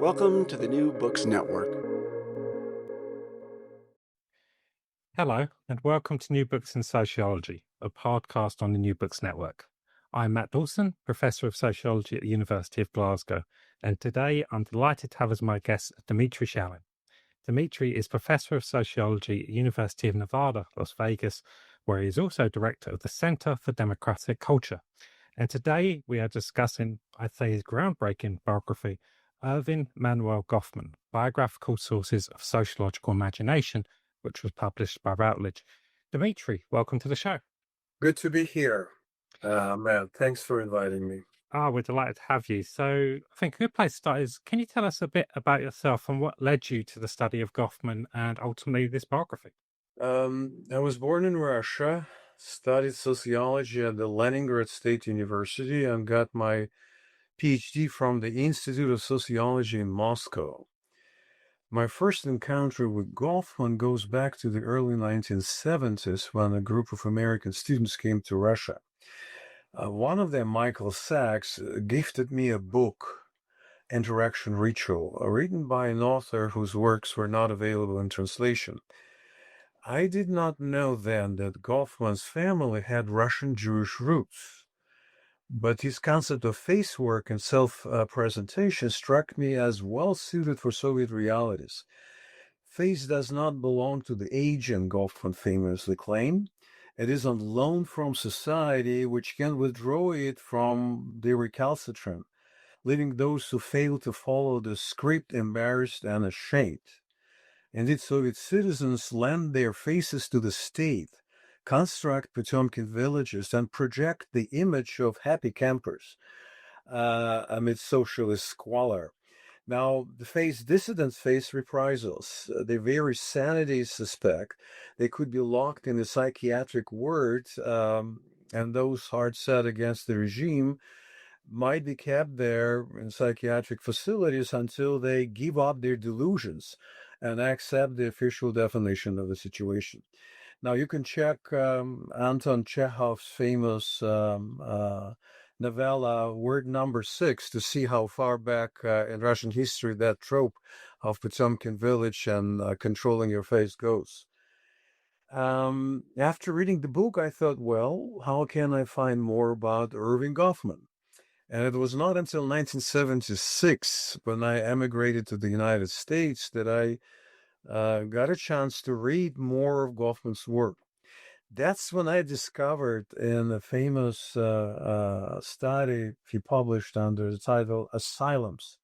Welcome to the New Books Network. Hello, and welcome to New Books in Sociology, a podcast on the New Books Network. I'm Matt Dawson, Professor of Sociology at the University of Glasgow, and today I'm delighted to have as my guest Dmitri Shalin. Dmitri is Professor of Sociology at the University of Nevada, Las Vegas, where he is also Director of the Center for Democratic Culture. And today we are discussing, I'd say, his groundbreaking biography, Erving Manuel Goffman, Biographical Sources of Sociological Imagination, which was published by Routledge. Dmitri, welcome to the show. Good to be here, Matt. Thanks for inviting me. We're delighted to have you. So I think a good place to start is, can you tell us a bit about yourself and what led you to the study of Goffman and ultimately this biography? I was born in Russia, studied sociology at the Leningrad State University, and got my PhD from the Institute of Sociology in Moscow. My first encounter with Goffman goes back to the early 1970s when a group of American students came to Russia. One of them, Michael Sachs, gifted me a book, Interaction Ritual, written by an author whose works were not available in translation. I did not know then that Goffman's family had Russian Jewish roots, but his concept of face work and self-presentation struck me as well suited for Soviet realities. Face does not belong to the agent, Goffman famously claimed. It is on loan from society, which can withdraw it from the recalcitrant, leaving those who fail to follow the script embarrassed and ashamed. Indeed, Soviet citizens lend their faces to the state, construct Potemkin villages, and project the image of happy campers amid socialist squalor. Now, dissidents face reprisals. Their very sanity is suspect. They could be locked in a psychiatric ward, and those hard set against the regime might be kept there in psychiatric facilities until they give up their delusions and accept the official definition of the situation. Now, you can check Anton Chekhov's famous novella, Word Number 6, to see how far back in Russian history that trope of Potemkin village and controlling your face goes. After reading the book, I thought, well, how can I find more about Erving Goffman? And it was not until 1976, when I emigrated to the United States, that I got a chance to read more of Goffman's work. That's when I discovered in a famous study he published under the title Asylums,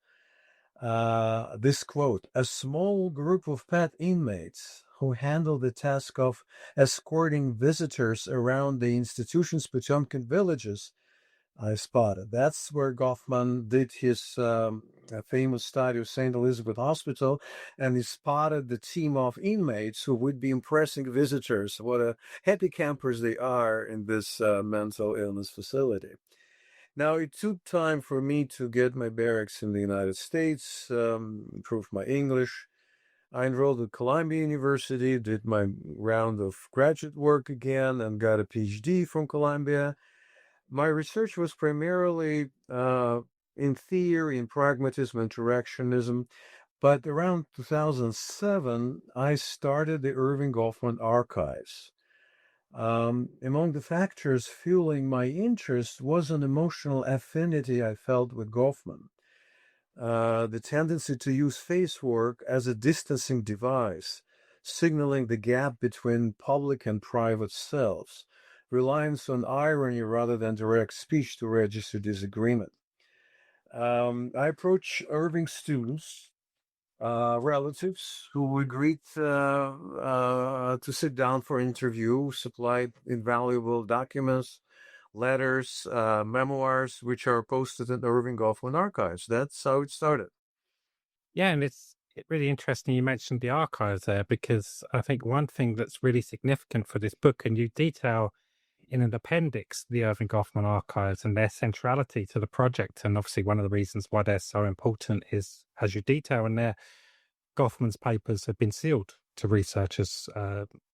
this quote: "A small group of pet inmates who handled the task of escorting visitors around the institution's Potemkin villages I spotted." That's where Goffman did his famous study of St. Elizabeth Hospital, and he spotted the team of inmates who would be impressing visitors. What a happy campers they are in this mental illness facility. Now, it took time for me to get my barracks in the United States, improve my English. I enrolled at Columbia University, did my round of graduate work again, and got a PhD from Columbia. My research was primarily in theory, in pragmatism, interactionism, but around 2007, I started the Erving Goffman Archives. Among the factors fueling my interest was an emotional affinity I felt with Goffman, the tendency to use face work as a distancing device, signaling the gap between public and private selves, reliance on irony rather than direct speech to register disagreement. I approach Erving students, relatives who agreed to sit down for an interview, supplied invaluable documents, letters, memoirs, which are posted in the Erving Goffman Archives. That's how it started. Yeah, and it's really interesting you mentioned the archives there, because I think one thing that's really significant for this book, and you detail in an appendix the Erving Goffman archives and their centrality to the project. And obviously one of the reasons why they're so important is, as you detail in there, Goffman's papers have been sealed to researchers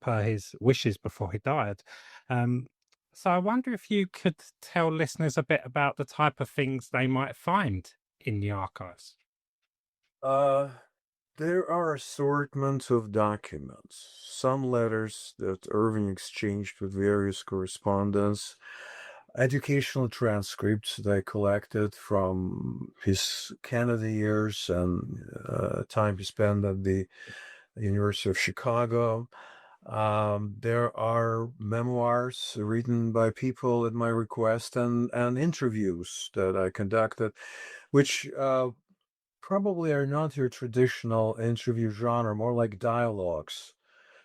per his wishes before he died. So I wonder if you could tell listeners a bit about the type of things they might find in the archives. Uh, there are assortments of documents, some letters that Irving exchanged with various correspondents, educational transcripts that I collected from his Canada years and time he spent at the University of Chicago. There are memoirs written by people at my request and interviews that I conducted, which probably are not your traditional interview genre, more like dialogues.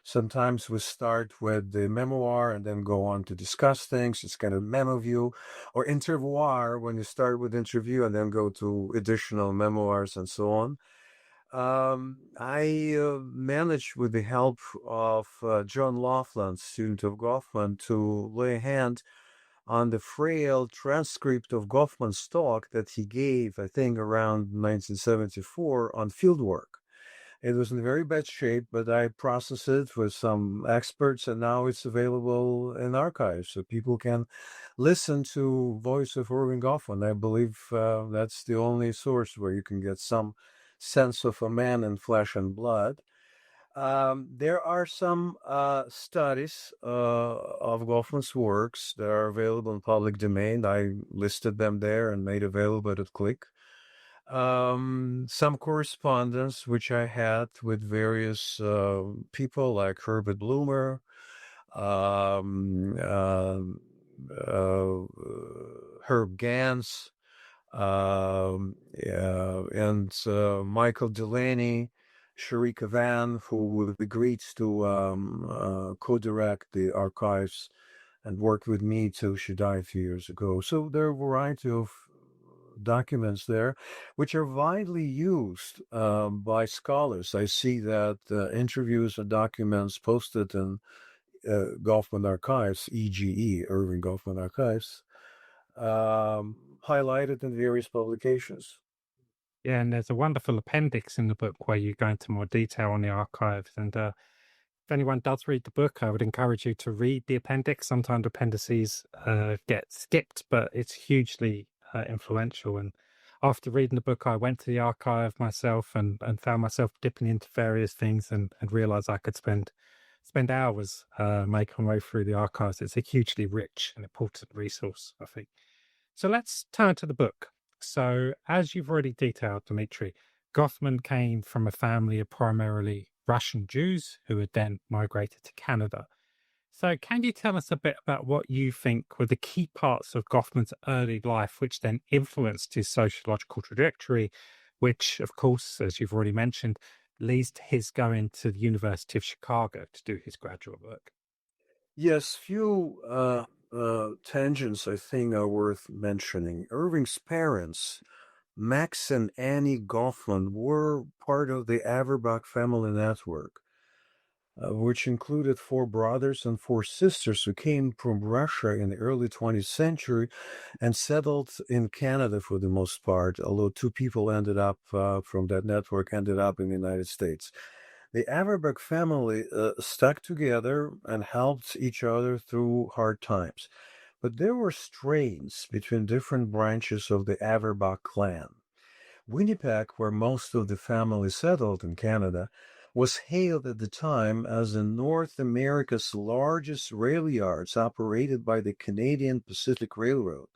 Sometimes we start with the memoir and then go on to discuss things. It's kind of memo view or intervoir when you start with interview and then go to additional memoirs and so on. I managed, with the help of John Laughlin, student of Goffman, to lay a hand on the frail transcript of Goffman's talk that he gave, I think, around 1974 on fieldwork. It was in very bad shape, but I processed it with some experts, and now it's available in archives, so people can listen to voice of Erving Goffman. I believe that's the only source where you can get some sense of a man in flesh and blood. There are some studies of Goffman's works that are available in public domain. I listed them there and made available at Click. Some correspondence which I had with various people like Herbert Bloomer, um, uh, Herb Gans, and Michael Delaney, Sharika Van, who agreed to co-direct the archives and worked with me till she died a few years ago. So there are a variety of documents there, which are widely used by scholars. I see that interviews and documents posted in Goffman Archives, EGE, Erving Goffman Archives, highlighted in various publications. Yeah, and there's a wonderful appendix in the book where you go into more detail on the archives. And if anyone does read the book, I would encourage you to read the appendix. Sometimes appendices get skipped, but it's hugely influential. And after reading the book, I went to the archive myself and found myself dipping into various things and realized I could spend hours making my way through the archives. It's a hugely rich and important resource, I think. So let's turn to the book. So, as you've already detailed, Dmitri, Goffman came from a family of primarily Russian Jews who had then migrated to Canada. So, can you tell us a bit about what you think were the key parts of Goffman's early life, which then influenced his sociological trajectory, which, of course, as you've already mentioned, leads to his going to the University of Chicago to do his graduate work? Yes, few tangents I think are worth mentioning. Irving's parents, Max and Annie Goffman, were part of the Averbach family network, which included four brothers and four sisters who came from Russia in the early 20th century and settled in Canada for the most part, although two people ended up from that network ended up in the United States. The Averbach family stuck together and helped each other through hard times. But there were strains between different branches of the Averbach clan. Winnipeg, where most of the family settled in Canada, was hailed at the time as in North America's largest rail yards operated by the Canadian Pacific Railroad,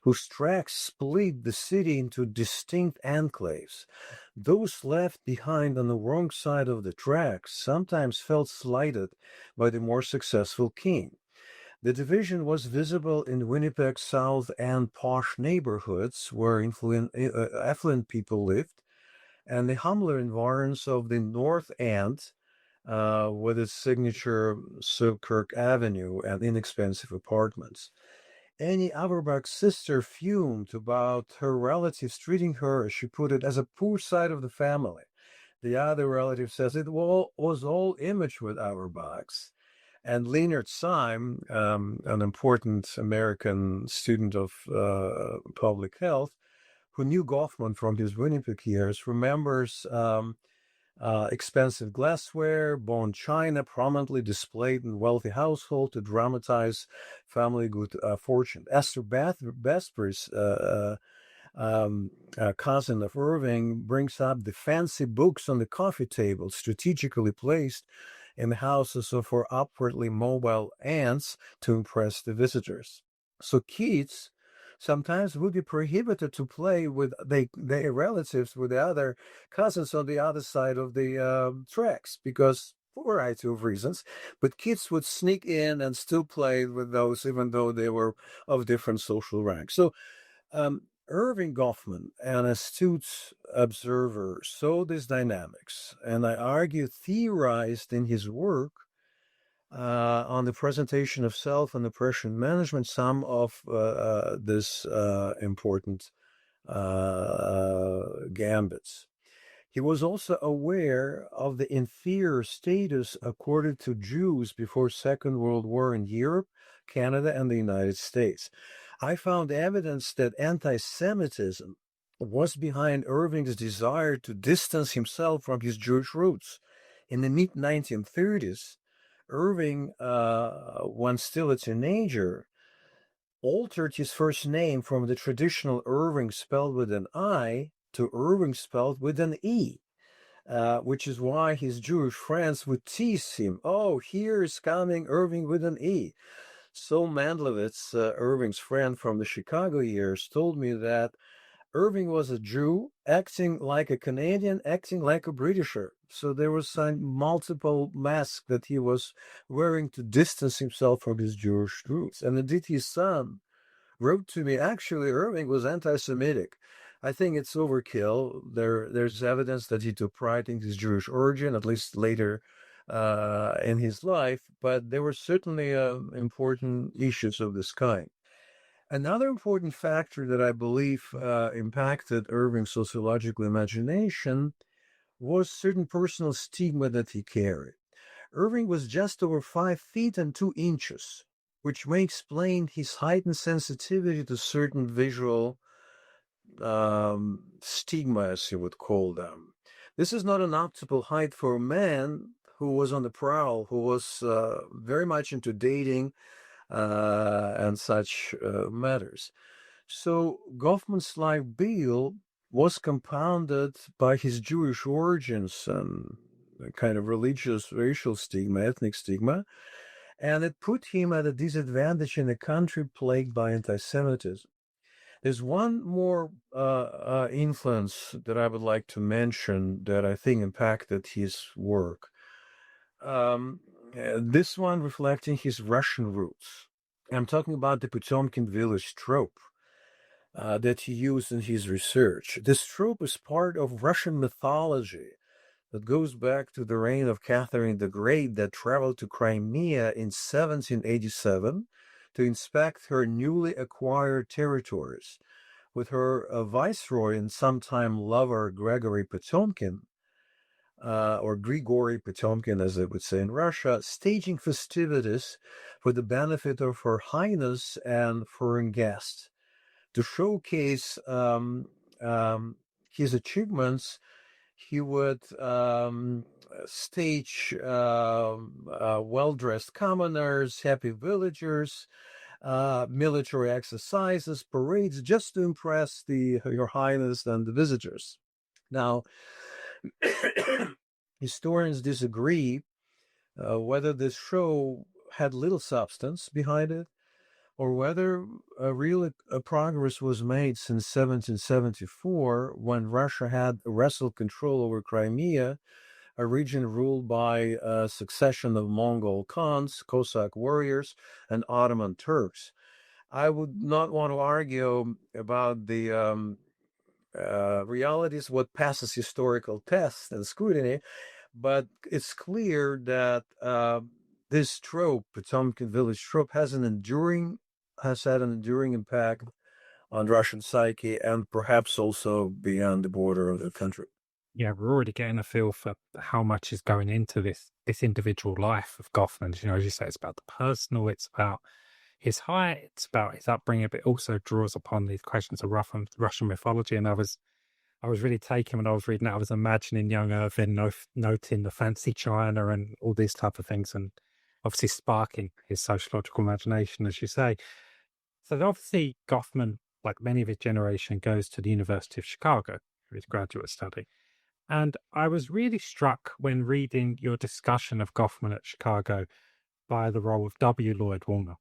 whose tracks split the city into distinct enclaves. Those left behind on the wrong side of the tracks sometimes felt slighted by the more successful king. The division was visible in Winnipeg's South End posh neighborhoods where affluent people lived, and the humbler environs of the North End with its signature Selkirk Avenue and inexpensive apartments. Annie Auerbach's sister fumed about her relatives treating her, as she put it, as a poor side of the family. The other relative says it was all image with Auerbachs. And Leonard Syme, an important American student of public health, who knew Goffman from his Winnipeg years, remembers expensive glassware, bone china prominently displayed in wealthy household to dramatize family good fortune. Esther Vespers cousin of Erving, brings up the fancy books on the coffee table, strategically placed in the houses of her upwardly mobile aunts to impress the visitors. So kids sometimes would be prohibited to play with their relatives, with the other cousins on the other side of the tracks, because for a variety of reasons. But kids would sneak in and still play with those, even though they were of different social ranks. So Erving Goffman, an astute observer, saw these dynamics, and I argue theorized in his work on the presentation of self and oppression management some of this important gambits. He was also aware of the inferior status accorded to Jews before Second World War in Europe, Canada, and the United States. I found evidence that anti-Semitism was behind Erving's desire to distance himself from his Jewish roots. In the mid-1930s, Erving, when still a teenager, altered his first name from the traditional Erving spelled with an I to Erving spelled with an E, which is why his Jewish friends would tease him. Oh, here's coming Erving with an E. So Mandlowitz, Erving's friend from the Chicago years, told me that Erving was a Jew acting like a Canadian, acting like a Britisher. So there was some multiple masks that he was wearing to distance himself from his Jewish roots. And indeed, his son wrote to me, actually, Erving was anti-Semitic. I think it's overkill. There's evidence that he took pride in his Jewish origin, at least later in his life, but there were certainly important issues of this kind. Another important factor that I believe impacted Erving's sociological imagination was certain personal stigma that he carried. Erving was just over 5 feet and 2 inches, which may explain his heightened sensitivity to certain visual stigma, as he would call them. This is not an optimal height for a man who was on the prowl, who was very much into dating and such matters. So Goffman's life bill was compounded by his Jewish origins and a kind of religious, racial stigma, ethnic stigma, and it put him at a disadvantage in a country plagued by anti-Semitism. There's one more influence that I would like to mention that I think impacted his work. This one reflecting his Russian roots. I'm talking about the Potemkin village trope that he used in his research. This trope is part of Russian mythology that goes back to the reign of Catherine the Great, that traveled to Crimea in 1787 to inspect her newly acquired territories, with her viceroy and sometime lover Gregory Potemkin, or Grigory Potemkin, as they would say in Russia, staging festivities for the benefit of Her Highness and foreign guests. To showcase his achievements, he would stage well-dressed commoners, happy villagers, military exercises, parades, just to impress Your Highness and the visitors. Now, historians disagree whether this show had little substance behind it, or whether real progress was made since 1774, when Russia had wrestled control over Crimea, a region ruled by a succession of Mongol Khans, Cossack warriors, and Ottoman Turks. I would not want to argue about the realities, what passes historical tests and scrutiny, but it's clear that this trope, Potemkin village trope, has had an enduring impact on Russian psyche and perhaps also beyond the border of the country. Yeah, we're already getting a feel for how much is going into this individual life of Goffman. You know, as you say, it's about the personal, it's about his height, it's about his upbringing, but it also draws upon these questions of Russian mythology. And I was really taken when I was reading it. I was imagining young Erving noting the fancy china and all these type of things, and obviously sparking his sociological imagination, as you say. So obviously Goffman like many of his generation, goes to the University of Chicago for his graduate study. And I was really struck when reading your discussion of Goffman at Chicago by the role of W. Lloyd Warner,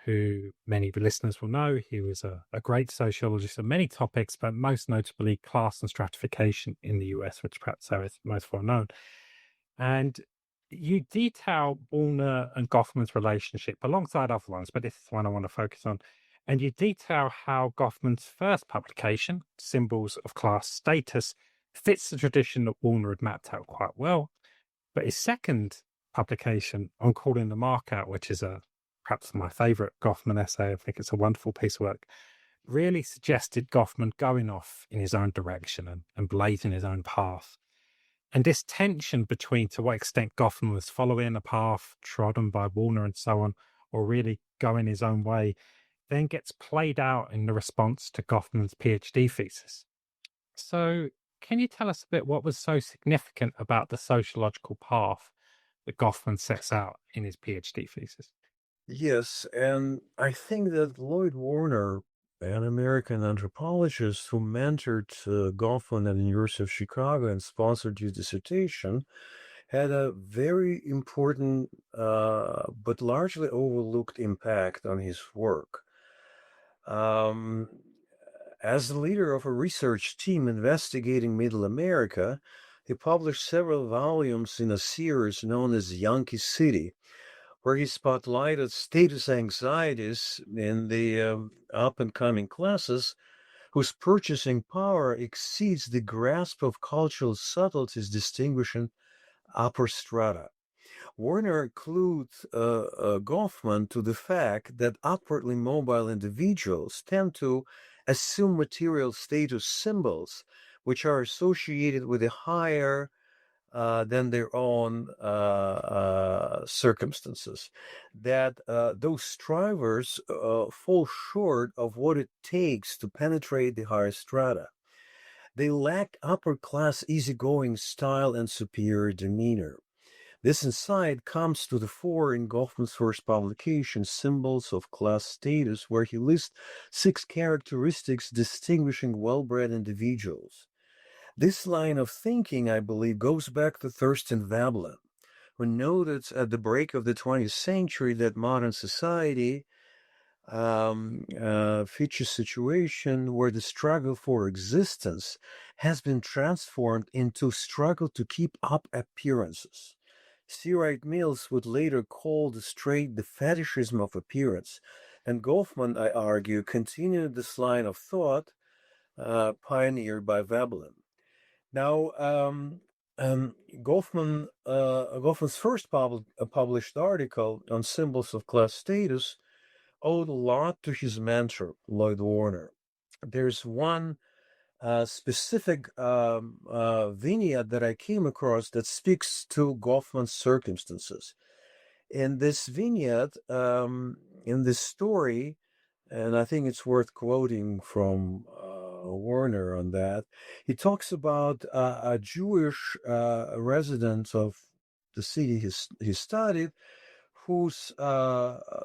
who many of the listeners will know. He was a great sociologist on many topics, but most notably class and stratification in the US, which perhaps is most well known. And you detail Warner and Goffman's relationship alongside other ones, but this is one I want to focus on. And you detail how Goffman's first publication, Symbols of Class Status, fits the tradition that Warner had mapped out quite well. But his second publication, On Calling the Markout, which is perhaps my favorite Goffman essay, I think it's a wonderful piece of work, really suggested Goffman going off in his own direction and blazing his own path. And this tension between to what extent Goffman was following a path trodden by Warner and so on, or really going his own way, then gets played out in the response to Goffman's PhD thesis. So can you tell us a bit what was so significant about the sociological path that Goffman sets out in his PhD thesis? Yes, and I think that Lloyd Warner, an American anthropologist who mentored Goffman at the University of Chicago and sponsored his dissertation, had a very important but largely overlooked impact on his work. As the leader of a research team investigating Middle America, he published several volumes in a series known as Yankee City, where he spotlighted status anxieties in the up-and-coming classes whose purchasing power exceeds the grasp of cultural subtleties distinguishing upper strata. Warner clued Goffman to the fact that upwardly mobile individuals tend to assume material status symbols which are associated with a higher than their own circumstances, that those strivers fall short of what it takes to penetrate the higher strata. They lack upper-class easygoing style and superior demeanor. This insight comes to the fore in Goffman's first publication, Symbols of Class Status, where he lists 6 characteristics distinguishing well-bred individuals. This line of thinking, I believe, goes back to Thurston Veblen, who noted at the break of the 20th century that modern society features a situation where the struggle for existence has been transformed into struggle to keep up appearances. C. Wright Mills would later call the trait the fetishism of appearance, and Goffman, I argue, continued this line of thought pioneered by Veblen. Now, Goffman's first published article on symbols of class status owed a lot to his mentor, Lloyd Warner. There's one specific vignette that I came across that speaks to Goffman's circumstances. In this vignette, in this story, and I think it's worth quoting from Warner on that, he talks about a Jewish resident of the city he studied, whose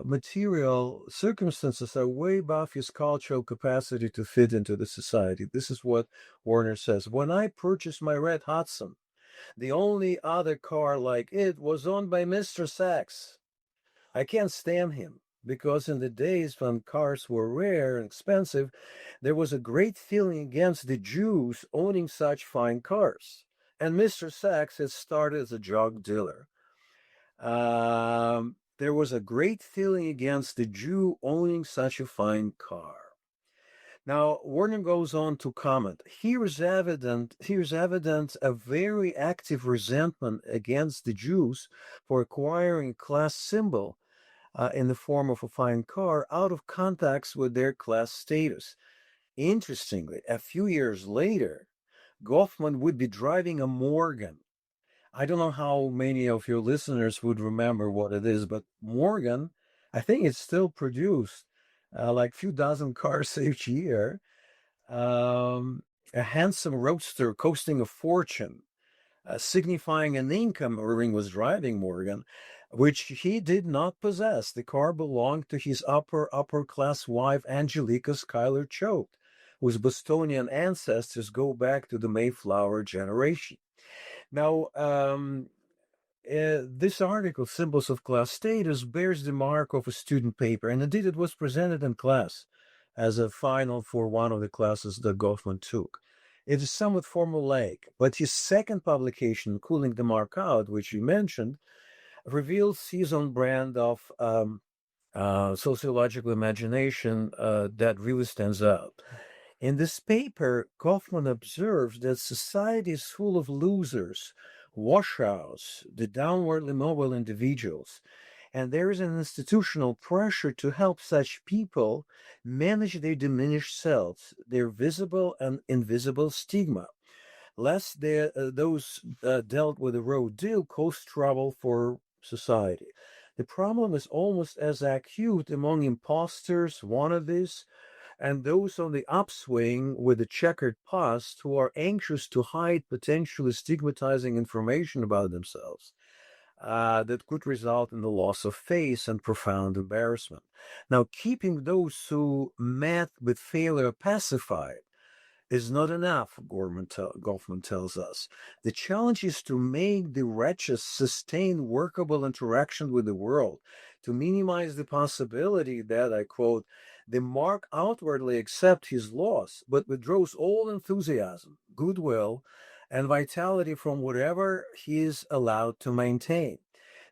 material circumstances are way above his cultural capacity to fit into the society. This is what Warner says. When I purchased my red Hudson, the only other car like it was owned by Mr. Sachs. I can't stand him because in the days when cars were rare and expensive, there was a great feeling against the Jews owning such fine cars. And Mr. Sachs had started as a drug dealer. There was a great feeling against the Jew owning such a fine car. Now, Warner goes on to comment, here's evident a very active resentment against the Jews for acquiring a class symbol in the form of a fine car out of contacts with their class status. Interestingly, a few years later, Goffman would be driving a Morgan. I don't know how many of your listeners would remember what it is, but Morgan, I think it's still produced like a few dozen cars each year. A handsome roadster costing a fortune, signifying an income. Erving was driving Morgan. which he did not possess. The car belonged to his upper class wife, Angelica Schuyler Choate, whose Bostonian ancestors go back to the Mayflower generation. Now, this article, Symbols of Class Status, bears the mark of a student paper, and indeed it was presented in class as a final for one of the classes that Goffman took. It is somewhat formulaic, but his second publication, Cooling the Mark Out, which you mentioned, reveals his own brand of sociological imagination that really stands out. In this paper, Goffman observes that society is full of losers, washouts, the downwardly mobile individuals, and there is an institutional pressure to help such people manage their diminished selves, their visible and invisible stigma, lest those dealt with a raw deal cause trouble for society. The problem is almost as acute among imposters, wannabes, and those on the upswing with a checkered past who are anxious to hide potentially stigmatizing information about themselves that could result in the loss of face and profound embarrassment. Now, keeping those who met with failure pacified is not enough, Goffman tells us. The challenge is to make the wretches sustain workable interaction with the world, to minimize the possibility that, I quote, the mark outwardly accepts his loss, but withdraws all enthusiasm, goodwill, and vitality from whatever he is allowed to maintain.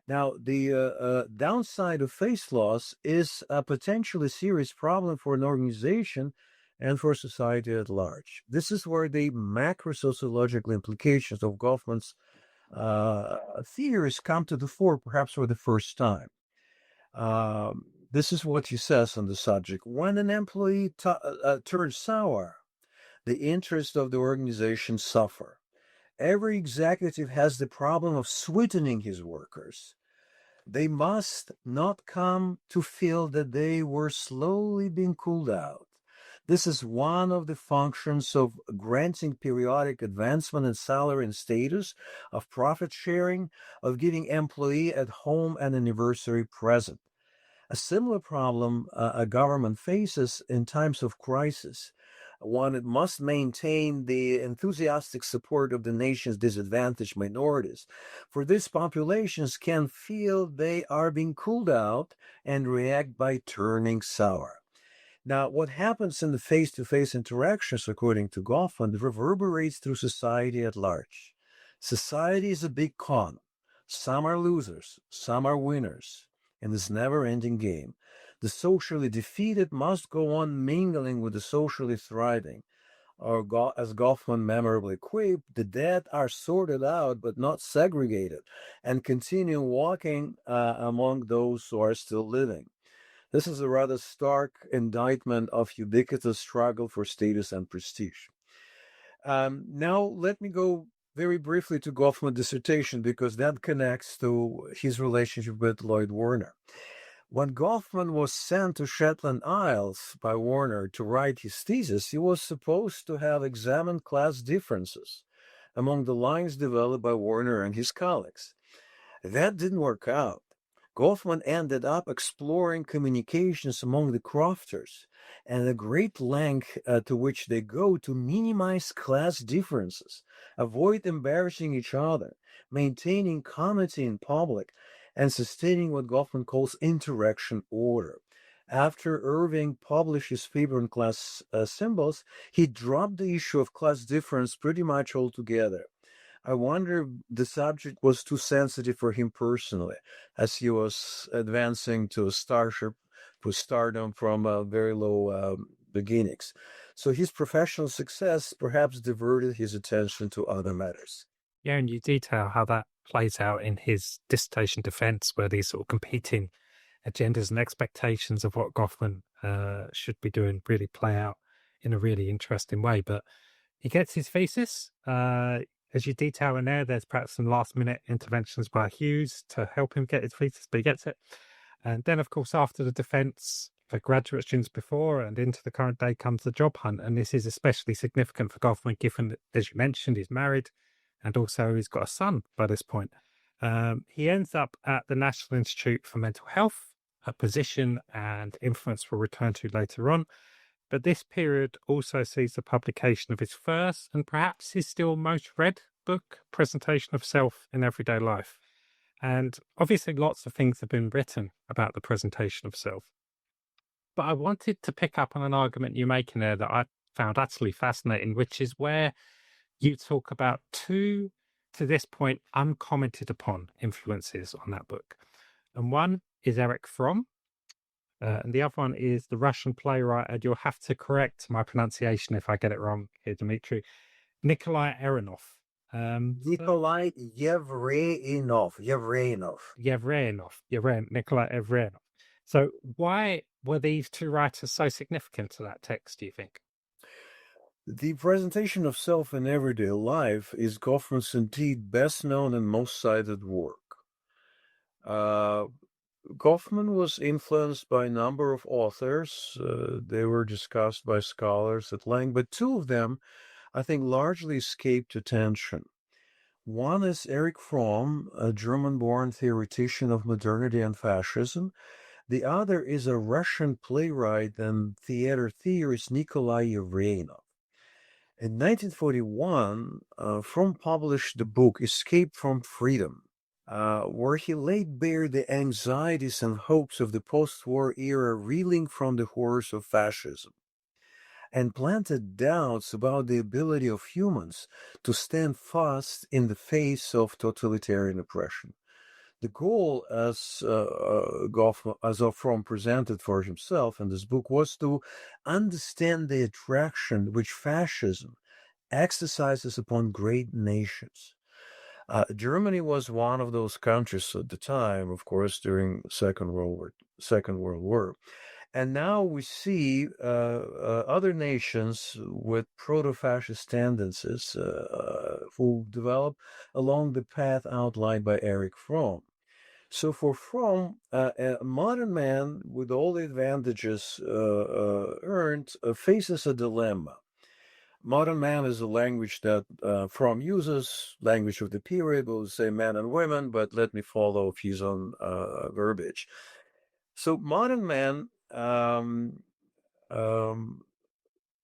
Now, the downside of face loss is a potentially serious problem for an organization and for society at large. This is where the macro-sociological implications of Goffman's theories come to the fore, perhaps for the first time. This is what he says on the subject. When an employee turns sour, the interests of the organization suffer. Every executive has the problem of sweetening his workers. They must not come to feel that they were slowly being cooled out. This is one of the functions of granting periodic advancement in salary and status, of profit sharing, of giving employee at home an anniversary present. A similar problem a government faces in times of crisis. One must maintain the enthusiastic support of the nation's disadvantaged minorities. For these populations can feel they are being cooled out and react by turning sour. Now, what happens in the face-to-face interactions, according to Goffman, reverberates through society at large. Society is a big con. Some are losers, some are winners in this never-ending game. The socially defeated must go on mingling with the socially thriving. Or, as Goffman memorably quipped, the dead are sorted out but not segregated and continue walking among those who are still living. This is a rather stark indictment of ubiquitous struggle for status and prestige. Now, let me go very briefly to Goffman's dissertation because that connects to his relationship with Lloyd Warner. When Goffman was sent to Shetland Isles by Warner to write his thesis, he was supposed to have examined class differences among the lines developed by Warner and his colleagues. That didn't work out. Goffman ended up exploring communications among the crofters and the great length to which they go to minimize class differences, avoid embarrassing each other, maintaining comity in public, and sustaining what Goffman calls interaction order. After Erving published his paper on class symbols, he dropped the issue of class difference pretty much altogether. I wonder if the subject was too sensitive for him personally, as he was advancing to a stardom from very low beginnings. So his professional success perhaps diverted his attention to other matters. Yeah, and you detail how that plays out in his dissertation defense, where these sort of competing agendas and expectations of what Goffman should be doing really play out in a really interesting way. But he gets his thesis. As you detail in there's perhaps some last-minute interventions by Hughes to help him get his thesis, but he gets it. And then, of course, after the defense, for graduate students before and into the current day comes the job hunt. And this is especially significant for Goffman, given that, as you mentioned, he's married and also he's got a son by this point. He ends up at the National Institute for Mental Health, a position and influence we'll return to later on. But this period also sees the publication of his first and perhaps his still most read book, Presentation of Self in Everyday Life. And obviously, lots of things have been written about the presentation of self. But I wanted to pick up on an argument you make in there that I found utterly fascinating, which is where you talk about two, to this point, uncommented upon influences on that book. And one is Erich Fromm, and the other one is the Russian playwright, and you'll have to correct my pronunciation if I get it wrong here, Dmitri, Nikolai Aronov. Nikolai Yevreynov. Nikolai Yevreynov. So why were these two writers so significant to that text, do you think? The Presentation of Self in Everyday Life is Goffman's indeed best known and most cited work. Goffman was influenced by a number of authors. They were discussed by scholars at length, but two of them, I think, largely escaped attention. One is Erich Fromm, a German-born theoretician of modernity and fascism. The other is a Russian playwright and theater theorist, Nikolai Yevreynov. In 1941, Fromm published the book Escape from Freedom, where he laid bare the anxieties and hopes of the post-war era reeling from the horrors of fascism, and planted doubts about the ability of humans to stand fast in the face of totalitarian oppression. The goal, as Fromm presented for himself in this book, was to understand the attraction which fascism exercises upon great nations. Germany was one of those countries at the time, of course, during Second World War. And now we see other nations with proto-fascist tendencies who develop along the path outlined by Erich Fromm. So for Fromm, a modern man with all the advantages earned faces a dilemma. Modern man is a language that Fromm uses, language of the period, we'll say men and women, but let me follow his own verbiage. So modern man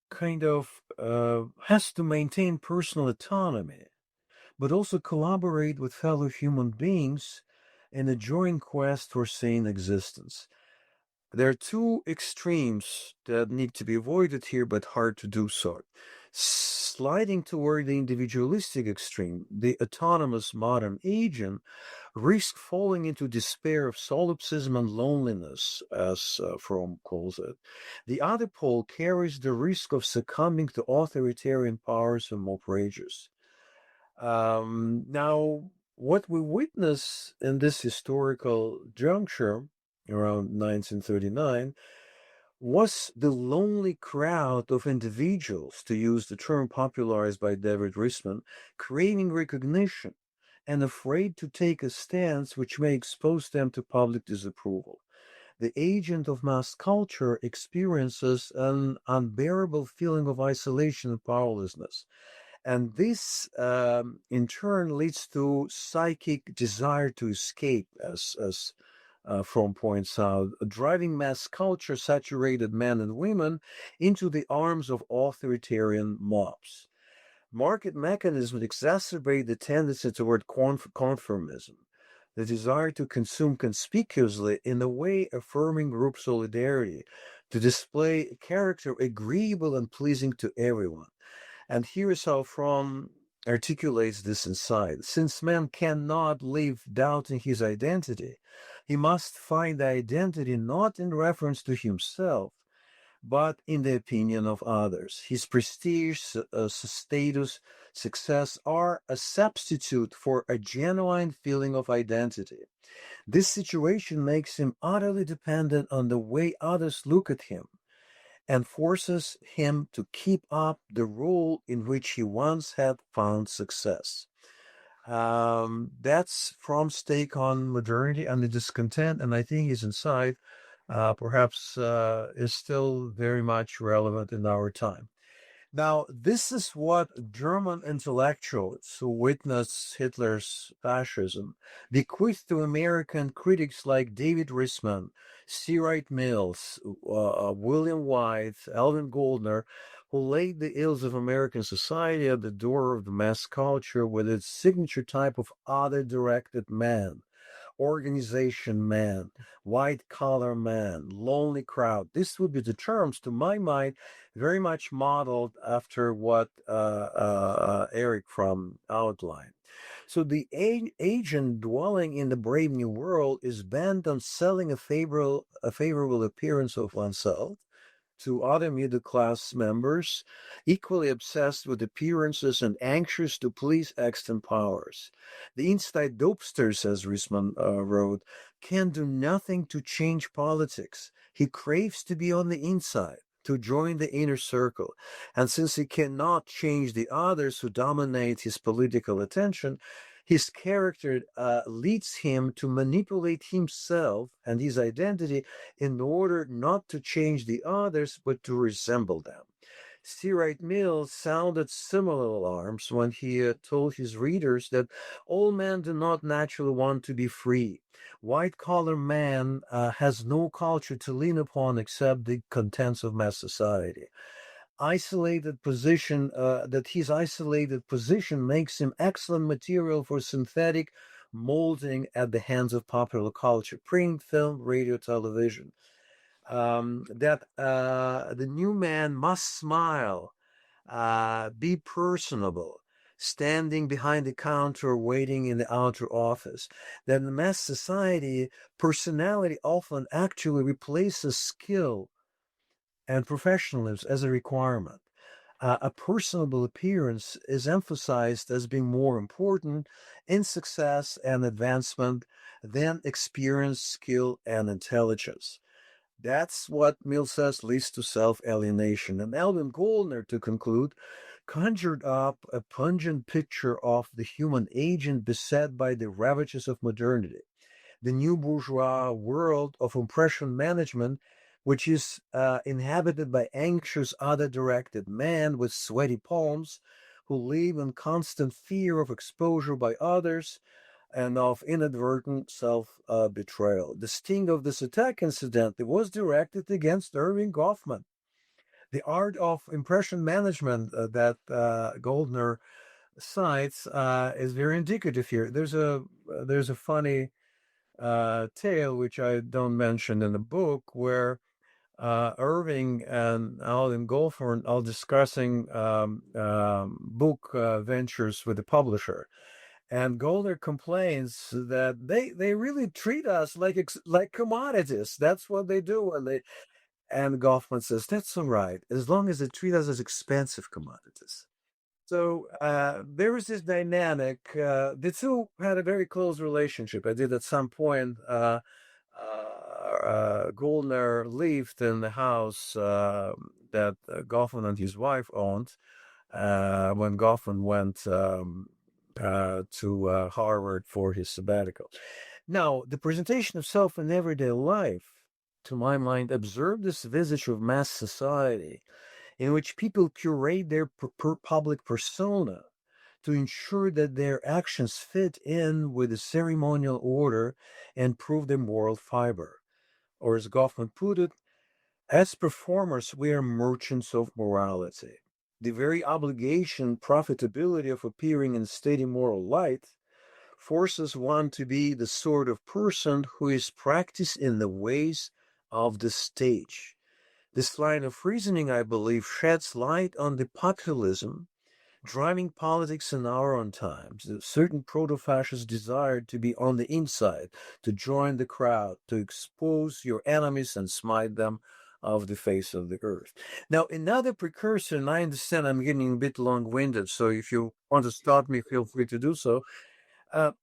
kind of has to maintain personal autonomy, but also collaborate with fellow human beings in a joint quest for sane existence. There are two extremes that need to be avoided here, but hard to do so. Sliding toward the individualistic extreme, the autonomous modern agent risks falling into despair of solipsism and loneliness, as Fromm calls it. The other pole carries the risk of succumbing to authoritarian powers and outrages. Now, what we witness in this historical juncture around 1939 was the lonely crowd of individuals, to use the term popularized by David Riesman, craving recognition and afraid to take a stance which may expose them to public disapproval. The agent of mass culture experiences an unbearable feeling of isolation and powerlessness. And this, in turn, leads to psychic desire to escape, as Fromm points out, driving mass culture saturated men and women into the arms of authoritarian mobs. Market mechanisms exacerbate the tendency toward conformism, the desire to consume conspicuously in a way affirming group solidarity, to display a character agreeable and pleasing to everyone. And here is how Fromm articulates this insight. Since man cannot live doubting his identity, he must find the identity not in reference to himself, but in the opinion of others. His prestige, status, success are a substitute for a genuine feeling of identity. This situation makes him utterly dependent on the way others look at him, and forces him to keep up the role in which he once had found success. That's Fromm's take on modernity and the discontent, and I think his insight perhaps is still very much relevant in our time. Now, this is what German intellectuals who witnessed Hitler's fascism bequeathed to American critics like David Risman, C. Wright Mills, William White, Alvin Goldner, who laid the ills of American society at the door of the mass culture with its signature type of other-directed man, organization man, white collar man, lonely crowd. This would be the terms, to my mind, very much modeled after what Eric from outlined. So the agent dwelling in the brave new world is bent on selling a favorable appearance of oneself to other middle class members, equally obsessed with appearances and anxious to please extant powers. The inside dopesters, as Risman wrote, can do nothing to change politics. He craves to be on the inside, to join the inner circle. And since he cannot change the others who dominate his political attention, his character leads him to manipulate himself and his identity in order not to change the others, but to resemble them. C. Wright Mills sounded similar alarms when he told his readers that all men do not naturally want to be free. White-collar man has no culture to lean upon except the contents of mass society. That his isolated position makes him excellent material for synthetic molding at the hands of popular culture, print, film, radio, television. That the new man must smile, be personable, standing behind the counter, waiting in the outer office. That in mass society, personality often actually replaces skill and professionalism as a requirement. A personable appearance is emphasized as being more important in success and advancement than experience, skill, and intelligence. That's what Mill says leads to self-alienation. And Alvin Goldner, to conclude, conjured up a pungent picture of the human agent beset by the ravages of modernity, the new bourgeois world of impression management, which is inhabited by anxious, other-directed men with sweaty palms who live in constant fear of exposure by others and of inadvertent self-betrayal. The sting of this attack, incidentally, was directed against Erving Goffman. The art of impression management that Goldner cites is very indicative here. There's a funny tale which I don't mention in the book where Erving and Alan Goldthorne are discussing book ventures with the publisher. And Goldner complains that they really treat us like commodities. That's what they do. And Goffman says, that's all right, as long as they treat us as expensive commodities. So there was this dynamic. The two had a very close relationship. I did at some point. Goldner lived in the house that Goffman and his wife owned when Goffman went to Harvard for his sabbatical. Now, the presentation of self in everyday life, to my mind, observed this visage of mass society in which people curate their public persona to ensure that their actions fit in with the ceremonial order and prove their moral fiber. Or as Goffman put it, as performers, we are merchants of morality. The very obligation, profitability of appearing in steady moral light forces one to be the sort of person who is practiced in the ways of the stage. This line of reasoning, I believe, sheds light on the populism driving politics in our own times. Certain proto-fascists desired to be on the inside, to join the crowd, to expose your enemies and smite them off the face of the earth. Now, another precursor, and I understand I'm getting a bit long-winded, so if you want to stop me, feel free to do so.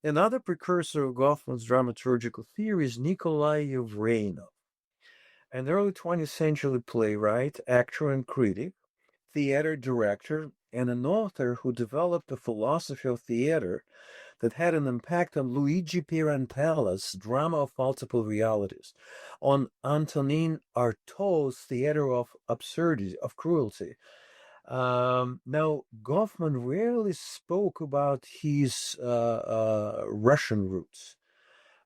Another precursor of Goffman's dramaturgical theory is Nikolai Yevreynov, an early 20th century playwright, actor, and critic, theater director, and an author who developed a philosophy of theater that had an impact on Luigi Pirantella's drama of multiple realities, on Antonin Artaud's theater of absurdity, of cruelty, Now, Goffman rarely spoke about his Russian roots.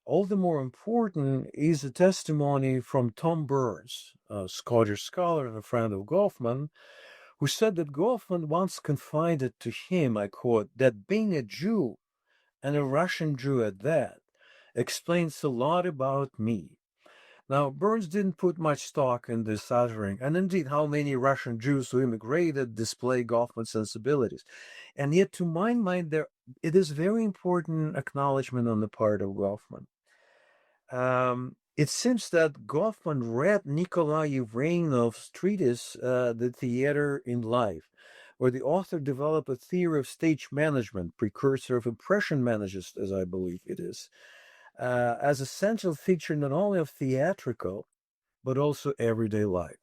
All the more important is a testimony from Tom Burns, a Scottish scholar and a friend of Goffman, who said that Goffman once confided to him, I quote, that being a Jew, and a Russian Jew at that, explains a lot about me. Now, Burns didn't put much stock in this uttering, and indeed, how many Russian Jews who immigrated display Goffman's sensibilities. And yet, to my mind, it is very important acknowledgement on the part of Goffman. It seems that Goffman read Nikolai Evrenov's treatise, The Theater in Life, where the author developed a theory of stage management, precursor of impression management, as I believe it is, as a central feature not only of theatrical, but also everyday life.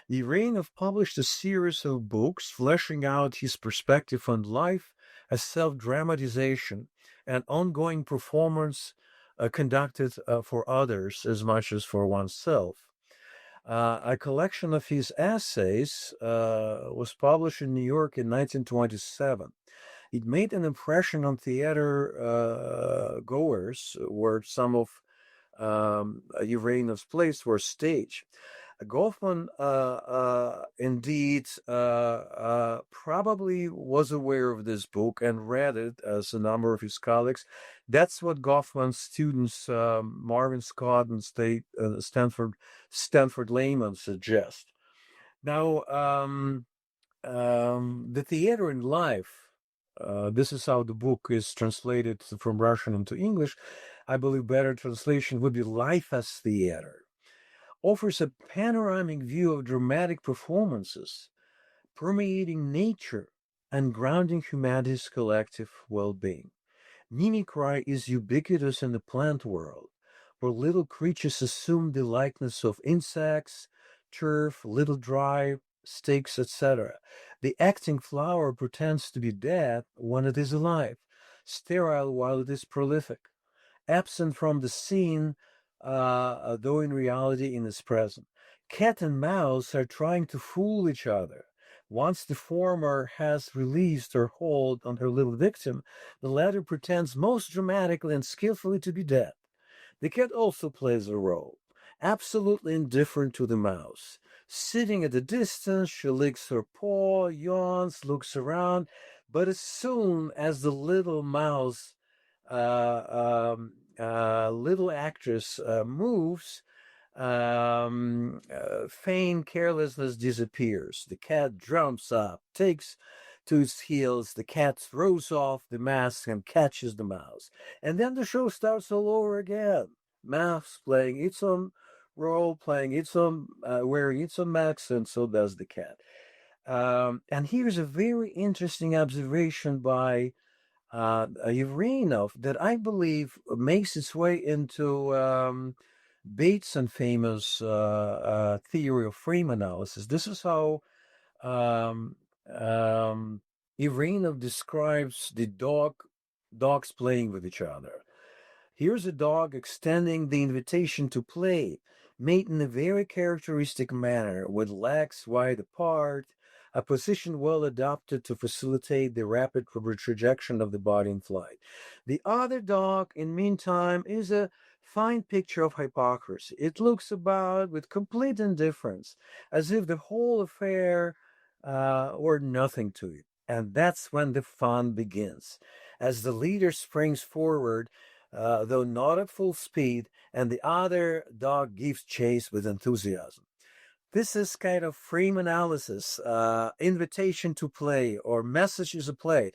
Evrenov published a series of books fleshing out his perspective on life as self-dramatization and ongoing performance conducted for others as much as for oneself. A collection of his essays was published in New York in 1927. It made an impression on theater goers where some of Evrenov's plays were staged. Goffman indeed probably was aware of this book and read it, as a number of his colleagues. That's what Goffman's students, Marvin Scott and Stanford Lehman, suggest. Now, the theater in life, this is how the book is translated from Russian into English. I believe better translation would be Life as Theater. Offers a panoramic view of dramatic performances, permeating nature and grounding humanity's collective well-being. Mimicry is ubiquitous in the plant world, where little creatures assume the likeness of insects, turf, little dry, sticks, etc. The acting flower pretends to be dead when it is alive, sterile while it is prolific, absent from the scene, though in reality in its present. Cat and mouse are trying to fool each other. Once the former has released her hold on her little victim, the latter pretends most dramatically and skillfully to be dead. The cat also plays a role, absolutely indifferent to the mouse. Sitting at a distance, she licks her paw, yawns, looks around, but as soon as the little mouse little actress moves, feigned carelessness disappears. The cat jumps up, takes to its heels. The cat throws off the mask and catches the mouse. And then the show starts all over again. Mouse playing its own role, playing its own, wearing its own mask, and so does the cat. And here's a very interesting observation by Evrenov that I believe makes its way into Bateson famous theory of frame analysis. This is how Evrenov describes the dogs playing with each other. Here's a dog extending the invitation to play, made in a very characteristic manner, with legs wide apart, a position well adapted to facilitate the rapid trajectory of the body in flight. The other dog, in meantime, is a fine picture of hypocrisy. It looks about with complete indifference, as if the whole affair were nothing to it. And that's when the fun begins. As the leader springs forward, though not at full speed, and the other dog gives chase with enthusiasm. This is kind of frame analysis, invitation to play, or messages of play.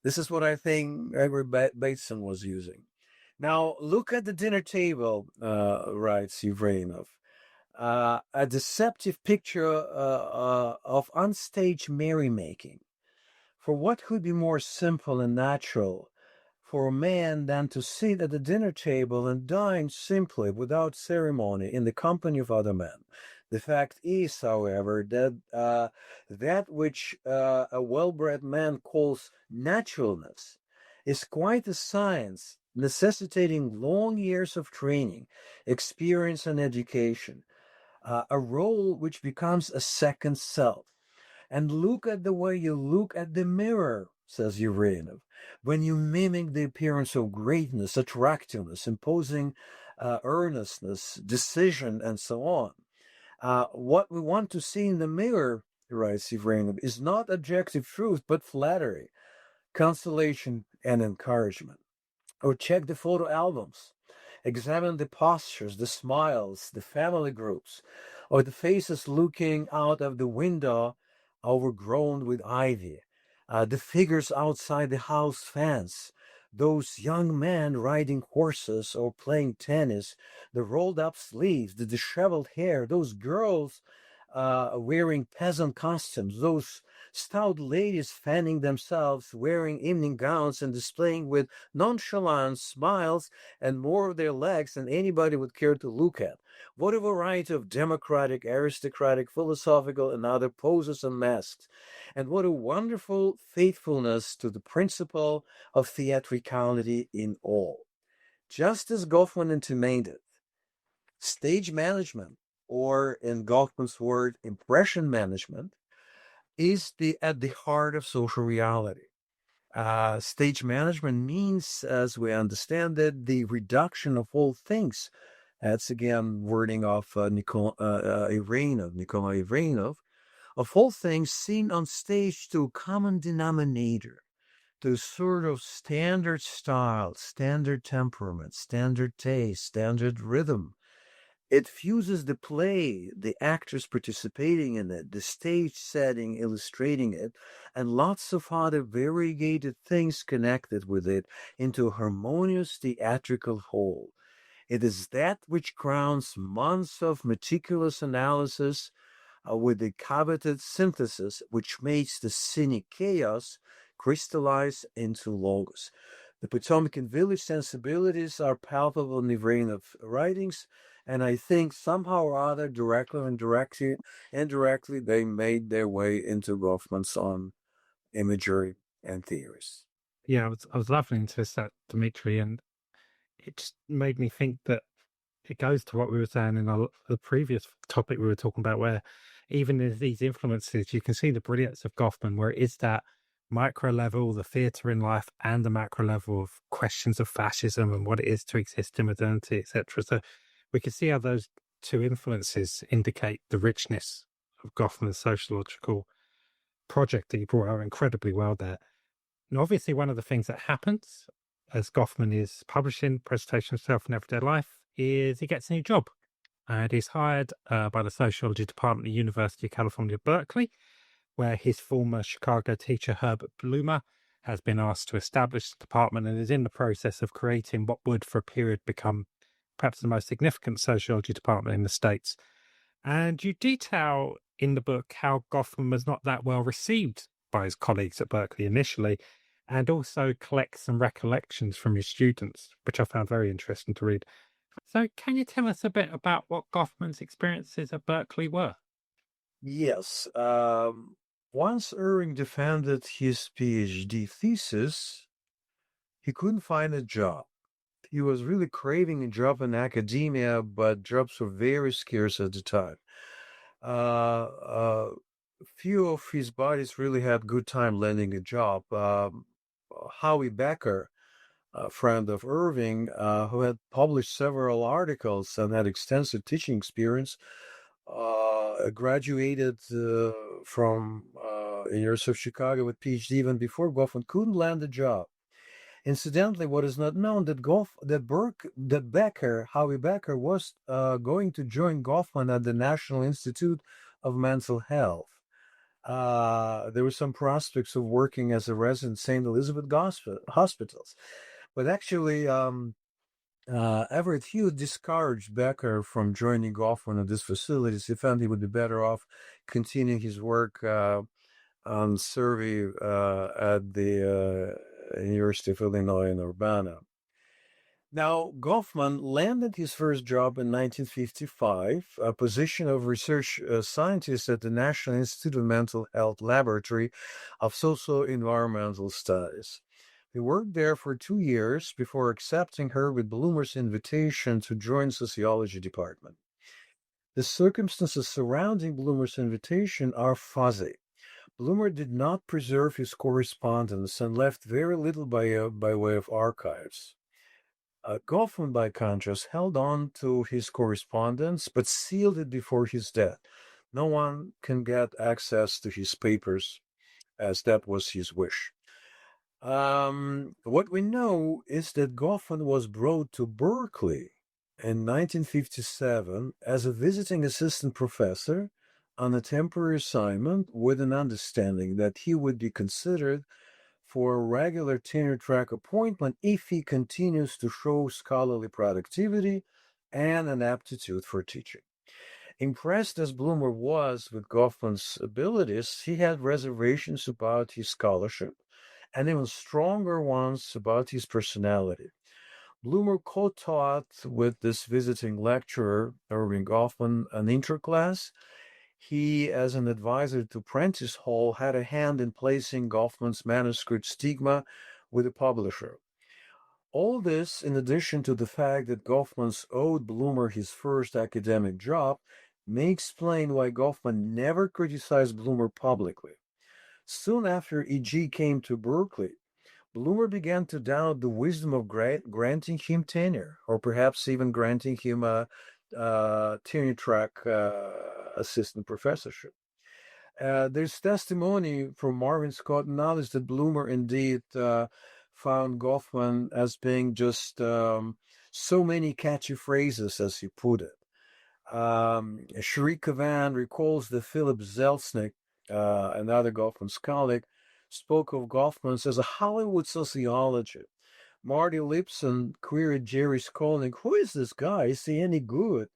This is what I think Gregory Bateson was using. Now, look at the dinner table, writes Evrenov. A deceptive picture of unstaged merrymaking. For what could be more simple and natural for a man than to sit at the dinner table and dine simply, without ceremony, in the company of other men? The fact is, however, that that which a well-bred man calls naturalness is quite a science, necessitating long years of training, experience, and education, a role which becomes a second self. And look at the way you look at the mirror, says Uranov, when you mimic the appearance of greatness, attractiveness, imposing earnestness, decision, and so on. What we want to see in the mirror, writes Uranov, is not objective truth, but flattery, consolation, and encouragement. Or check the photo albums. Examine the postures, the smiles, the family groups, or the faces looking out of the window overgrown with ivy, the figures outside the house fence, those young men riding horses or playing tennis, the rolled up sleeves, the disheveled hair, those girls wearing peasant costumes, those stout ladies fanning themselves, wearing evening gowns and displaying with nonchalant smiles and more of their legs than anybody would care to look at. What a variety of democratic, aristocratic, philosophical, and other poses and masks. And what a wonderful faithfulness to the principle of theatricality in all. Just as Goffman intimated, stage management, or in Goffman's word, impression management, is at the heart of social reality. Stage management means, as we understand it, the reduction of all things. That's again wording of Nikolai Ivanov, of all things seen on stage to a common denominator, to sort of standard style, standard temperament, standard taste, standard rhythm. It fuses the play, the actors participating in it, the stage setting illustrating it, and lots of other variegated things connected with it into a harmonious theatrical whole. It is that which crowns months of meticulous analysis with the coveted synthesis which makes the scenic chaos crystallize into logos. The Potomacan village sensibilities are palpable in the vein of writings, and I think somehow or other, directly or indirectly, they made their way into Goffman's own imagery and theories. Yeah, I was loving into this, Dmitri, and it just made me think that it goes to what we were saying in the previous topic we were talking about, where even in these influences, you can see the brilliance of Goffman, where it is that micro level, the theatre in life, and the macro level of questions of fascism and what it is to exist in modernity, etc. So we can see how those two influences indicate the richness of Goffman's sociological project that he brought out incredibly well there. And obviously, one of the things that happens as Goffman is publishing Presentation of Self in Everyday Life is he gets a new job. And he's hired by the Sociology Department at the University of California, Berkeley, where his former Chicago teacher, Herbert Blumer, has been asked to establish the department and is in the process of creating what would, for a period, become perhaps the most significant sociology department in the States. And you detail in the book how Goffman was not that well received by his colleagues at Berkeley initially, and also collect some recollections from his students, which I found very interesting to read. So can you tell us a bit about what Goffman's experiences at Berkeley were? Yes. Once Erving defended his PhD thesis, he couldn't find a job. He was really craving a job in academia, but jobs were very scarce at the time. Few of his buddies really had good time landing a job. Howie Becker, a friend of Erving, who had published several articles and had extensive teaching experience, graduated from University of Chicago with PhD even before Goffman couldn't land a job. Incidentally, what is not known that Becker, Howie Becker, was going to join Goffman at the National Institute of Mental Health. There were some prospects of working as a resident St. Elizabeth hospitals, but actually, Everett Hughes discouraged Becker from joining Goffman at these facilities. He found he would be better off continuing his work on survey at the University of Illinois in Urbana. Now, Goffman landed his first job in 1955, a position of research scientist at the National Institute of Mental Health Laboratory of Socio-Environmental Studies. He worked there for 2 years before accepting Herbert Blumer's invitation to join Sociology department. The circumstances surrounding Blumer's invitation are fuzzy. Bloomer did not preserve his correspondence and left very little by way of archives. Goffman, by contrast, held on to his correspondence but sealed it before his death. No one can get access to his papers, as that was his wish. What we know is that Goffman was brought to Berkeley in 1957 as a visiting assistant professor on a temporary assignment with an understanding that he would be considered for a regular tenure track appointment if he continues to show scholarly productivity and an aptitude for teaching. Impressed as Bloomer was with Goffman's abilities, he had reservations about his scholarship and even stronger ones about his personality. Bloomer co-taught with this visiting lecturer, Erving Goffman, an interclass. He, as an advisor to Prentice Hall, had a hand in placing Goffman's manuscript Stigma with the publisher. All this, in addition to the fact that Goffman's owed Bloomer his first academic job, may explain why Goffman never criticized Bloomer publicly. Soon after E.G. came to Berkeley, Bloomer began to doubt the wisdom of granting him tenure, or perhaps even granting him a tenure track assistant professorship. There's testimony from Marvin Scott and others that Bloomer indeed found Goffman as being just so many catchy phrases, as he put it. Sheree Kavan recalls that Philip Zelznick, another Goffman's colleague, spoke of Goffman's as a Hollywood sociology. Marty Lipson queried Jerry Skolnick, "Who is this guy? Is he any good?"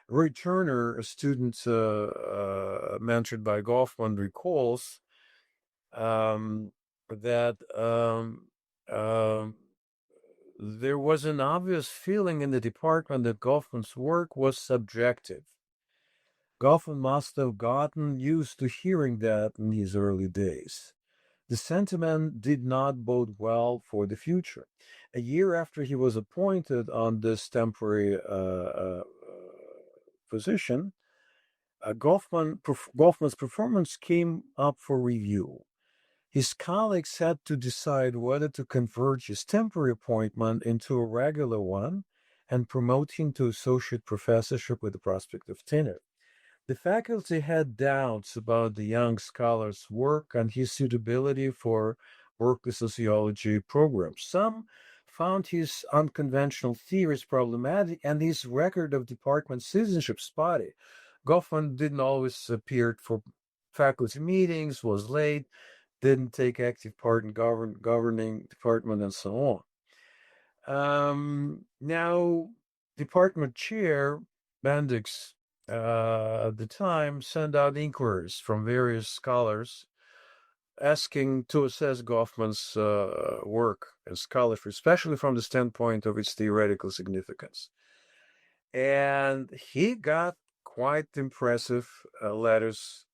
Roy Turner, a student mentored by Goffman, recalls that there was an obvious feeling in the department that Goffman's work was subjective. Goffman must have gotten used to hearing that in his early days. The sentiment did not bode well for the future. A year after he was appointed on this temporary position, Goffman's performance came up for review. His colleagues had to decide whether to convert his temporary appointment into a regular one and promote him to associate professorship with the prospect of tenure. The faculty had doubts about the young scholar's work and his suitability for Berkeley sociology programs. Some found his unconventional theories problematic and his record of department citizenship spotty. Goffman didn't always appear for faculty meetings, was late, didn't take active part in governing department, and so on. Now, department chair Bendix at the time sent out inquiries from various scholars asking to assess Goffman's work and scholarship, especially from the standpoint of its theoretical significance. And he got quite impressive letters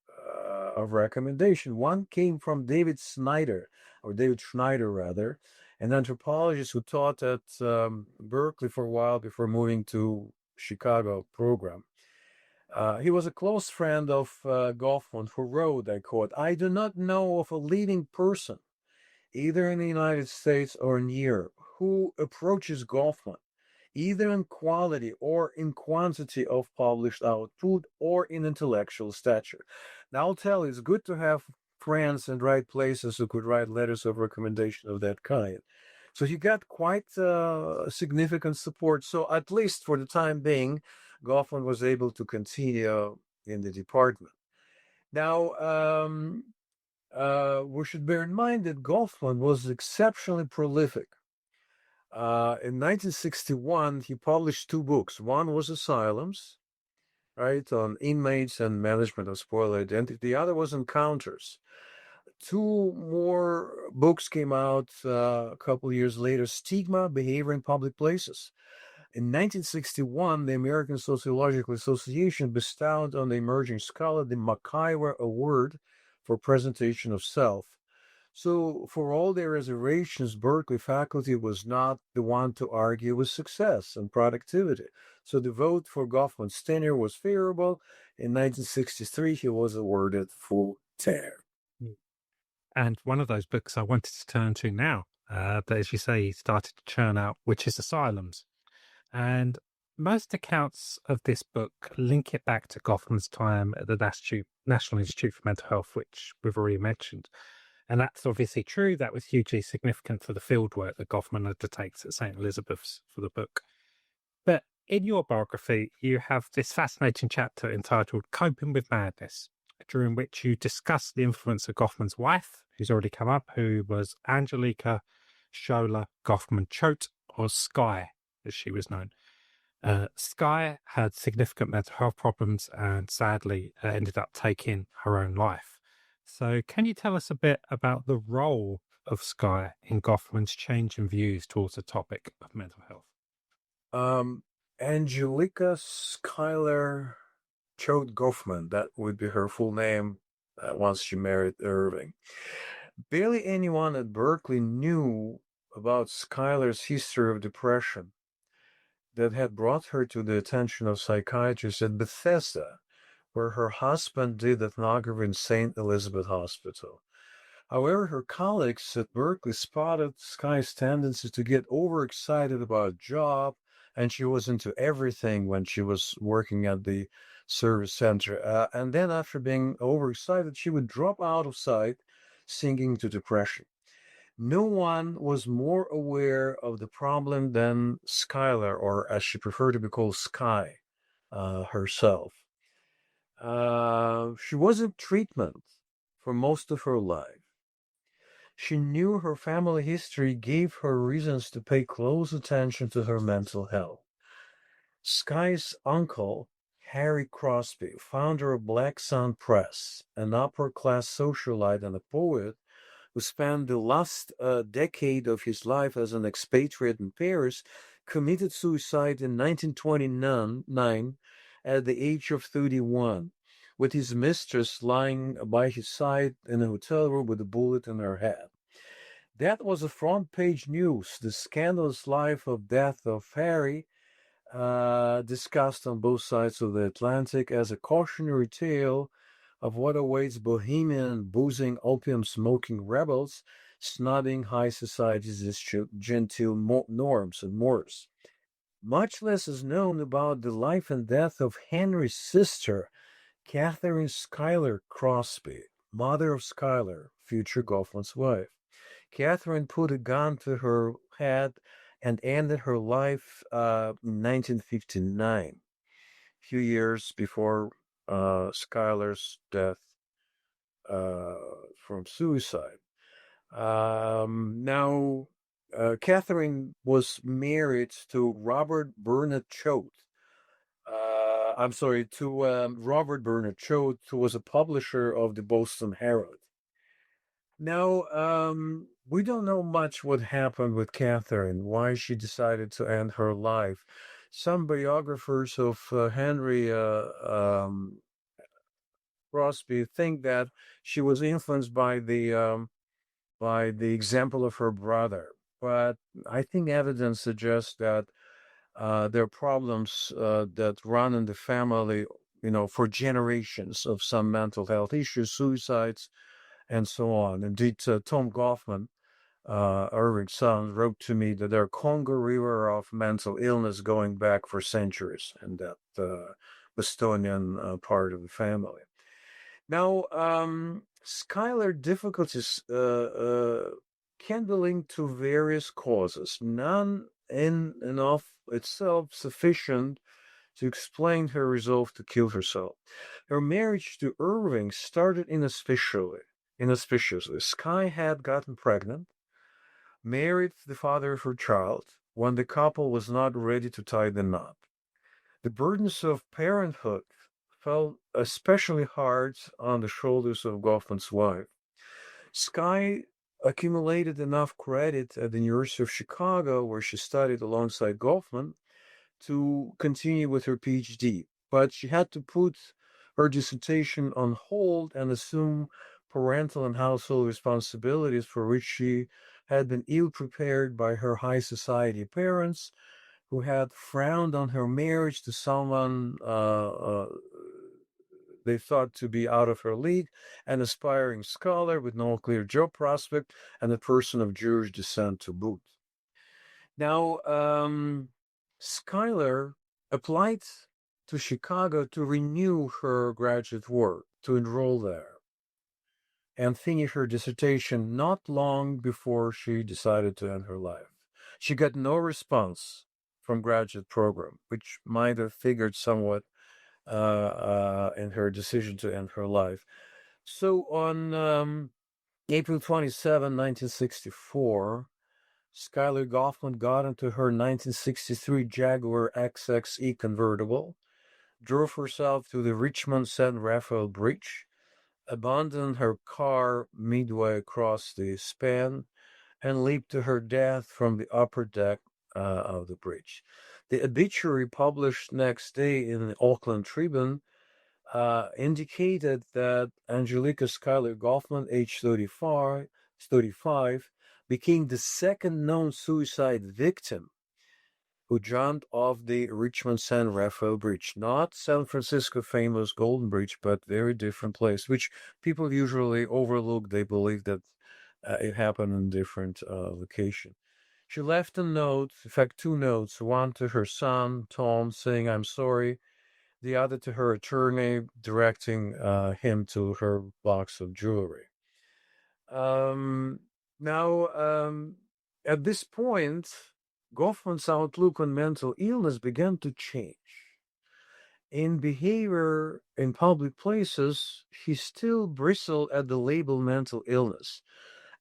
of recommendation. One came from David Schneider, an anthropologist who taught at Berkeley for a while before moving to Chicago program. He was a close friend of Goffman, who wrote, I quote, "I do not know of a leading person, either in the United States or in Europe, who approaches Goffman, either in quality or in quantity of published output or in intellectual stature." Now, I'll tell you, it's good to have friends in right places who could write letters of recommendation of that kind. So he got quite significant support. So at least for the time being, Goffman was able to continue in the department. Now, we should bear in mind that Goffman was exceptionally prolific. In 1961, he published two books. One was Asylums, right, on inmates and management of spoiled identity. The other was Encounters. Two more books came out a couple years later, Stigma, Behavior in Public Places. In 1961, the American Sociological Association bestowed on the emerging scholar the McIver Award for Presentation of Self. So, for all their reservations, Berkeley faculty was not the one to argue with success and productivity. So, the vote for Goffman's tenure was favorable. In 1963, he was awarded full tenure. And one of those books I wanted to turn to now, that, as you say, he started to churn out, which is Asylums. And most accounts of this book link it back to Goffman's time at the National Institute for Mental Health, which we've already mentioned. And that's obviously true. That was hugely significant for the fieldwork that Goffman undertakes at St. Elizabeth's for the book. But in your biography, you have this fascinating chapter entitled Coping with Madness, during which you discuss the influence of Goffman's wife, who's already come up, who was Angelica Schola Goffman-Choate, or Skye, as she was known. Skye had significant mental health problems and sadly ended up taking her own life. So can you tell us a bit about the role of Skye in Goffman's change in views towards the topic of mental health? Angelica Schuyler Choate Goffman, that would be her full name once she married Erving. Barely anyone at Berkeley knew about Schuyler's history of depression that had brought her to the attention of psychiatrists at Bethesda, where her husband did ethnography in St. Elizabeth Hospital. However, her colleagues at Berkeley spotted Skye's tendency to get overexcited about a job, and she was into everything when she was working at the service center. And then after being overexcited, she would drop out of sight, sinking to depression. No one was more aware of the problem than Schuyler, or as she preferred to be called, Skye herself. She was in treatment for most of her life. She knew her family history gave her reasons to pay close attention to her mental health. Skye's uncle, Harry Crosby, founder of Black Sun Press, an upper-class socialite and a poet who spent the last decade of his life as an expatriate in Paris, committed suicide in 1929 at the age of 31, with his mistress lying by his side in a hotel room with a bullet in her head. That was a front-page news, the scandalous life of death of Harry, discussed on both sides of the Atlantic as a cautionary tale of what awaits bohemian, boozing, opium-smoking rebels, snubbing high society's genteel norms and mores. Much less is known about the life and death of Henry's sister, Catherine Schuyler Crosby, mother of Schuyler, future Goffman's wife. Catherine put a gun to her head and ended her life in 1959, a few years before Schuyler's death from suicide. Catherine was married to Robert Bernard Choate. Robert Bernard Choate, who was a publisher of the Boston Herald. Now, we don't know much what happened with Catherine, why she decided to end her life. Some biographers of Henry Crosby think that she was influenced by the example of her brother, but I think evidence suggests that there are problems that run in the family, for generations of some mental health issues, suicides, and so on. Indeed, Tom Goffman, Erving's son, wrote to me that there are Congo River of mental illness going back for centuries in that Bostonian part of the family. Now, Schuyler difficulties can be linked to various causes, none in and of itself sufficient to explain her resolve to kill herself. Her marriage to Erving started inauspiciously. Skye had gotten pregnant, married the father of her child, when the couple was not ready to tie the knot. The burdens of parenthood fell especially hard on the shoulders of Goffman's wife. Skye accumulated enough credit at the University of Chicago, where she studied alongside Goffman, to continue with her PhD, but she had to put her dissertation on hold and assume parental and household responsibilities for which she had been ill-prepared by her high society parents, who had frowned on her marriage to someone they thought to be out of her league, an aspiring scholar with no clear job prospect, and a person of Jewish descent to boot. Now, Schuyler applied to Chicago to renew her graduate work, to enroll there, and finish her dissertation not long before she decided to end her life. She got no response from graduate program, which might have figured somewhat in her decision to end her life. So on April 27, 1964, Schuyler Goffman got into her 1963 Jaguar XXE convertible, drove herself to the Richmond San Rafael Bridge, abandoned her car midway across the span, and leaped to her death from the upper deck of the bridge. The obituary published next day in the Auckland Tribune indicated that Angelica Schuyler Goffman, age 35, became the second known suicide victim who jumped off the Richmond San Rafael Bridge. Not San Francisco famous Golden Bridge, but very different place, which people usually overlook. They believe that it happened in different location. She left a note, in fact, two notes, one to her son, Tom, saying, "I'm sorry," the other to her attorney, directing him to her box of jewelry. At this point, Goffman's outlook on mental illness began to change. In behavior in public places, he still bristled at the label mental illness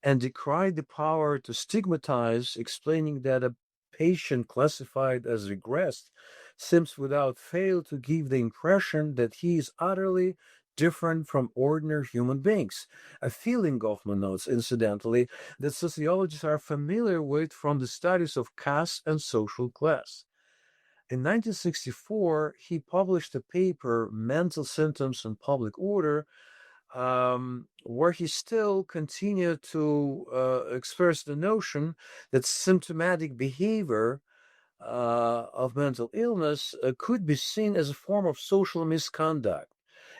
and decried the power to stigmatize, explaining that a patient classified as regressed seems without fail to give the impression that he is utterly different from ordinary human beings. A feeling, Goffman notes, incidentally, that sociologists are familiar with from the studies of caste and social class. In 1964, he published a paper, Mental Symptoms and Public Order, where he still continued to express the notion that symptomatic behavior of mental illness could be seen as a form of social misconduct,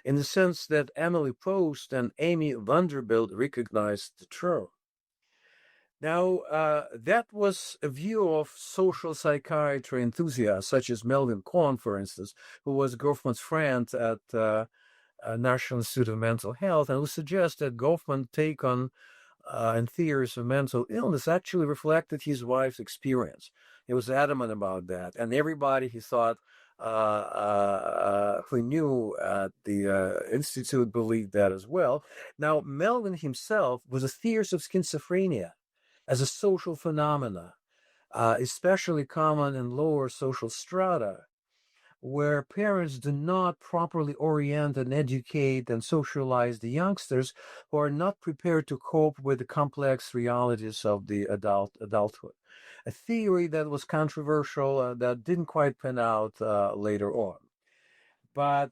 in the sense that Emily Post and Amy Vanderbilt recognized the term. Now, that was a view of social psychiatry enthusiasts, such as Melvin Cohn, for instance, who was Goffman's friend at National Institute of Mental Health, and who suggests that Goffman's take on and theories of mental illness actually reflected his wife's experience. He was adamant about that, and everybody he thought who knew at the institute believed that as well. Now, Melvin himself was a theorist of schizophrenia as a social phenomena, especially common in lower social strata, where parents do not properly orient and educate and socialize the youngsters who are not prepared to cope with the complex realities of the adulthood. A theory that was controversial, that didn't quite pan out later on. But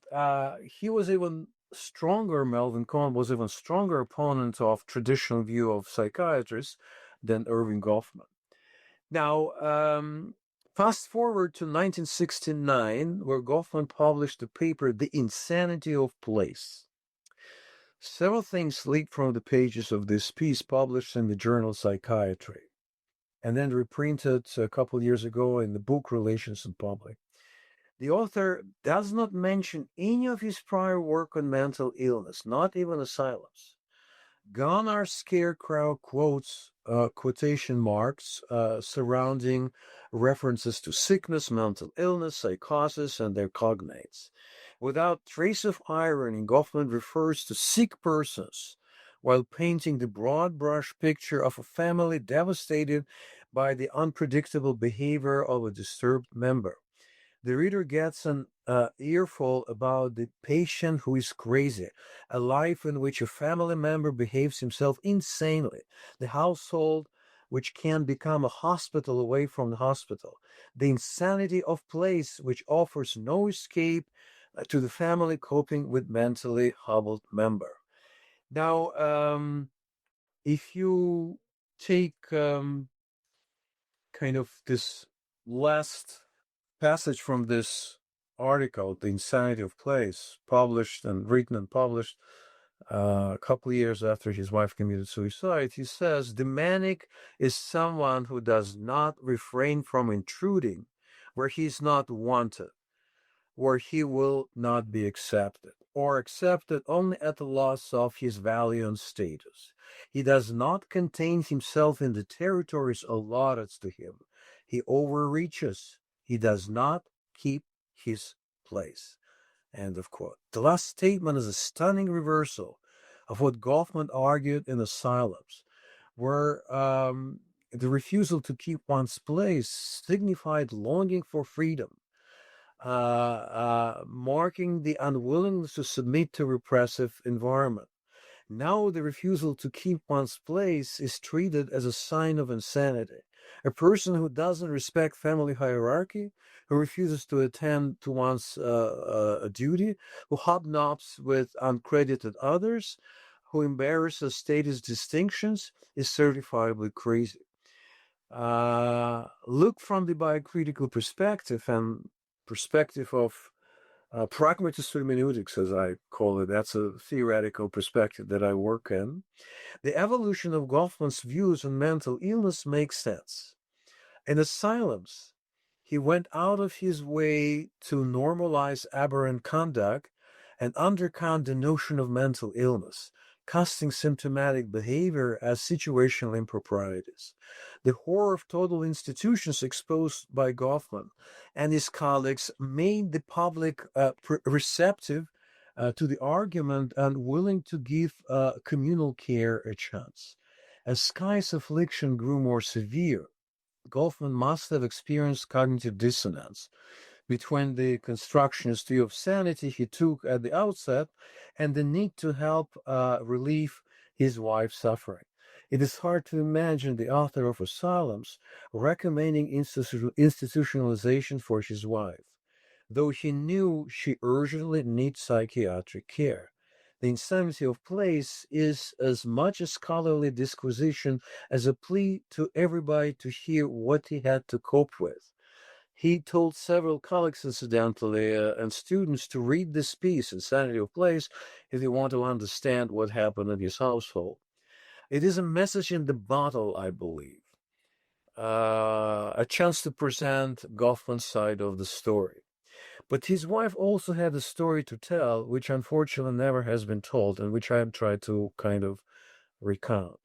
he was even stronger, Melvin Cohn was even stronger opponent of traditional view of psychiatrists than Erving Goffman. Now, fast forward to 1969, where Goffman published the paper, The Insanity of Place. Several things leaked from the pages of this piece published in the journal Psychiatry, and then reprinted a couple years ago in the book Relations in Public. The author does not mention any of his prior work on mental illness, not even asylums. Gone are scarecrow quotes, quotation marks surrounding references to sickness, mental illness, psychosis, and their cognates. Without trace of irony, Goffman refers to sick persons while painting the broad brush picture of a family devastated by the unpredictable behavior of a disturbed member. The reader gets an earful about the patient who is crazy, a life in which a family member behaves himself insanely, the household which can become a hospital away from the hospital, the insanity of place which offers no escape to the family coping with mentally hobbled member. Now, if you take kind of this last passage from this article, The Insanity of Place, published and written and published a couple of years after his wife committed suicide, he says, the manic is someone who does not refrain from intruding where he is not wanted, where he will not be accepted, or accepted only at the loss of his value and status. He does not contain himself in the territories allotted to him. He overreaches. He does not keep his place. End of quote. The last statement is a stunning reversal of what Goffman argued in Asylums, where the refusal to keep one's place signified longing for freedom, marking the unwillingness to submit to repressive environment. Now the refusal to keep one's place is treated as a sign of insanity. A person who doesn't respect family hierarchy, who refuses to attend to one's duty, who hobnobs with uncredited others, who embarrasses status distinctions, is certifiably crazy. Look from the biocritical perspective and perspective of pragmatist hermeneutics, as I call it. That's a theoretical perspective that I work in. The evolution of Goffman's views on mental illness makes sense. In Asylums, he went out of his way to normalize aberrant conduct and undercount the notion of mental illness, casting symptomatic behavior as situational improprieties. The horror of total institutions exposed by Goffman and his colleagues made the public receptive to the argument and willing to give communal care a chance. As Sky's affliction grew more severe, Goffman must have experienced cognitive dissonance between the constructionist view of sanity he took at the outset and the need to help relieve his wife's suffering. It is hard to imagine the author of Asylums recommending institutionalization for his wife, though he knew she urgently needs psychiatric care. The Insanity of Place is as much a scholarly disquisition as a plea to everybody to hear what he had to cope with. He told several colleagues, incidentally, and students to read this piece, Insanity of Place, if they want to understand what happened in his household. It is a message in the bottle, I believe, a chance to present Goffman's side of the story. But his wife also had a story to tell, which unfortunately never has been told, and which I have tried to kind of recount.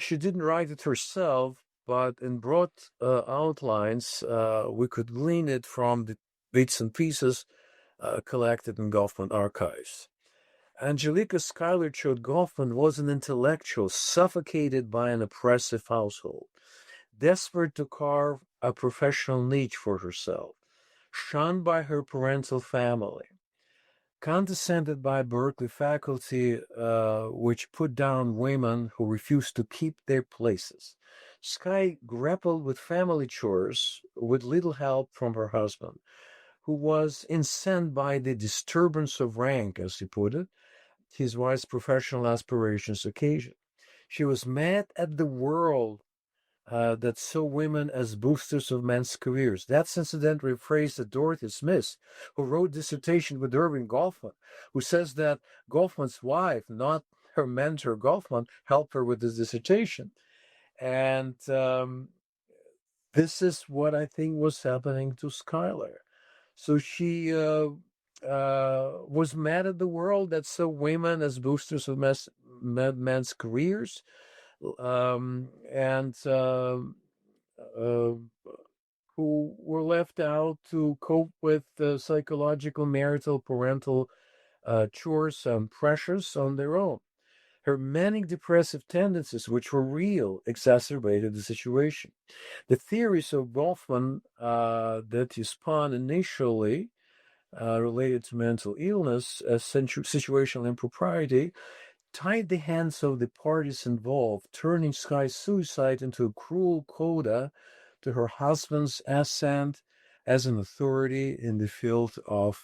She didn't write it herself, but in broad outlines, we could glean it from the bits and pieces collected in Goffman archives. Angelica Schuyler showed Goffman was an intellectual suffocated by an oppressive household, desperate to carve a professional niche for herself, shunned by her parental family, condescended by Berkeley faculty, which put down women who refused to keep their places. Skye grappled with family chores with little help from her husband, who was incensed by the disturbance of rank, as he put it, his wife's professional aspirations occasioned. She was mad at the world that saw women as boosters of men's careers. That's incidentally a phrase that Dorothy Smith, who wrote dissertation with Erving Goffman, who says that Goffman's wife, not her mentor Goffman, helped her with this dissertation. And this is what I think was happening to Schuyler. So she was mad at the world that saw women as boosters of men's careers, and who were left out to cope with psychological, marital, parental chores and pressures on their own. Her manic depressive tendencies, which were real, exacerbated the situation. The theories of Goffman that he spun initially related to mental illness as situational impropriety tied the hands of the parties involved, turning Sky's suicide into a cruel coda to her husband's ascent as an authority in the field of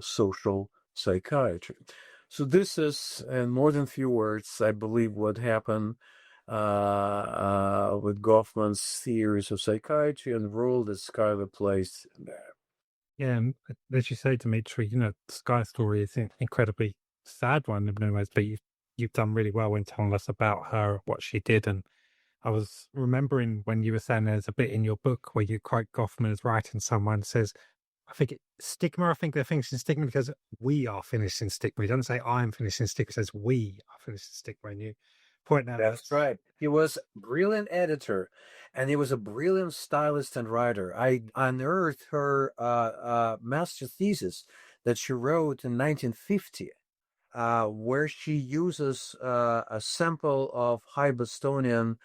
social psychiatry. So this is, in more than few words, I believe what happened with Goffman's theories of psychiatry and the role that Schuyler plays in that. Yeah, and as you say, Dmitri, the Sky story is an incredibly sad one in many ways, but you've done really well in telling us about her, what she did. And I was remembering when you were saying there's a bit in your book where you quote Goffman as writing someone says, I think stigma, I think they're finishing stigma because we are finishing stigma. He doesn't say I'm finishing stigma, he says we are finishing stigma. And you point out That's right. He was a brilliant editor, and he was a brilliant stylist and writer. I unearthed her master thesis that she wrote in 1950, where she uses a sample of high Bostonian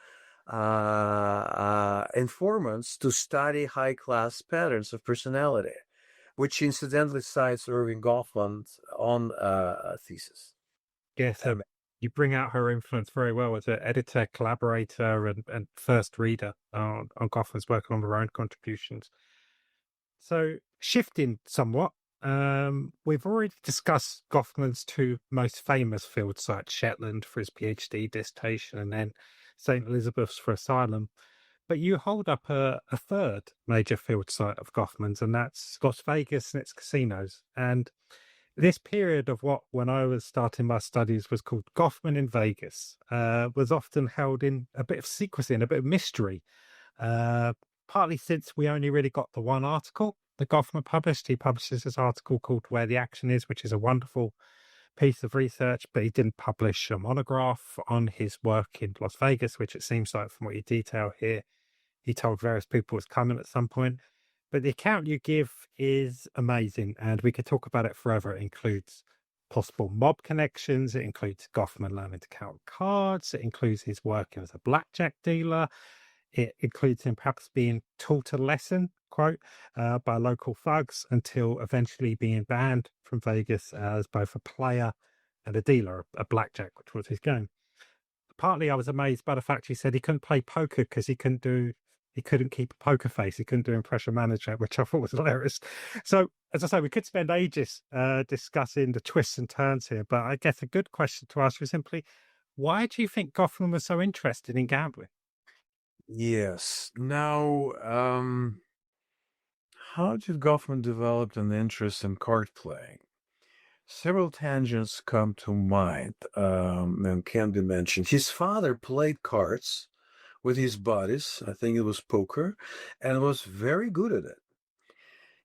informants to study high-class patterns of personality, which incidentally cites Erving Goffman's own thesis. yes, you bring out her influence very well as an editor, collaborator, and first reader on Goffman's work on her own contributions. So, shifting somewhat, we've already discussed Goffman's two most famous field sites, Shetland for his PhD dissertation, and then St. Elizabeth's for asylum. But you hold up a third major field site of Goffman's, and that's Las Vegas and its casinos. And this period of what, when I was starting my studies, was called Goffman in Vegas, was often held in a bit of secrecy and a bit of mystery. Uh, Partly since we only really got the one article that Goffman published. He publishes this article called Where the Action Is, which is a wonderful piece of research, but he didn't publish a monograph on his work in Las Vegas, which it seems like from what you detail here, he told various people was coming at some point. But the account you give is amazing, and we could talk about it forever. It includes possible mob connections. It includes Goffman learning to count cards. It includes his working as a blackjack dealer. It includes him perhaps being taught a lesson, quote, by local thugs until eventually being banned from Vegas as both a player and a dealer, a blackjack, which was his game. Partly I was amazed by the fact he said he couldn't play poker because he couldn't keep a poker face. He couldn't do impression manager, which I thought was hilarious. So, as I say, we could spend ages discussing the twists and turns here, but I guess a good question to ask is simply, why do you think Goffman was so interested in gambling? Yes. Now, how did Goffman develop an interest in card playing? Several tangents come to mind and can be mentioned. His father played cards with his buddies, I think it was poker, and was very good at it.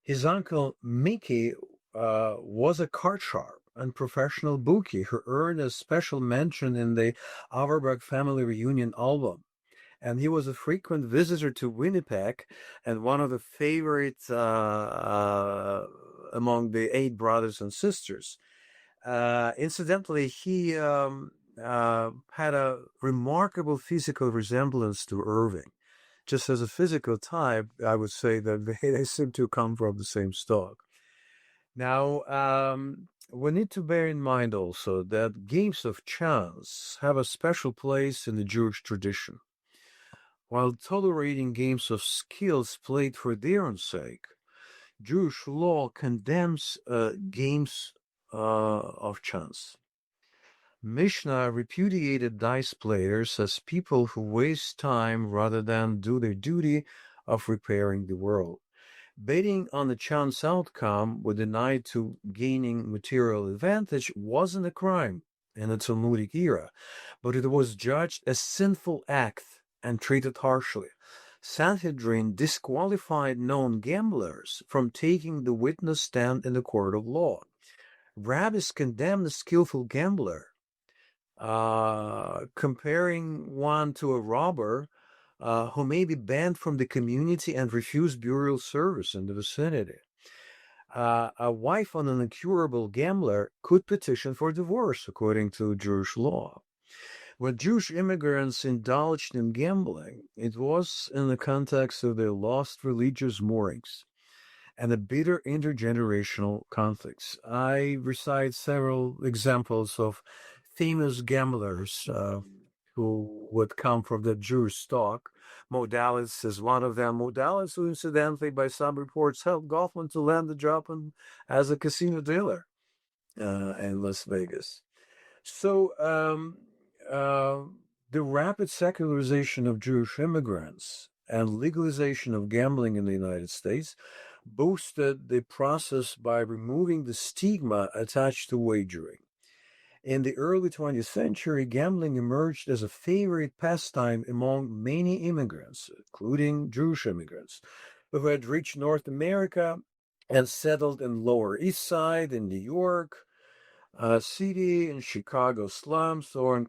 His uncle Mickey was a card sharp and professional bookie who earned a special mention in the Auerbach family reunion album. And he was a frequent visitor to Winnipeg and one of the favorites among the 8 brothers and sisters. Incidentally, he had a remarkable physical resemblance to Erving. Just as a physical type, I would say that they seem to come from the same stock. Now, we need to bear in mind also that games of chance have a special place in the Jewish tradition. While tolerating games of skills played for their own sake, Jewish law condemns games of chance. Mishnah repudiated dice players as people who waste time rather than do their duty of repairing the world. Betting on the chance outcome with an eye to gaining material advantage wasn't a crime in the Talmudic era, but it was judged a sinful act and treated harshly. Sanhedrin disqualified known gamblers from taking the witness stand in the court of law. Rabbis condemned a skillful gambler, comparing one to a robber who may be banned from the community and refuse burial service in the vicinity. A wife on an incurable gambler could petition for divorce according to Jewish law. When Jewish immigrants indulged in gambling, it was in the context of their lost religious moorings and the bitter intergenerational conflicts. I recite several examples of famous gamblers who would come from the Jewish stock. Modalis is one of them. Modalis, who incidentally, by some reports, helped Goffman to land the job as a casino dealer in Las Vegas. So, the rapid secularization of Jewish immigrants and legalization of gambling in the United States boosted the process by removing the stigma attached to wagering. In the early 20th century, gambling emerged as a favorite pastime among many immigrants, including Jewish immigrants, who had reached North America and settled in Lower East Side in New York City, in Chicago slums, or in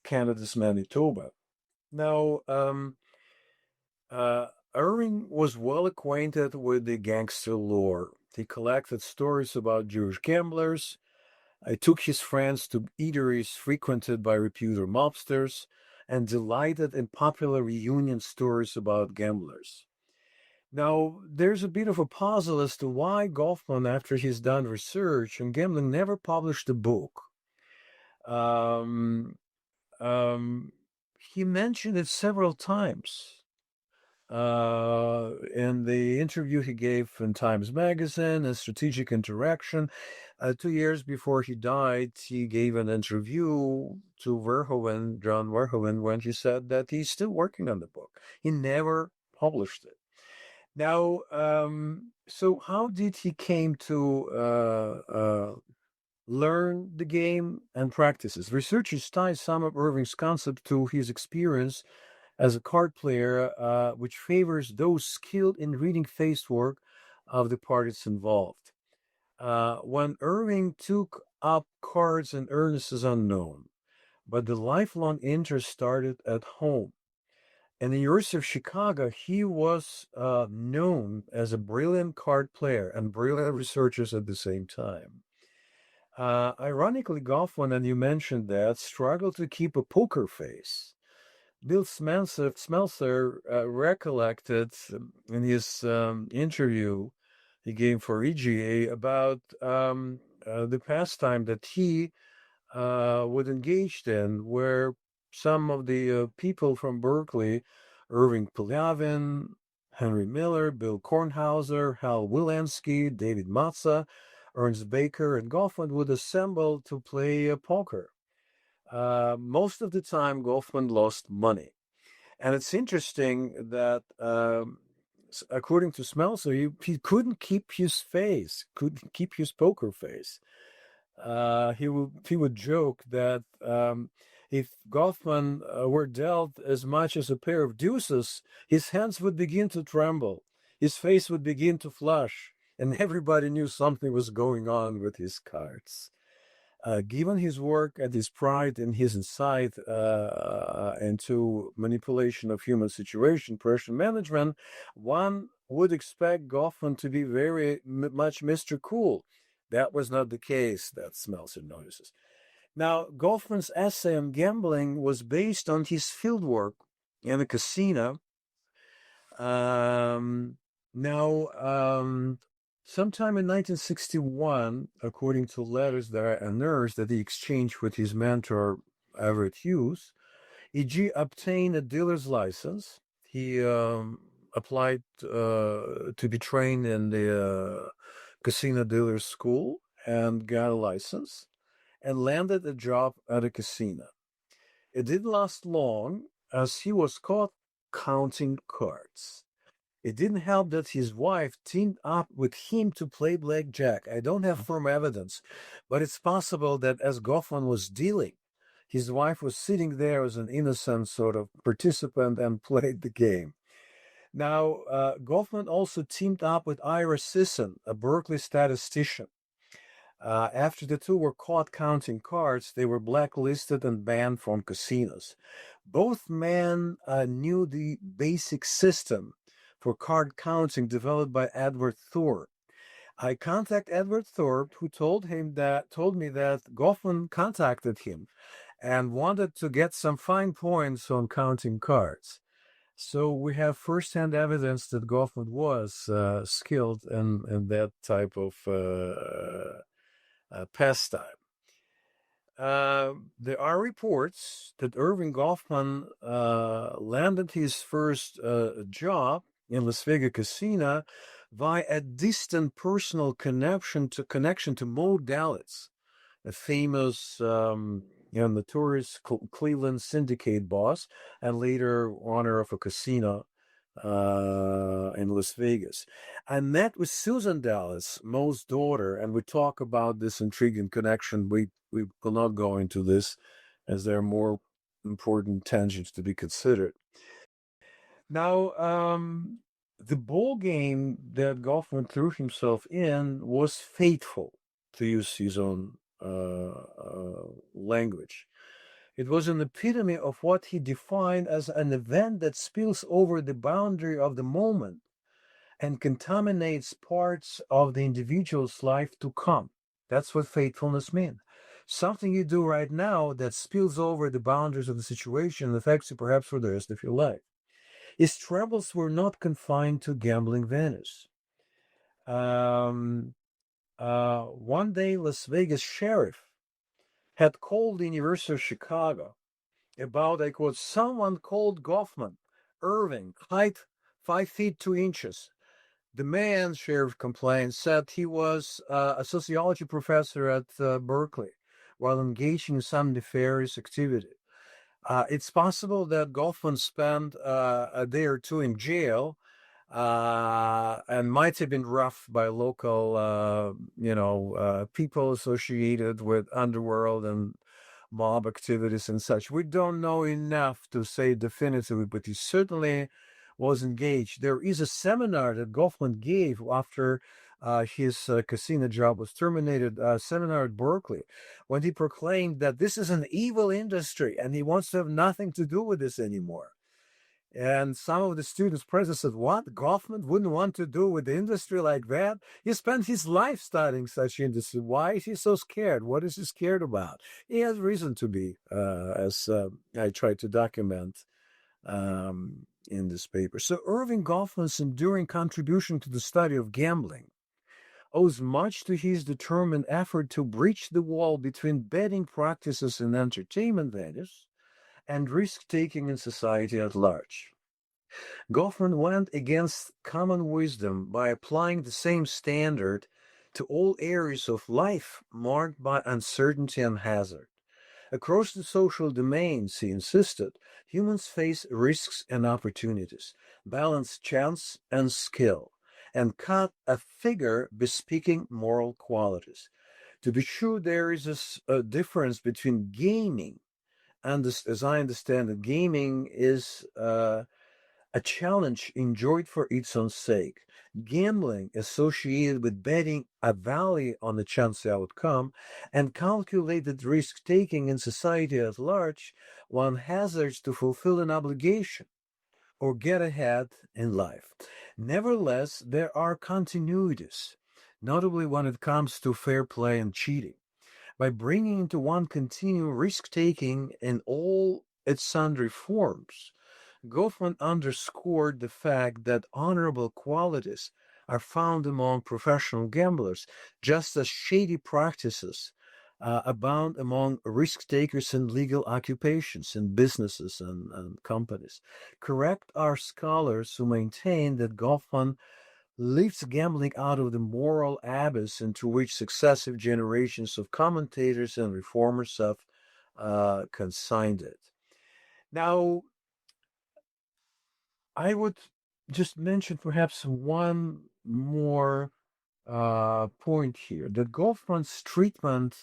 Canada's Manitoba. Now, Erving was well acquainted with the gangster lore. He collected stories about Jewish gamblers. He took his friends to eateries frequented by reputed mobsters and delighted in popular reunion stories about gamblers. Now, there's a bit of a puzzle as to why Goffman, after he's done research on gambling, never published a book. Um, he mentioned it several times. In the interview he gave in Times Magazine and Strategic Interaction, 2 years before he died, he gave an interview to Verhoeven, John Verhoeven, when he said that he's still working on the book. He never published it. Now, so how did he came to learn the game and practices? Researchers tie some of Erving's concept to his experience as a card player, which favors those skilled in reading face work of the parties involved. When Erving took up cards in earnest is unknown, but the lifelong interest started at home. In the University of Chicago, he was known as a brilliant card player and brilliant researcher at the same time. Ironically, Goffman, and you mentioned that, struggled to keep a poker face. Bill Smeltzer recollected in his interview he gave for EGA about the pastime that he would engage in, where some of the people from Berkeley, Erving Pilyavin, Henry Miller, Bill Kornhauser, Hal Wilansky, David Matza, Ernst Baker, and Goffman would assemble to play poker. Most of the time, Goffman lost money. And it's interesting that, according to Smeltzer, he couldn't keep his face, couldn't keep his poker face. He would joke that if Goffman were dealt as much as a pair of deuces, his hands would begin to tremble, his face would begin to flush, and everybody knew something was going on with his cards. Given his work and his pride and his insight into manipulation of human situation, pressure management, one would expect Goffman to be very much Mr. Cool. That was not the case, that Smeltzer notices. Now, Goffman's essay on gambling was based on his fieldwork in a casino. Sometime in 1961, according to letters that are unearthed that he exchanged with his mentor, Everett Hughes, E.G. obtained a dealer's license. He applied to be trained in the casino dealer's school and got a license and landed a job at a casino. It didn't last long as he was caught counting cards. It didn't help that his wife teamed up with him to play blackjack. I don't have firm evidence, but it's possible that as Goffman was dealing, his wife was sitting there as an innocent sort of participant and played the game. Now, Goffman also teamed up with Ira Sisson, a Berkeley statistician. After the two were caught counting cards, they were blacklisted and banned from casinos. Both men knew the basic system for card counting developed by Edward Thorpe. I contacted Edward Thorpe, who told me that Goffman contacted him and wanted to get some fine points on counting cards. So we have first-hand evidence that Goffman was skilled in that type of pastime. There are reports that Erving Goffman landed his first job in Las Vegas Casino via a distant personal connection to Mo Dalitz, a famous notorious Cleveland syndicate boss and later owner of a casino in Las Vegas. I met with Susan Dallas, Mo's daughter, and we talk about this intriguing connection. We will not go into this, as there are more important tangents to be considered. Now, the ball game that Goffman threw himself in was fateful, to use his own language. It was an epitome of what he defined as an event that spills over the boundary of the moment and contaminates parts of the individual's life to come. That's what faithfulness means. Something you do right now that spills over the boundaries of the situation and affects you perhaps for the rest of your life. His travels were not confined to gambling Venice. One day, Las Vegas sheriff had called the University of Chicago about, I quote, someone called Goffman, Erving, height 5 feet 2 inches. The man, sheriff complained, said he was a sociology professor at Berkeley while engaging in some nefarious activity. It's possible that Goffman spent a day or two in jail and might have been roughed by local, people associated with underworld and mob activities and such. We don't know enough to say definitively, but he certainly was engaged. There is a seminar that Goffman gave after his casino job was terminated, a seminar at Berkeley, when he proclaimed that this is an evil industry and he wants to have nothing to do with this anymore. And some of the students present said, what? Goffman wouldn't want to do with the industry like that? He spent his life studying such industry. Why is he so scared? What is he scared about? He has reason to be, as I try to document in this paper. So Erving Goffman's enduring contribution to the study of gambling owes much to his determined effort to breach the wall between betting practices in entertainment venues and risk-taking in society at large. Goffman went against common wisdom by applying the same standard to all areas of life marked by uncertainty and hazard. Across the social domains, he insisted, humans face risks and opportunities, balance chance and skill, and cut a figure bespeaking moral qualities. To be sure, there is a difference between gaming, and as I understand it, gaming is a challenge enjoyed for its own sake. Gambling associated with betting a value on the chance outcome and calculated risk taking in society at large, one hazards to fulfill an obligation or get ahead in life. Nevertheless, there are continuities, notably when it comes to fair play and cheating. By bringing into one continuum risk taking in all its sundry forms, Goffman underscored the fact that honorable qualities are found among professional gamblers, just as shady practices abound among risk takers in legal occupations, in businesses and companies. Correct are scholars who maintain that Goffman lifts gambling out of the moral abyss into which successive generations of commentators and reformers have consigned it. Now, I would just mention perhaps one more point here. That Goffman's treatment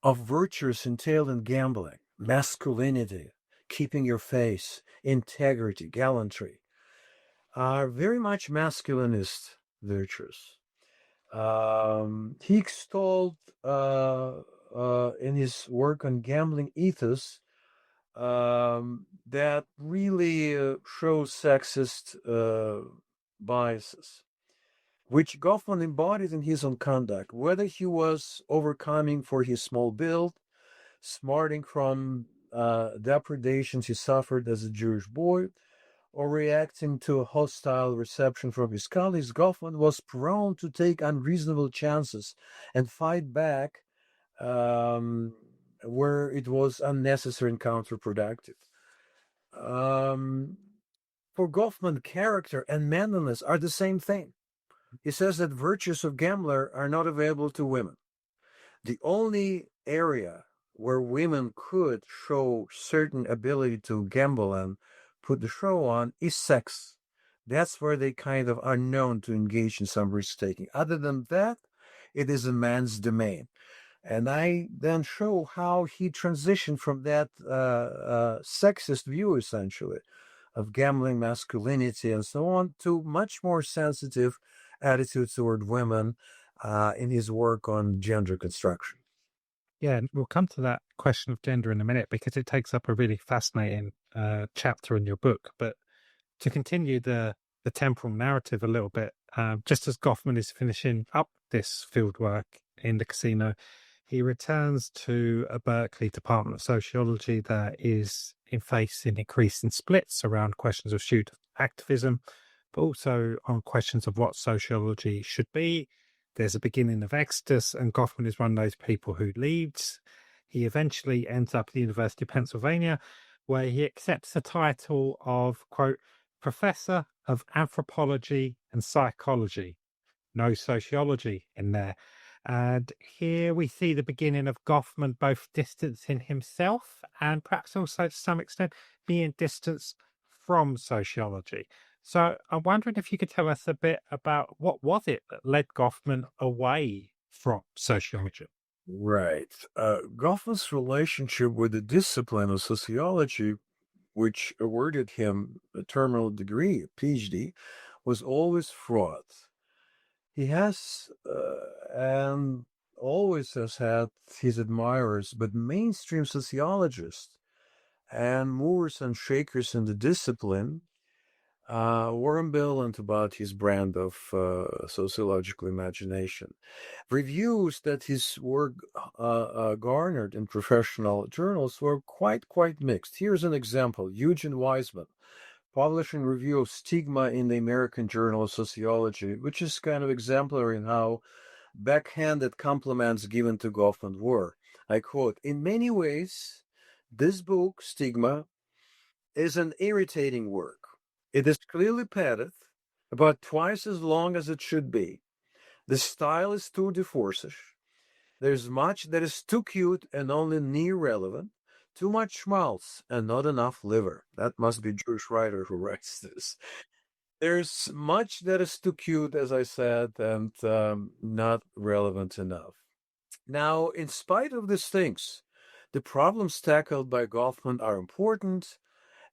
of virtues entailed in gambling, masculinity, keeping your face, integrity, gallantry, are very much masculinist virtues. He extolled in his work on gambling ethos that really shows sexist biases, which Goffman embodied in his own conduct, whether he was overcoming for his small build, smarting from depredations he suffered as a Jewish boy, or reacting to a hostile reception from his colleagues. Goffman was prone to take unreasonable chances and fight back where it was unnecessary and counterproductive. For Goffman, character and manliness are the same thing. He says that virtues of gambler are not available to women. The only area where women could show certain ability to gamble and put the show on is sex, That's where they kind of are known to engage in some risk-taking. Other than that, it is a man's domain. And I then show how he transitioned from that sexist view, essentially, of gambling masculinity and so on, to much more sensitive attitude toward women in his work on gender construction. Yeah, and we'll come to that question of gender in a minute because it takes up a really fascinating chapter in your book. But to continue the temporal narrative a little bit, just as Goffman is finishing up this fieldwork in the casino, he returns to a Berkeley Department of Sociology that is facing increasing splits around questions of student activism, but also on questions of what sociology should be. There's a beginning of exodus, and Goffman is one of those people who leaves. He eventually ends up at the University of Pennsylvania, where he accepts the title of, quote, Professor of Anthropology and Psychology. No sociology in there. And here we see the beginning of Goffman both distancing himself and perhaps also to some extent being distanced from sociology. So I'm wondering if you could tell us a bit about what was it that led Goffman away from sociology? Right. Goffman's relationship with the discipline of sociology, which awarded him a terminal degree, a PhD, was always fraught. He has and always has had his admirers, but mainstream sociologists and movers and shakers in the discipline were ambivalent about his brand of sociological imagination. Reviews that his work garnered in professional journals were quite mixed. Here's an example. Eugene Weismann, publishing review of Stigma in the American Journal of Sociology, which is kind of exemplary in how backhanded compliments given to Goffman were. I quote, "In many ways, this book, Stigma, is an irritating work. It is clearly padded, about twice as long as it should be. The style is too de forcish. There's much that is too cute and only near relevant. Too much schmaltz and not enough liver." That must be a Jewish writer who writes this. There's much that is too cute, as I said, and not relevant enough. Now, in spite of these things, the problems tackled by Goffman are important,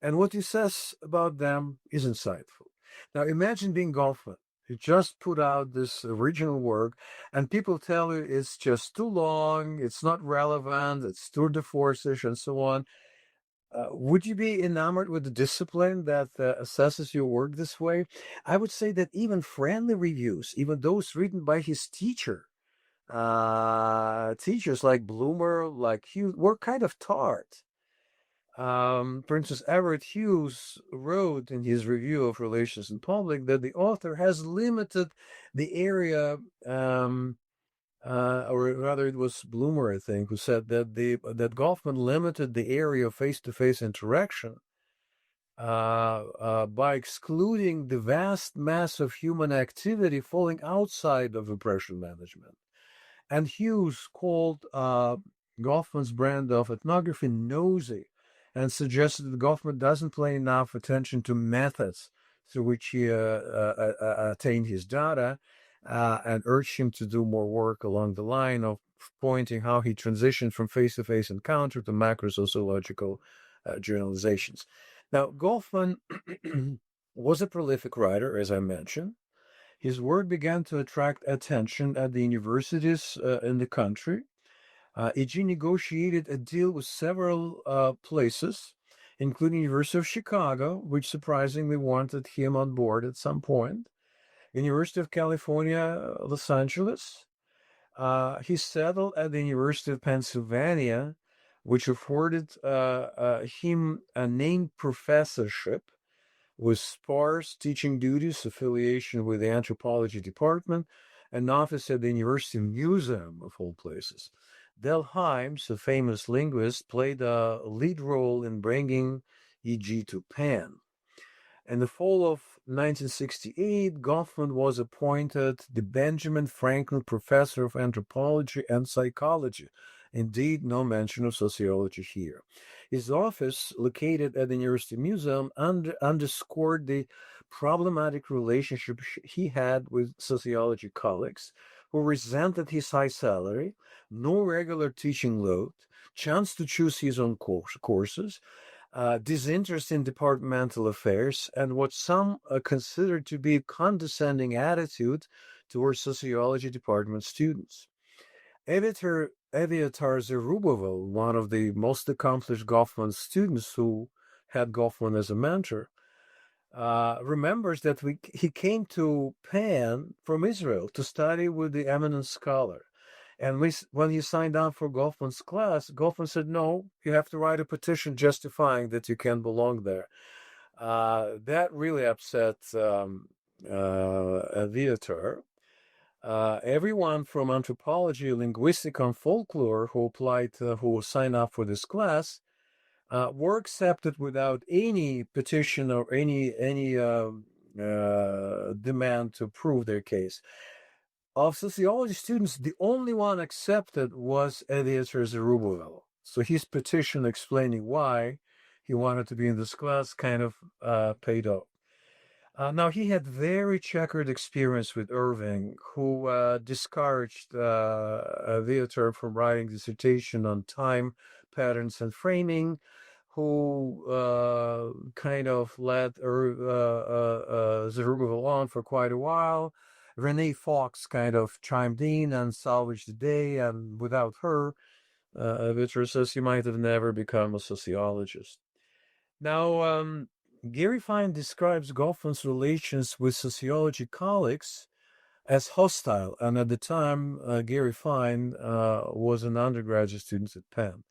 and what he says about them is insightful. Now, imagine being Goffman. You just put out this original work, and people tell you it's just too long, it's not relevant, it's too de forcish, and so on. Would you be enamored with the discipline that assesses your work this way? I would say that even friendly reviews, even those written by his teachers like Bloomer, like Hughes, were kind of tart. For instance, Everett Hughes wrote in his review of Relations in Public that the author has limited the area, or rather, it was Bloomer, I think, who said that that Goffman limited the area of face-to-face interaction by excluding the vast mass of human activity falling outside of impression management. And Hughes called Goffman's brand of ethnography nosy, and suggested that Goffman doesn't pay enough attention to methods through which he attained his data, and urged him to do more work along the line of pointing how he transitioned from face-to-face encounter to macro-sociological generalizations. Now, Goffman was a prolific writer, as I mentioned. His work began to attract attention at the universities in the country. E.g. negotiated a deal with several places, including University of Chicago, which surprisingly wanted him on board at some point, University of California, Los Angeles. He settled at the University of Pennsylvania, which afforded him a named professorship with sparse teaching duties, affiliation with the anthropology department, an office at the University Museum, of all places. Del Hymes, a famous linguist, played a lead role in bringing E.G. to Penn. In the fall of 1968, Goffman was appointed the Benjamin Franklin Professor of Anthropology and Psychology. Indeed, no mention of sociology here. His office, located at the University Museum, underscored the problematic relationship he had with sociology colleagues who resented his high salary, no regular teaching load, chance to choose his own courses, disinterest in departmental affairs, and what some considered to be condescending attitude towards sociology department students. Aviatar Zerubbabel, one of the most accomplished Goffman students who had Goffman as a mentor, remembers that he came to Penn from Israel to study with the eminent scholar. And when he signed up for Goffman's class, Goffman said, no, you have to write a petition justifying that you can belong there. That really upset Aviatar. Everyone from anthropology, linguistics, and folklore who signed up for this class, were accepted without any petition or any demand to prove their case. Of sociology students, the only one accepted was Eliezer Zerubbabel. So his petition explaining why he wanted to be in this class kind of paid off. Now, he had very checkered experience with Erving, who discouraged Viator from writing dissertation on time, patterns, and framing, who kind of led Zerubbabel on for quite a while. Renee Fox kind of chimed in and salvaged the day, and without her, Viator says he might have never become a sociologist. Now, Gary Fine describes Goffman's relations with sociology colleagues as hostile, and at the time, Gary Fine was an undergraduate student at Penn.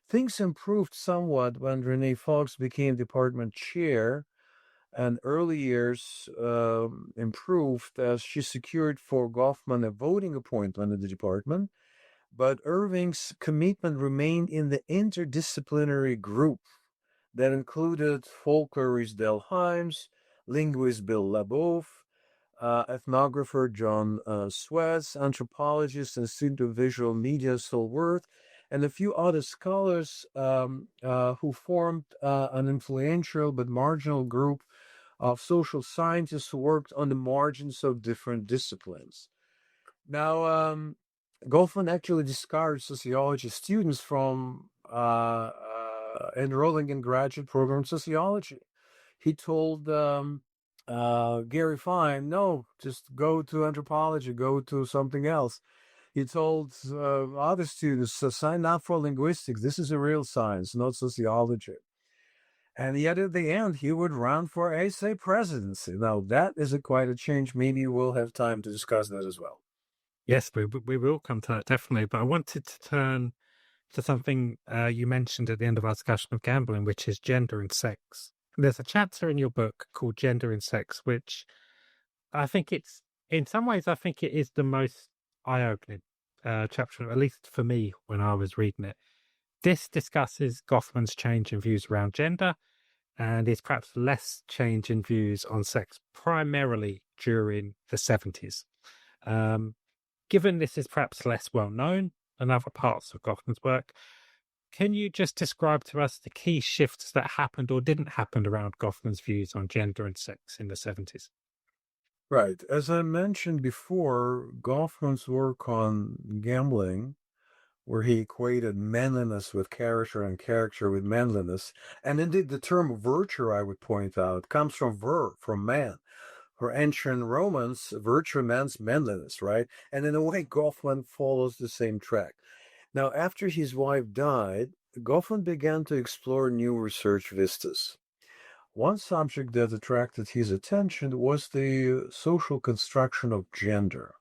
Things improved somewhat when Renee Fox became department chair, and early years improved as she secured for Goffman a voting appointment in the department, but Erving's commitment remained in the interdisciplinary group that included folklorist Del Himes, linguist Bill Labov, ethnographer John Swets, anthropologist and student of visual media Sol Worth, and a few other scholars who formed an influential but marginal group of social scientists who worked on the margins of different disciplines. Now, Goffman actually discouraged sociology students from enrolling in graduate program in sociology. He told Gary Fine, no, just go to anthropology, go to something else. He told other students, sign up for linguistics. This is a real science, not sociology. And yet at the end, he would run for ASA presidency. Now, that is quite a change. Maybe we'll have time to discuss that as well. Yes, we will come to that, definitely. But I wanted to turn to something you mentioned at the end of our discussion of gambling, which is gender and sex. There's a chapter in your book called Gender and Sex, which I think it's, in some ways, I think it is the most eye-opening chapter, at least for me, when I was reading it. This discusses Goffman's change in views around gender and is perhaps less change in views on sex, primarily during the 70s. Given this is perhaps less well known than other parts of Goffman's work, can you just describe to us the key shifts that happened or didn't happen around Goffman's views on gender and sex in the 70s? Right. As I mentioned before, Goffman's work on gambling, where he equated manliness with character and character with manliness, and indeed the term virtue, I would point out, comes from from man. For ancient Romans, virtue means manliness, right? And in a way, Goffman follows the same track. Now, after his wife died, Goffman began to explore new research vistas. One subject that attracted his attention was the social construction of gender.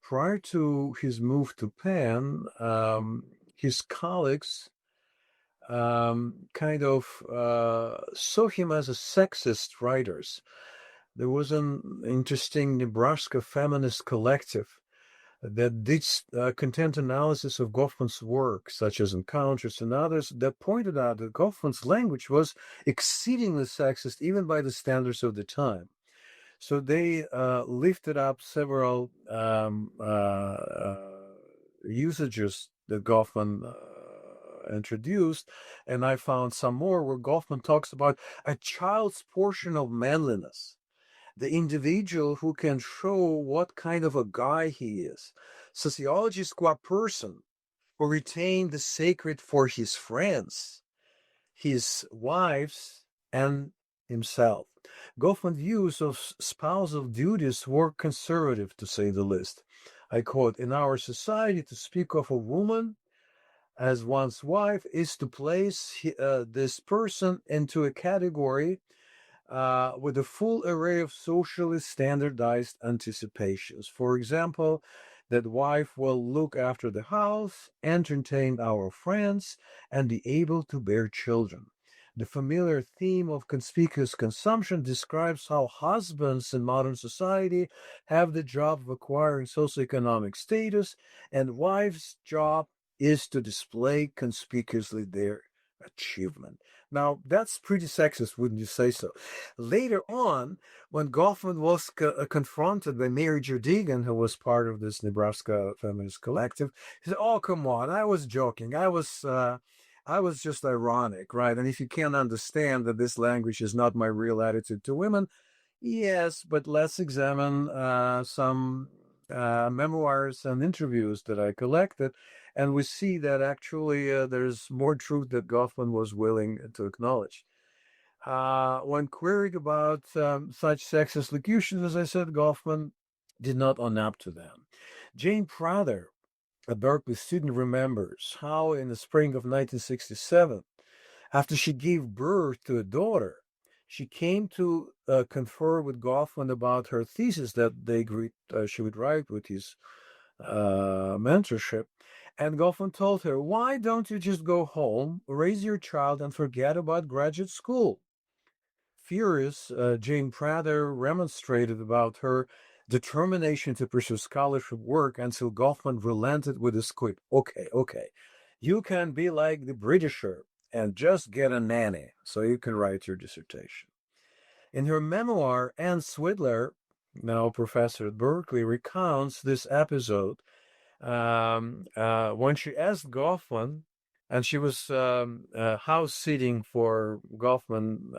Prior to his move to Penn, his colleagues kind of saw him as a sexist writer. There was an interesting Nebraska feminist collective that did content analysis of Goffman's work, such as Encounters and others, that pointed out that Goffman's language was exceedingly sexist, even by the standards of the time. So they lifted up several usages that Goffman introduced, and I found some more where Goffman talks about a child's portion of manliness. the individual who can show what kind of a guy he is. Sociology is a person who retained the sacred for his friends, his wives, and himself. Goffman's views of spousal duties were conservative, to say the least. I quote, "In our society, to speak of a woman as one's wife is to place this person into a category with a full array of socially standardized anticipations. For example, that wife will look after the house, entertain our friends, and be able to bear children." The familiar theme of conspicuous consumption describes how husbands in modern society have the job of acquiring socioeconomic status, and wives' job is to display conspicuously their achievement. Now, that's pretty sexist, wouldn't you say so? Later on, when Goffman was confronted by Mary Jo Deegan, who was part of this Nebraska feminist collective, he said, "Oh, come on, I was joking. I was just ironic, right? And if you can't understand that this language is not my real attitude to women, yes, but let's examine some memoirs and interviews that I collected, and we see that actually there's more truth that Goffman was willing to acknowledge." When queried about such sexist locutions, as I said, Goffman did not own up to them. Jane Prather, a Berkeley student, remembers how in the spring of 1967, after she gave birth to a daughter, she came to confer with Goffman about her thesis that they agreed she would write with his mentorship. And Goffman told her, "Why don't you just go home, raise your child, and forget about graduate school?" Furious, Jane Prather remonstrated about her determination to pursue scholarship work until Goffman relented with his quip, okay, you can be like the Britisher and just get a nanny so you can write your dissertation." In her memoir, Anne Swidler, now professor at Berkeley, recounts this episode when she asked Goffman, and she was house sitting for Goffman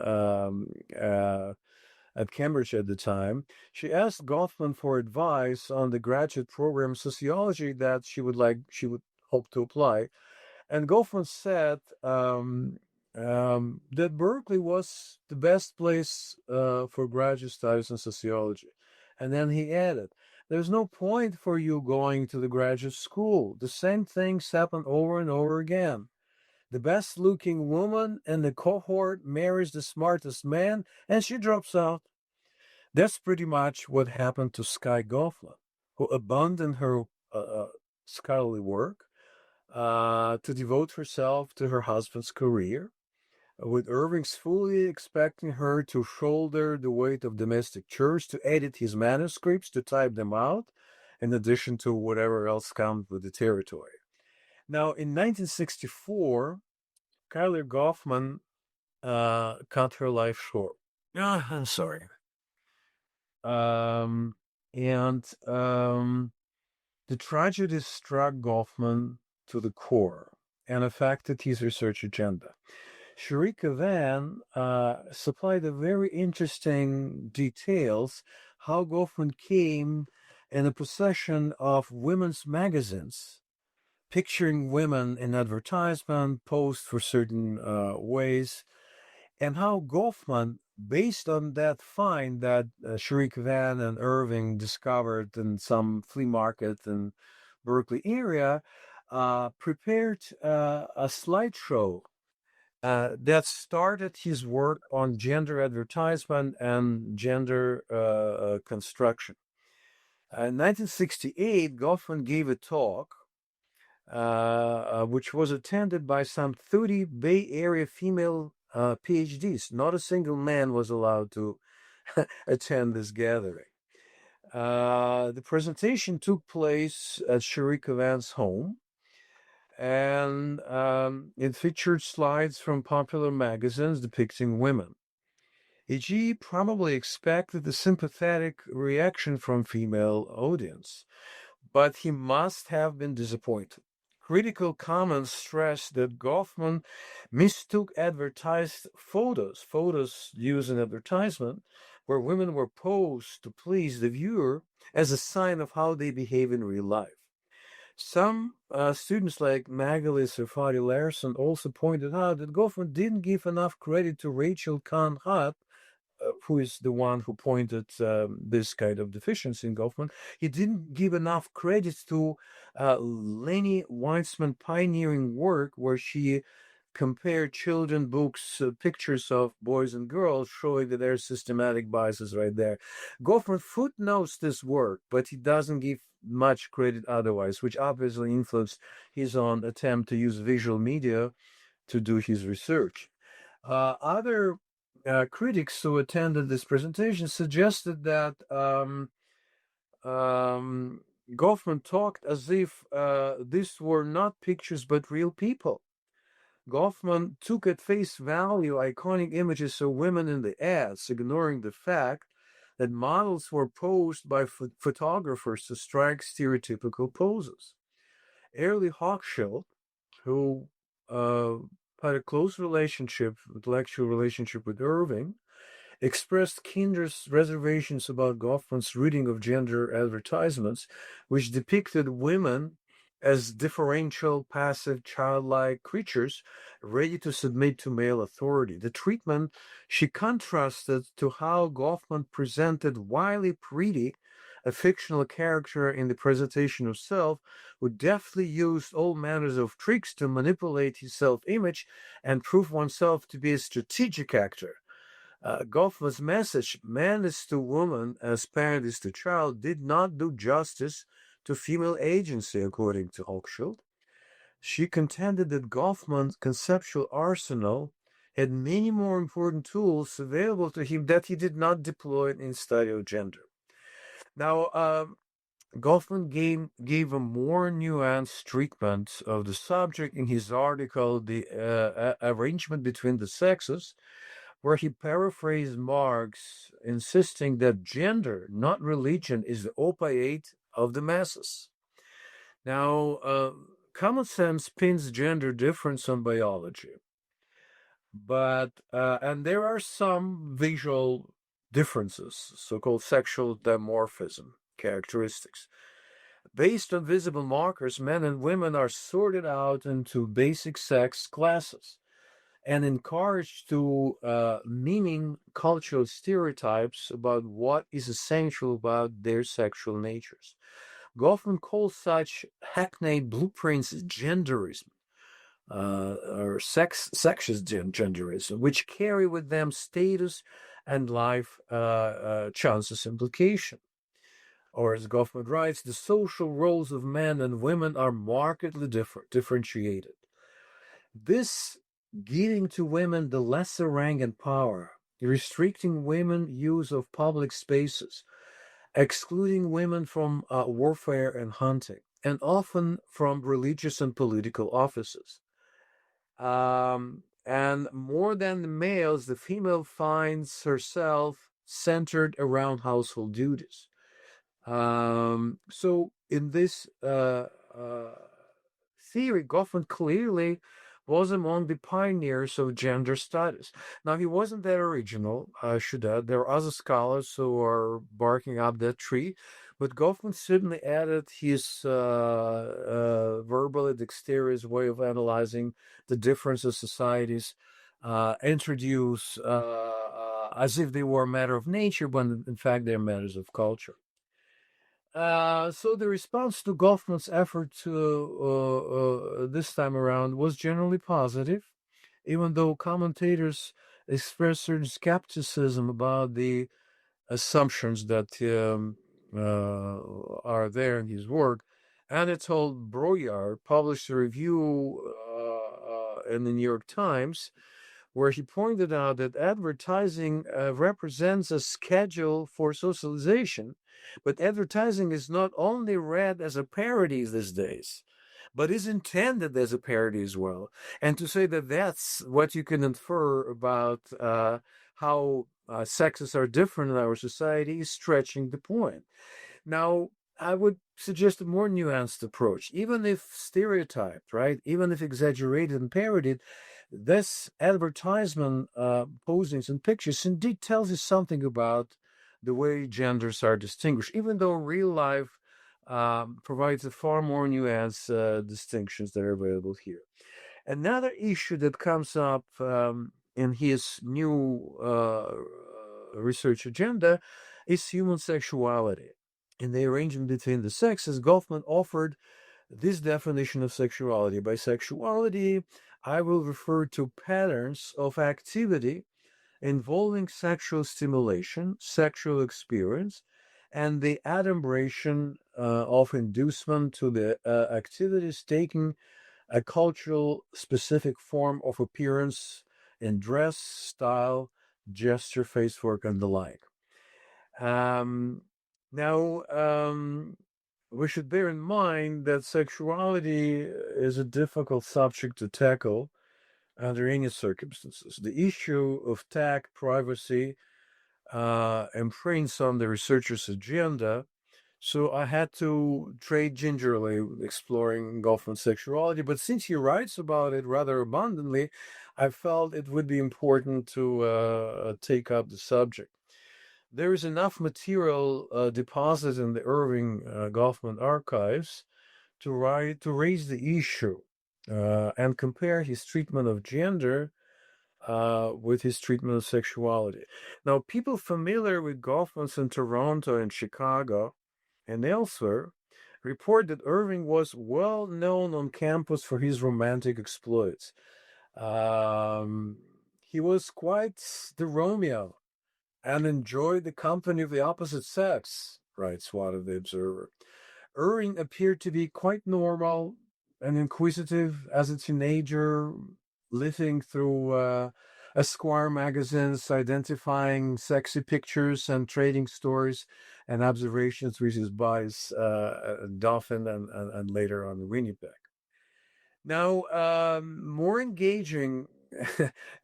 at Cambridge at the time. She asked Goffman for advice on the graduate program sociology that she would hope to apply, and Goffman said that Berkeley was the best place for graduate studies in sociology, and then he added, "There's no point for you going to the graduate school. The same things happen over and over again. The best looking woman in the cohort marries the smartest man and she drops out." That's pretty much what happened to Skye Goffman, who abandoned her scholarly work to devote herself to her husband's career, with Erving's fully expecting her to shoulder the weight of domestic chores, to edit his manuscripts, to type them out, in addition to whatever else comes with the territory. Now, in 1964, Kyler Goffman cut her life short. I'm sorry. The tragedy struck Goffman to the core and affected his research agenda. Sharika Van supplied a very interesting details how Goffman came in the possession of women's magazines, picturing women in advertisement, posed for certain ways, and how Goffman, based on that find that Sharika Van and Erving discovered in some flea market in Berkeley area, prepared a slideshow that started his work on gender advertisement and gender construction. In 1968, Goffman gave a talk which was attended by some 30 Bay Area female PhDs. Not a single man was allowed to attend this gathering. The presentation took place at Sharika Van's home, and it featured slides from popular magazines depicting women. E.G. probably expected a sympathetic reaction from female audience, but he must have been disappointed. Critical comments stressed that Goffman mistook advertised photos used in advertisement, where women were posed to please the viewer as a sign of how they behave in real life. Some students like Magalis or Fadi Larson also pointed out that Goffman didn't give enough credit to Rachel Conrad, who is the one who pointed this kind of deficiency in Goffman. He didn't give enough credit to Leni Weissman's pioneering work, where she compared children books, pictures of boys and girls, showing that there's systematic biases right there. Goffman footnotes this work, but he doesn't give much credit otherwise, which obviously influenced his own attempt to use visual media to do his research. Other critics who attended this presentation suggested that Goffman talked as if these were not pictures but real people. Goffman took at face value iconic images of women in the ads, ignoring the fact that models were posed by photographers to strike stereotypical poses. Early Hochschild, who had a close intellectual relationship with Erving, expressed Kinder's reservations about Goffman's reading of gender advertisements, which depicted women as differential, passive, childlike creatures ready to submit to male authority. The treatment she contrasted to how Goffman presented Wiley Pretty, a fictional character in the presentation of self, who deftly used all manners of tricks to manipulate his self-image and prove oneself to be a strategic actor. Goffman's message, man is to woman as parent is to child, did not do justice to female agency, according to Hochschild. She contended that Goffman's conceptual arsenal had many more important tools available to him that he did not deploy in study of gender. Now, Goffman gave a more nuanced treatment of the subject in his article, The Arrangement Between the Sexes, where he paraphrased Marx, insisting that gender, not religion, is the opiate of the masses. Now, common sense pins gender difference on biology, but and there are some visual differences, so-called sexual dimorphism characteristics. Based on visible markers, men and women are sorted out into basic sex classes and encouraged to meaning cultural stereotypes about what is essential about their sexual natures. Goffman calls such hackneyed blueprints genderism, or sexist genderism, which carry with them status and life chances implication. Or as Goffman writes, the social roles of men and women are markedly differentiated. This giving to women the lesser rank and power, restricting women's use of public spaces, excluding women from warfare and hunting, and often from religious and political offices. And more than the males, the female finds herself centered around household duties. So in this theory, Goffman clearly was among the pioneers of gender studies. Now, he wasn't that original, I should add. There are other scholars who are barking up that tree, but Goffman certainly added his verbally dexterous way of analyzing the difference of societies, introduce as if they were a matter of nature, but in fact they're matters of culture. So the response to Goffman's effort this time around was generally positive, even though commentators expressed certain skepticism about the assumptions that are there in his work. Anatole Broyard published a review in the New York Times where he pointed out that advertising represents a schedule for socialization, but advertising is not only read as a parody these days, but is intended as a parody as well. And to say that that's what you can infer about how sexes are different in our society is stretching the point. Now, I would suggest a more nuanced approach. Even if stereotyped, right? Even if exaggerated and parodied, This advertisement postings and pictures indeed tells us something about the way genders are distinguished, even though real life provides a far more nuanced distinctions that are available here. Another issue that comes up in his new research agenda is human sexuality. In the arrangement between the sexes, Goffman offered this definition of sexuality. By sexuality, I will refer to patterns of activity involving sexual stimulation, sexual experience, and the adumbration of inducement to the activities taking a cultural specific form of appearance in dress, style, gesture, face work, and the like. Now, we should bear in mind that sexuality is a difficult subject to tackle under any circumstances. The issue of tact, privacy, imprints on the researcher's agenda. So I had to trade gingerly exploring Goffman's sexuality. But since he writes about it rather abundantly, I felt it would be important to take up the subject. There is enough material deposited in the Erving Goffman archives to raise the issue and compare his treatment of gender with his treatment of sexuality. Now, people familiar with Goffman's in Toronto and Chicago and elsewhere report that Erving was well known on campus for his romantic exploits. He was quite the Romeo and enjoyed the company of the opposite sex, writes one of the Observer. Erving appeared to be quite normal and inquisitive as a teenager, living through Esquire magazines, identifying sexy pictures and trading stories and observations with his buddies, Dauphin and later on Winnipeg. Now, more engaging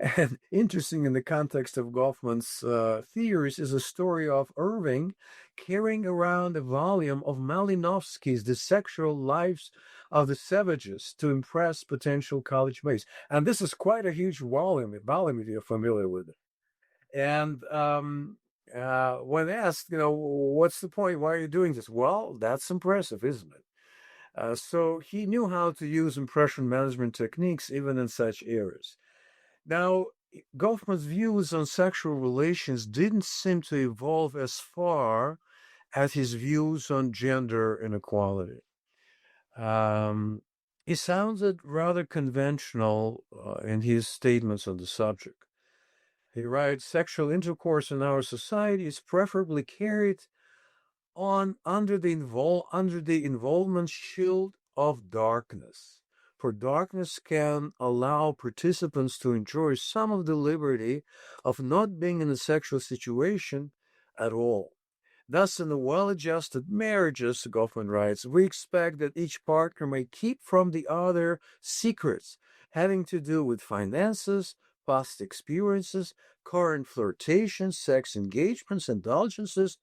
and interesting in the context of Goffman's theories is a story of Erving carrying around a volume of Malinowski's The Sexual Lives of the Savages to impress potential college mates. And this is quite a huge volume if you're familiar with it. And when asked, what's the point? Why are you doing this? Well, that's impressive, isn't it? So he knew how to use impression management techniques even in such eras. Now, Goffman's views on sexual relations didn't seem to evolve as far as his views on gender inequality. He sounded rather conventional in his statements on the subject. He writes, sexual intercourse in our society is preferably carried on under the involvement shield of darkness. For darkness can allow participants to enjoy some of the liberty of not being in a sexual situation at all. Thus, in the well-adjusted marriages, Goffman writes, we expect that each partner may keep from the other secrets having to do with finances, past experiences, current flirtations, sex engagements, indulgences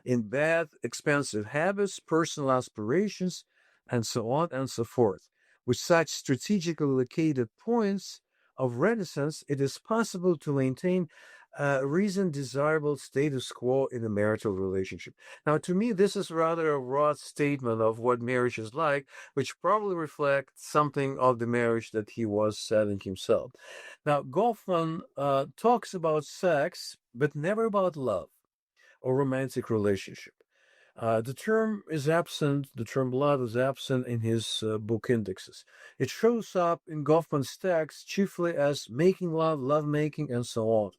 in bad, expensive habits, personal aspirations, and so on and so forth. With such strategically located points of reticence, it is possible to maintain a reasoned desirable status quo in a marital relationship. Now, to me, this is rather a broad statement of what marriage is like, which probably reflects something of the marriage that he was selling himself. Now, Goffman talks about sex, but never about love or romantic relationship. The term love is absent in his book indexes. It shows up in Goffman's text chiefly as making love, lovemaking, and so on.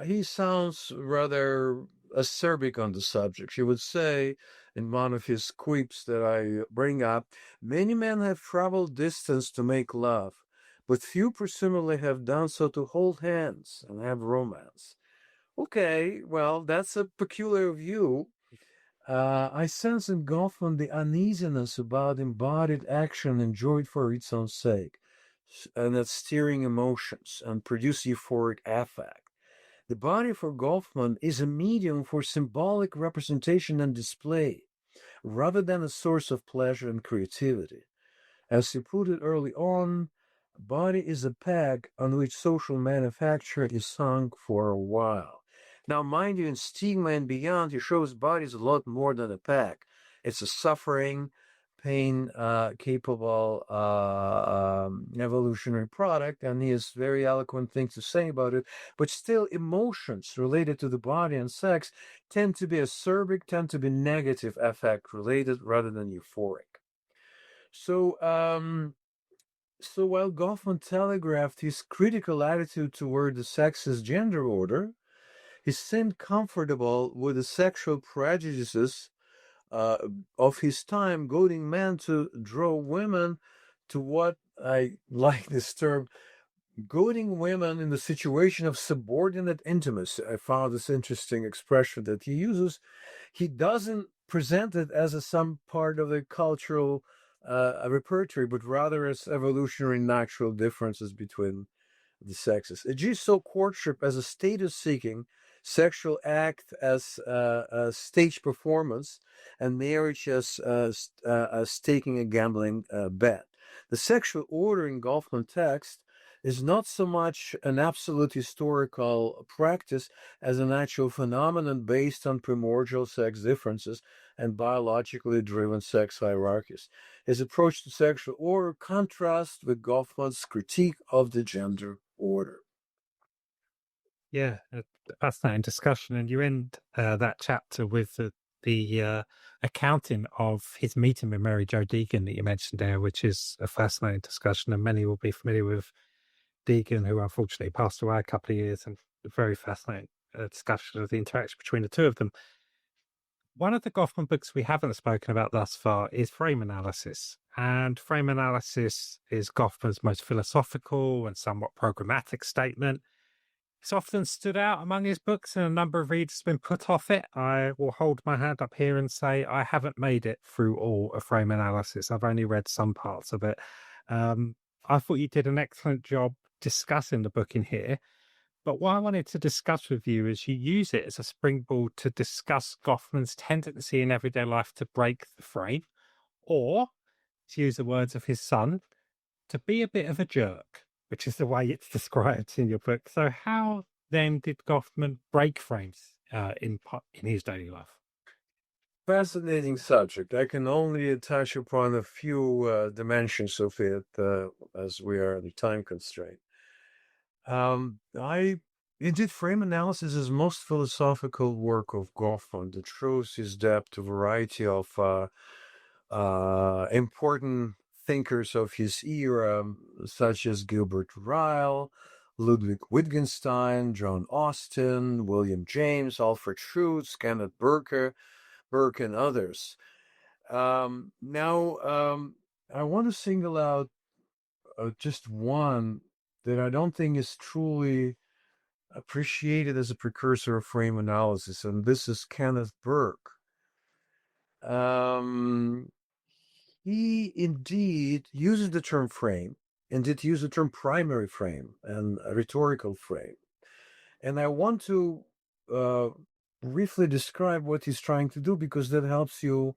He sounds rather acerbic on the subject. He would say in one of his quips that I bring up, many men have traveled distance to make love, but few presumably have done so to hold hands and have romance. Okay, well, that's a peculiar view. I sense in Goffman the uneasiness about embodied action enjoyed for its own sake, and that steering emotions and produce euphoric affect. The body for Goffman is a medium for symbolic representation and display, rather than a source of pleasure and creativity. As he put it early on, Body is a peg on which social manufacture is sunk for a while. Now, mind you, in Stigma and Beyond, he shows body is a lot more than a peg. It's a suffering, pain capable evolutionary product, and he has very eloquent things to say about it. But still, emotions related to the body and sex tend to be acerbic, tend to be negative affect related rather than euphoric. So, while Goffman telegraphed his critical attitude toward the sexist gender order, he seemed comfortable with the sexual prejudices of his time, goading men to draw women to what I like this term, goading women in the situation of subordinate intimacy. I found this interesting expression that he uses. He doesn't present it as some part of the cultural repertory, but rather as evolutionary natural differences between the sexes. G saw courtship as a status-seeking sexual act, as a stage performance, and marriage as taking a gambling bet. The sexual order in Goffman text is not so much an absolute historical practice as a natural phenomenon based on primordial sex differences and biologically driven sex hierarchies. His approach to sexual order contrasts with Goffman's critique of the gender order. Yeah, a fascinating discussion. And you end that chapter with the accounting of his meeting with Mary Jo Deegan that you mentioned there, which is a fascinating discussion. And many will be familiar with Deegan, who unfortunately passed away a couple of years, and a very fascinating discussion of the interaction between the two of them. One of the Goffman books we haven't spoken about thus far is Frame Analysis. And Frame Analysis is Goffman's most philosophical and somewhat programmatic statement. It's often stood out among his books, and a number of readers have been put off it. I will hold my hand up here and say I haven't made it through all of Frame Analysis. I've only read some parts of it. I thought you did an excellent job discussing the book in here. But what I wanted to discuss with you is you use it as a springboard to discuss Goffman's tendency in everyday life to break the frame, or, to use the words of his son, to be a bit of a jerk, which is the way it's described in your book. So how then did Goffman break frames in his daily life? Fascinating subject. I can only touch upon a few dimensions of it as we are under time constraint. Indeed, Frame Analysis is most philosophical work of Goffman that shows his depth to a variety of important thinkers of his era, such as Gilbert Ryle, Ludwig Wittgenstein, John Austin, William James, Alfred Schutz, Kenneth Burke, and others. Now, I want to single out just one that I don't think is truly appreciated as a precursor of frame analysis, and this is Kenneth Burke. He indeed uses the term frame, and did use the term primary frame and a rhetorical frame. And I want to briefly describe what he's trying to do, because that helps you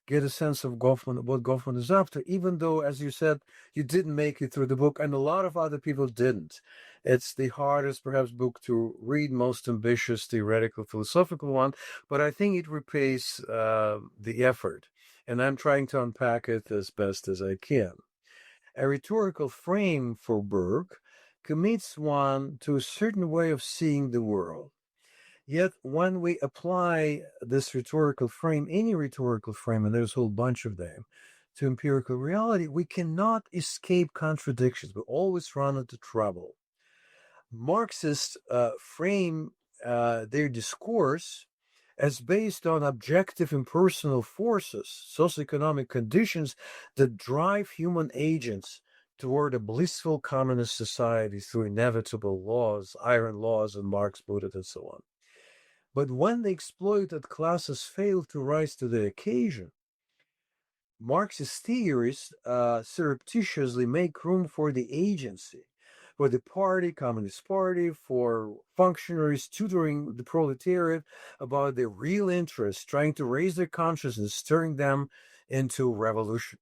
get a sense of Goffman, what Goffman is after, even though, as you said, you didn't make it through the book, and a lot of other people didn't. It's the hardest, perhaps, book to read, most ambitious, theoretical, philosophical one, but I think it repays the effort, and I'm trying to unpack it as best as I can. A rhetorical frame for Burke commits one to a certain way of seeing the world. Yet when we apply this rhetorical frame, any rhetorical frame, and there's a whole bunch of them, to empirical reality, we cannot escape contradictions. We always run into trouble. Marxists frame their discourse as based on objective impersonal forces, socioeconomic conditions that drive human agents toward a blissful communist society through inevitable laws, iron laws, and Marx, Buddha, and so on. But when the exploited classes fail to rise to the occasion, Marxist theorists surreptitiously make room for the agency, for the party, Communist Party, for functionaries tutoring the proletariat about their real interests, trying to raise their consciousness, stirring them into revolution.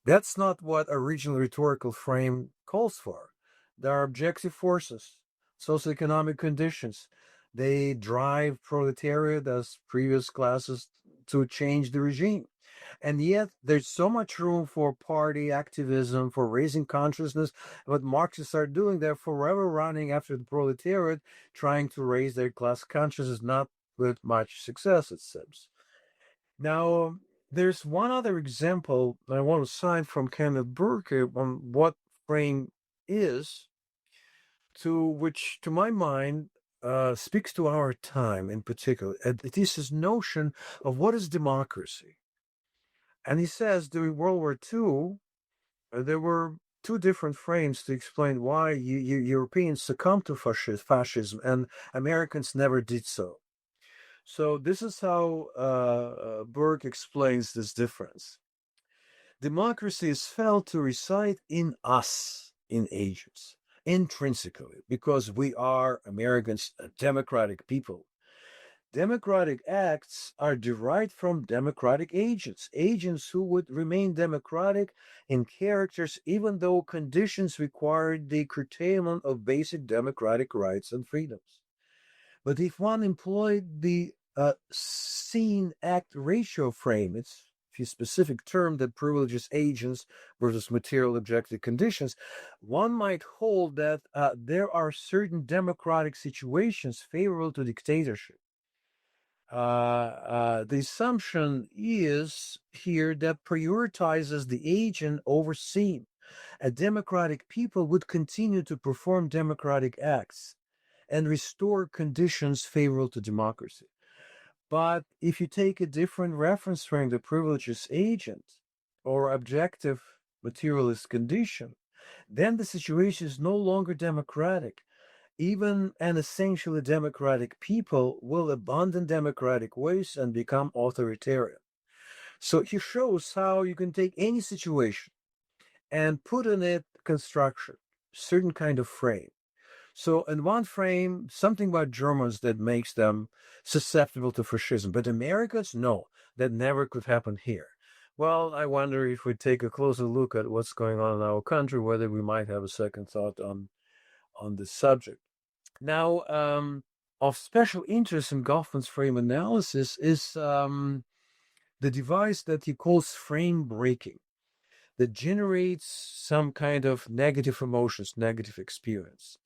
That's not what original rhetorical frame calls for. There are objective forces, socioeconomic conditions. They drive proletariat as previous classes to change the regime. And yet, there's so much room for party activism, for raising consciousness. What Marxists are doing, they're forever running after the proletariat, trying to raise their class consciousness, not with much success, it seems. Now, there's one other example I want to cite from Kenneth Burke on what frame is, to which, to my mind, speaks to our time in particular. And it is his notion of what is democracy. And he says during World War II, there were two different frames to explain why Europeans succumbed to fascism and Americans never did so. So this is how Burke explains this difference. Democracy is felt to reside in us, in agents, intrinsically, because we are Americans, a democratic people. Democratic acts are derived from democratic agents, agents who would remain democratic in characters even though conditions required the curtailment of basic democratic rights and freedoms. But if one employed the scene-act ratio frame, it's a specific term that privileges agents versus material objective conditions, one might hold that there are certain democratic situations favorable to dictatorship. The assumption is here that prioritizes the agent over scene. A democratic people would continue to perform democratic acts and restore conditions favorable to democracy. But if you take a different reference frame, the privileges agent or objective materialist condition, then the situation is no longer democratic. Even an essentially democratic people will abandon democratic ways and become authoritarian. So he shows how you can take any situation and put in it construction, certain kind of frame. So in one frame, something about Germans that makes them susceptible to fascism. But Americans, no, that never could happen here. Well, I wonder if we take a closer look at what's going on in our country, whether we might have a second thought on this subject. Now, of special interest in Goffman's frame analysis is the device that he calls frame breaking, that generates some kind of negative emotions, negative experience.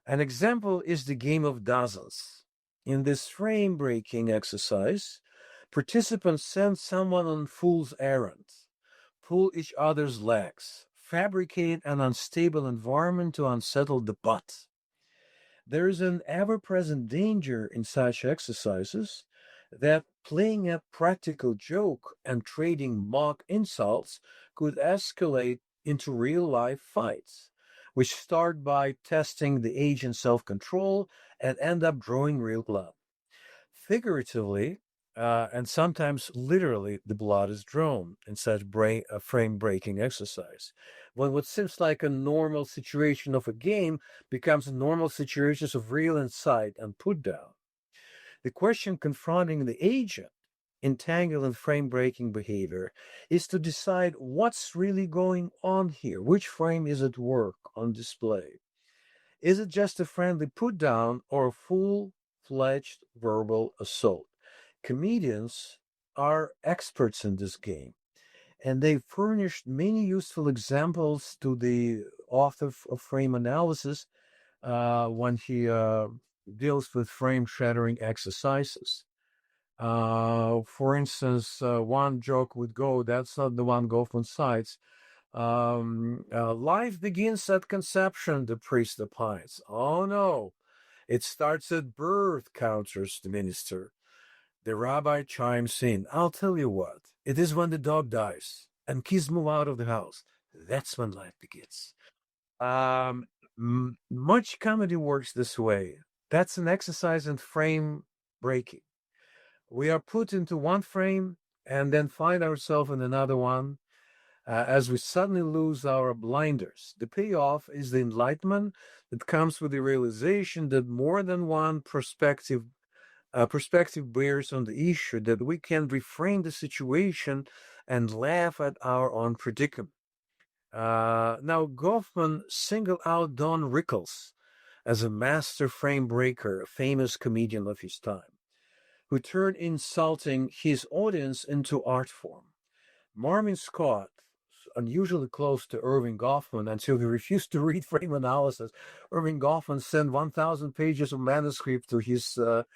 An example is the game of dozens. In this frame breaking exercise, participants send someone on fool's errand, pull each other's legs, fabricate an unstable environment to unsettle the butt. There is an ever-present danger in such exercises that playing a practical joke and trading mock insults could escalate into real-life fights, which start by testing the agent's self-control and end up drawing real blood. Figuratively, and sometimes literally, the blood is drawn in such frame-breaking exercise. When what seems like a normal situation of a game becomes normal situations of real insight and put down. The question confronting the agent, entangled in frame-breaking behavior, is to decide what's really going on here. Which frame is at work on display? Is it just a friendly put-down or a full-fledged verbal assault? Comedians are experts in this game, and they furnished many useful examples to the author of frame analysis when he deals with frame-shattering exercises. For instance, one joke would go, that's not the one Goffman cites. Life begins at conception, the priest opines. Oh no, it starts at birth, counters the minister. The rabbi chimes in. I'll tell you what, it is when the dog dies and kids move out of the house. That's when life begins. Much comedy works this way. That's an exercise in frame breaking. We are put into one frame and then find ourselves in another one as we suddenly lose our blinders. The payoff is the enlightenment that comes with the realization that more than one perspective Perspective bears on the issue that we can reframe the situation and laugh at our own predicament. Now, Goffman singled out Don Rickles as a master frame breaker, a famous comedian of his time, who turned insulting his audience into art form. Marvin Scott, unusually close to Erving Goffman until he refused to read frame analysis. Erving Goffman sent 1,000 pages of manuscript to his student,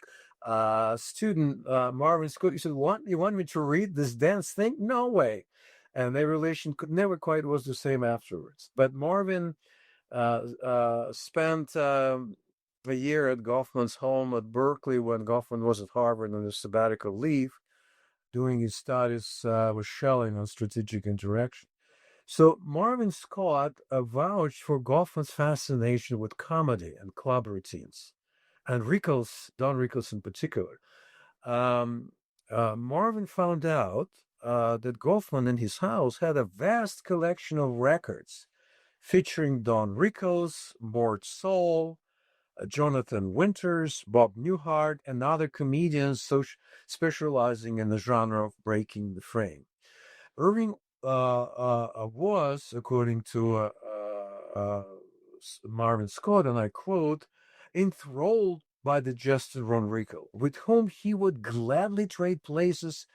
Marvin Scott. He said, "What? You want me to read this dense thing? No way." And their relation could never quite was the same afterwards. But Marvin spent a year at Goffman's home at Berkeley when Goffman was at Harvard on a sabbatical leave, doing his studies with Shalin on strategic interaction. So Marvin Scott vouched for Goffman's fascination with comedy and club routines, and Rickles, Don Rickles in particular. Marvin found out that Goffman in his house had a vast collection of records featuring Don Rickles, Mort Saul, Jonathan Winters, Bob Newhart, and other comedians specializing in the genre of breaking the frame. Erving was, according to Marvin Scott, and I quote, enthralled by the jester Ron Rickle, with whom he would gladly trade places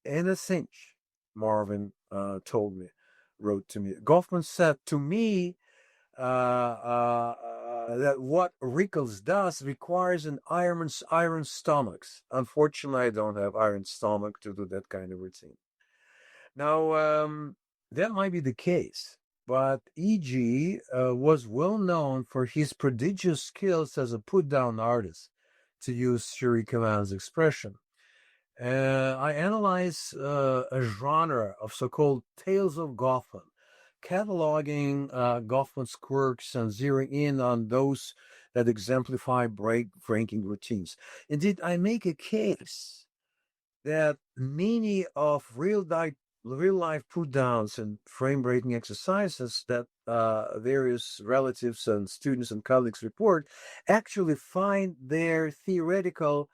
in a cinch, Marvin wrote to me. Goffman said to me that what Rickles does requires an iron stomach. Unfortunately, I don't have iron stomach to do that kind of routine. Now, that might be the case, but E.G. Was well known for his prodigious skills as a put-down artist, to use Shuri Kavan's expression. I analyze a genre of so-called tales of Goffman, cataloging Goffman's quirks and zeroing in on those that exemplify breaking routines. Indeed, I make a case that many of real-life put-downs and frame-breaking exercises that various relatives and students and colleagues report actually find their theoretical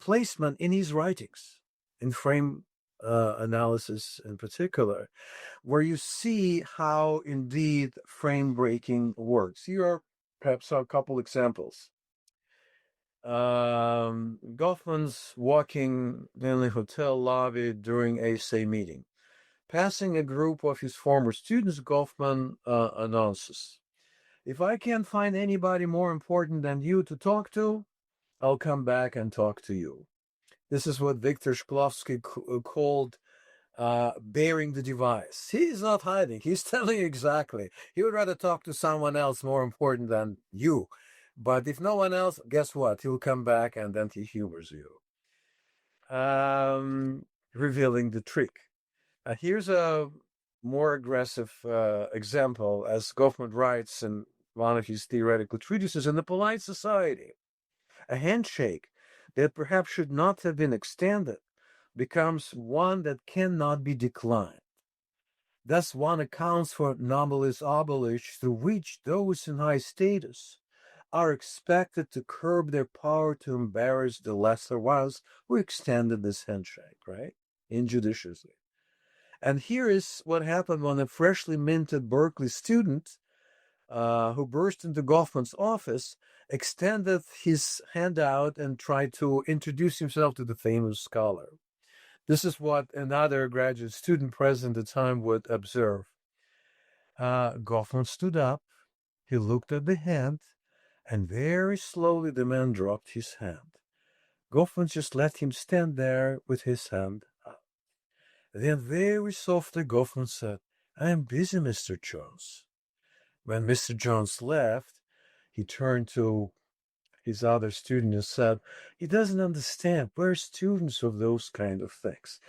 placement in his writings, in frame analysis in particular, where you see how indeed frame breaking works. Here are perhaps a couple examples. Goffman's walking in the hotel lobby during a say meeting. Passing a group of his former students, Goffman announces, "If I can't find anybody more important than you to talk to, I'll come back and talk to you." This is what Viktor Shklovsky called bearing the device. He's not hiding. He's telling you exactly. He would rather talk to someone else more important than you. But if no one else, guess what? He'll come back and then he humors you. Revealing the trick. Here's a more aggressive example, as Goffman writes in one of his theoretical treatises, in The Polite Society. A handshake that perhaps should not have been extended becomes one that cannot be declined. Thus, one accounts for nobilis oblige, through which those in high status are expected to curb their power to embarrass the lesser ones who extended this handshake, right? Injudiciously. And here is what happened when a freshly minted Berkeley student who burst into Goffman's office extended his hand out and tried to introduce himself to the famous scholar. This is what another graduate student present at the time would observe. Goffman stood up, he looked at the hand, and very slowly the man dropped his hand. Goffman just let him stand there with his hand up. Then very softly Goffman said, "I am busy, Mr. Jones." When Mr. Jones left, he turned to his other student and said, "He doesn't understand. We're students of those kind of things."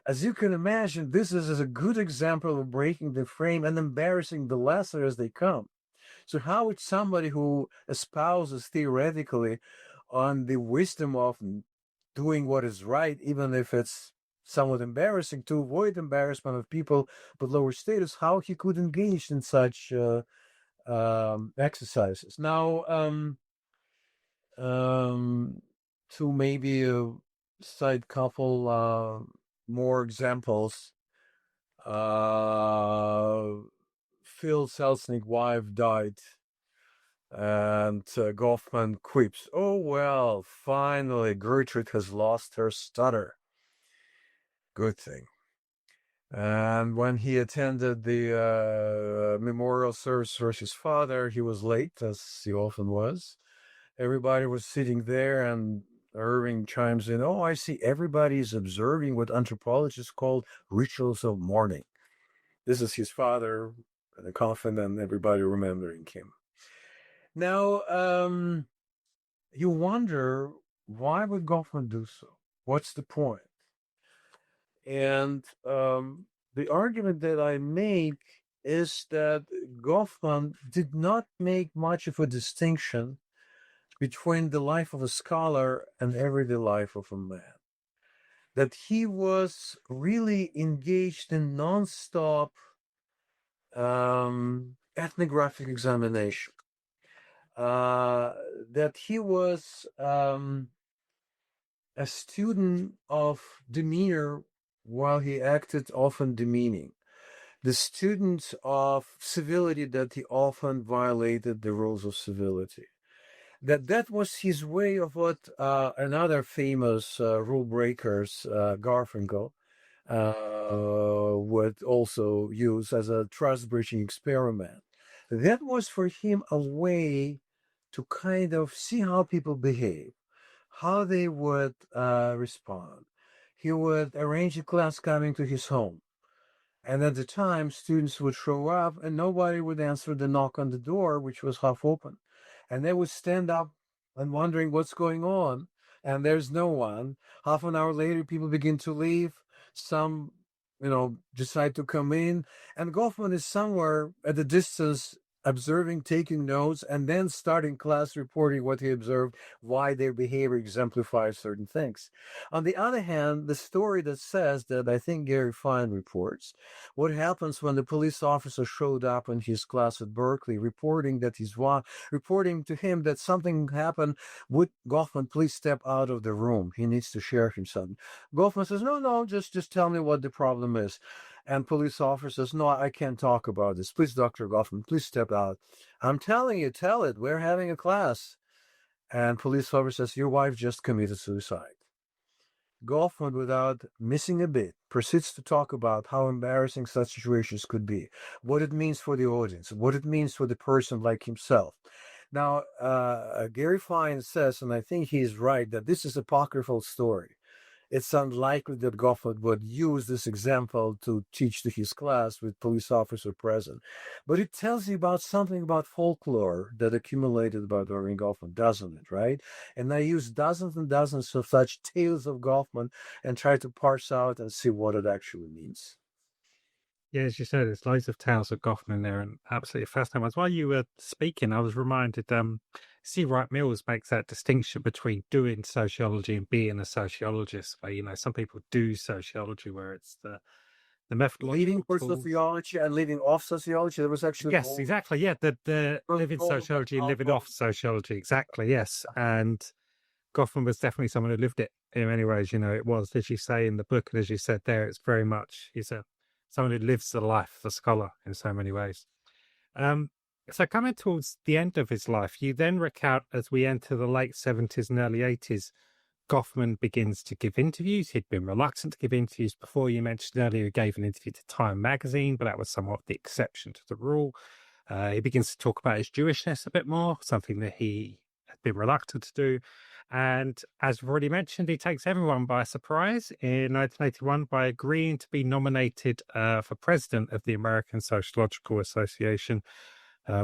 As you can imagine, this is a good example of breaking the frame and embarrassing the lesser as they come. So how would somebody who espouses theoretically on the wisdom of doing what is right, even if it's somewhat embarrassing, to avoid embarrassment of people with lower status, how he could engage in such exercises? Now, to maybe cite couple more examples. Phil Selznick's wife died, and Goffman quips, "Oh well, finally Gertrude has lost her stutter. Good thing." And when he attended the memorial service for his father, he was late, as he often was. Everybody was sitting there, and Erving chimes in, "Oh, I see everybody is observing what anthropologists call rituals of mourning." This is his father in a coffin, and everybody remembering him. Now, you wonder, why would Goffman do so? What's the point? And the argument that I make is that Goffman did not make much of a distinction between the life of a scholar and everyday life of a man. That he was really engaged in non-stop ethnographic examination. That he was a student of demeanor while he acted often demeaning. The student of civility, that he often violated the rules of civility. That was his way of what another famous rule breakers, Garfinkel, would also use as a trust-breaching experiment. That was for him a way to kind of see how people behave, how they would respond. He would arrange a class coming to his home. And at the time, students would show up and nobody would answer the knock on the door, which was half open. And they would stand up and wondering what's going on. And there's no one. Half an hour later, people begin to leave. Some, decide to come in. And Goffman is somewhere at a distance, observing, taking notes, and then starting class reporting what he observed, why their behavior exemplifies certain things. On the other hand, the story that says that, I think Gary Fine reports, what happens when the police officer showed up in his class at Berkeley, reporting to him that something happened. Would Goffman please step out of the room? He needs to share himself. Goffman says, no, just tell me what the problem is. And police officer says, "No, I can't talk about this. Please, Dr. Goffman, please step out." "I'm telling you, tell it. We're having a class." And police officer says, "Your wife just committed suicide." Goffman, without missing a bit, proceeds to talk about how embarrassing such situations could be, what it means for the audience, what it means for the person like himself. Now, Gary Fine says, and I think he's right, that this is an apocryphal story. It's unlikely that Goffman would use this example to teach to his class with police officer present. But it tells you about something about folklore that accumulated about Erving Goffman, doesn't it, right? And I use dozens and dozens of such tales of Goffman and try to parse out and see what it actually means. Yeah, as you said, there's loads of tales of Goffman there, and absolutely fascinating ones. While you were speaking, I was reminded, C. Wright Mills makes that distinction between doing sociology and being a sociologist, where, some people do sociology, where it's the methodological Leaving for tools. sociology and leaving off sociology, there was actually... Yes, exactly. Yeah, the living sociology and living off sociology. Exactly, yes. And Goffman was definitely someone who lived it in many ways. It was, as you say in the book, and as you said there, it's very much, he's someone who lives the life, the scholar, in so many ways. So coming towards the end of his life, you then recount, as we enter the late 70s and early 80s, Goffman begins to give interviews. He'd been reluctant to give interviews before. You mentioned earlier he gave an interview to Time magazine, but that was somewhat the exception to the rule. He begins to talk about his Jewishness a bit more, something that he had been reluctant to do. And as we've already mentioned, he takes everyone by surprise in 1981 by agreeing to be nominated for president of the American Sociological Association,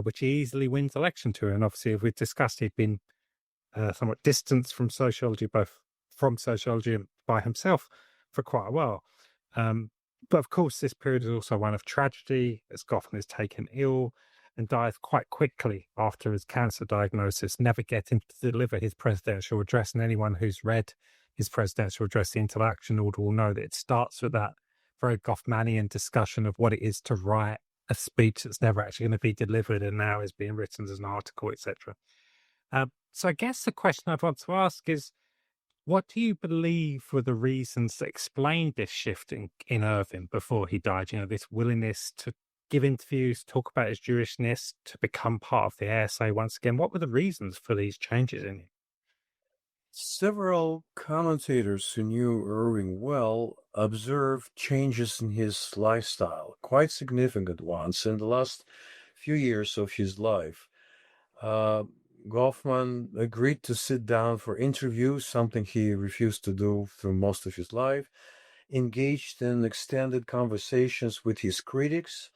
which he easily wins election to. And obviously, as we've discussed, he'd been somewhat distanced from sociology, both from sociology and by himself, for quite a while. But of course, this period is also one of tragedy, as Goffman is taken ill and dies quite quickly after his cancer diagnosis, never getting to deliver his presidential address. And anyone who's read his presidential address, The Intellection Order, will know that it starts with that very Goffmanian discussion of what it is to write a speech that's never actually going to be delivered and now is being written as an article, etc. So I guess the question I'd want to ask is, What do you believe were the reasons that explained this shift in Erving before he died? This willingness to give interviews, talk about his Jewishness, to become part of the ASA once again. What were the reasons for these changes in him? Several commentators who knew Irving well observed changes in his lifestyle, quite significant ones, in the last few years of his life. Goffman agreed to sit down for interviews, something he refused to do through most of his life, engaged in extended conversations with his critics,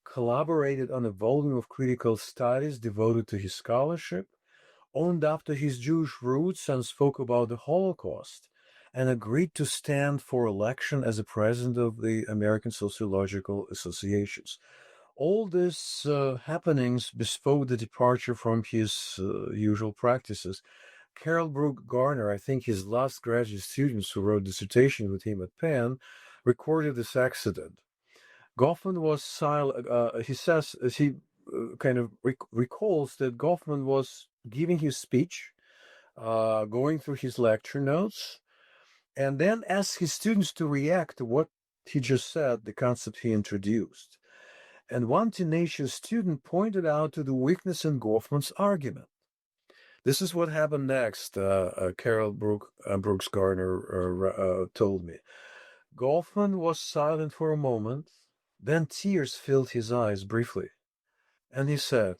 collaborated on a volume of critical studies devoted to his scholarship, owned up to his Jewish roots and spoke about the Holocaust, and agreed to stand for election as a president of the American Sociological Associations. All these happenings bespoke the departure from his usual practices. Carol Brooke Garner, I think his last graduate students who wrote dissertation with him at Penn, recorded this accident. Goffman was silent. He says, as he kind of recalls that Goffman was giving his speech, going through his lecture notes, and then asked his students to react to what he just said, the concept he introduced. And one tenacious student pointed out to the weakness in Goffman's argument. This is what happened next, Carol Brooks Garner told me. Goffman was silent for a moment, then tears filled his eyes briefly. And he said,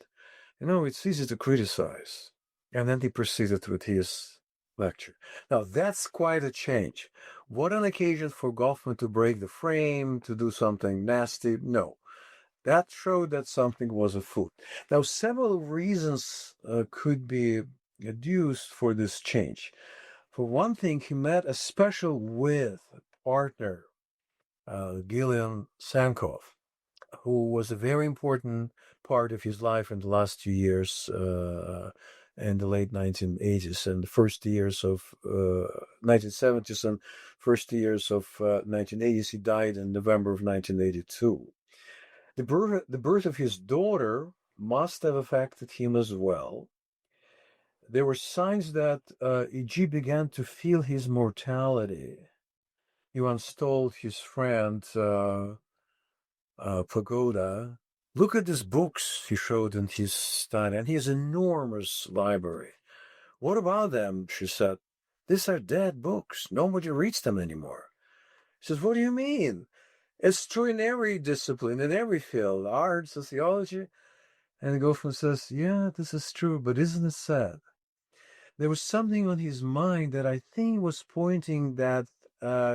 it's easy to criticize. And then he proceeded with his lecture. Now, that's quite a change. What an occasion for Goffman to break the frame, to do something nasty. No. That showed that something was afoot. Now, several reasons could be adduced for this change. For one thing, he met a special with partner, Gillian Sankoff, who was a very important part of his life in the last 2 years in the late 1980s and the first years of 1970s and first years of 1980s. He died in November of 1982. The birth of his daughter must have affected him as well. There were signs that E.G. began to feel his mortality. He once told his friend Pagoda, "Look at these books," he showed in his study, and his enormous library. "What about them?" she said. "These are dead books. Nobody reads them anymore." He says, "What do you mean? It's true in every discipline, in every field, art, sociology." And Goffman says, "Yeah, this is true, but isn't it sad?" There was something on his mind that I think was pointing that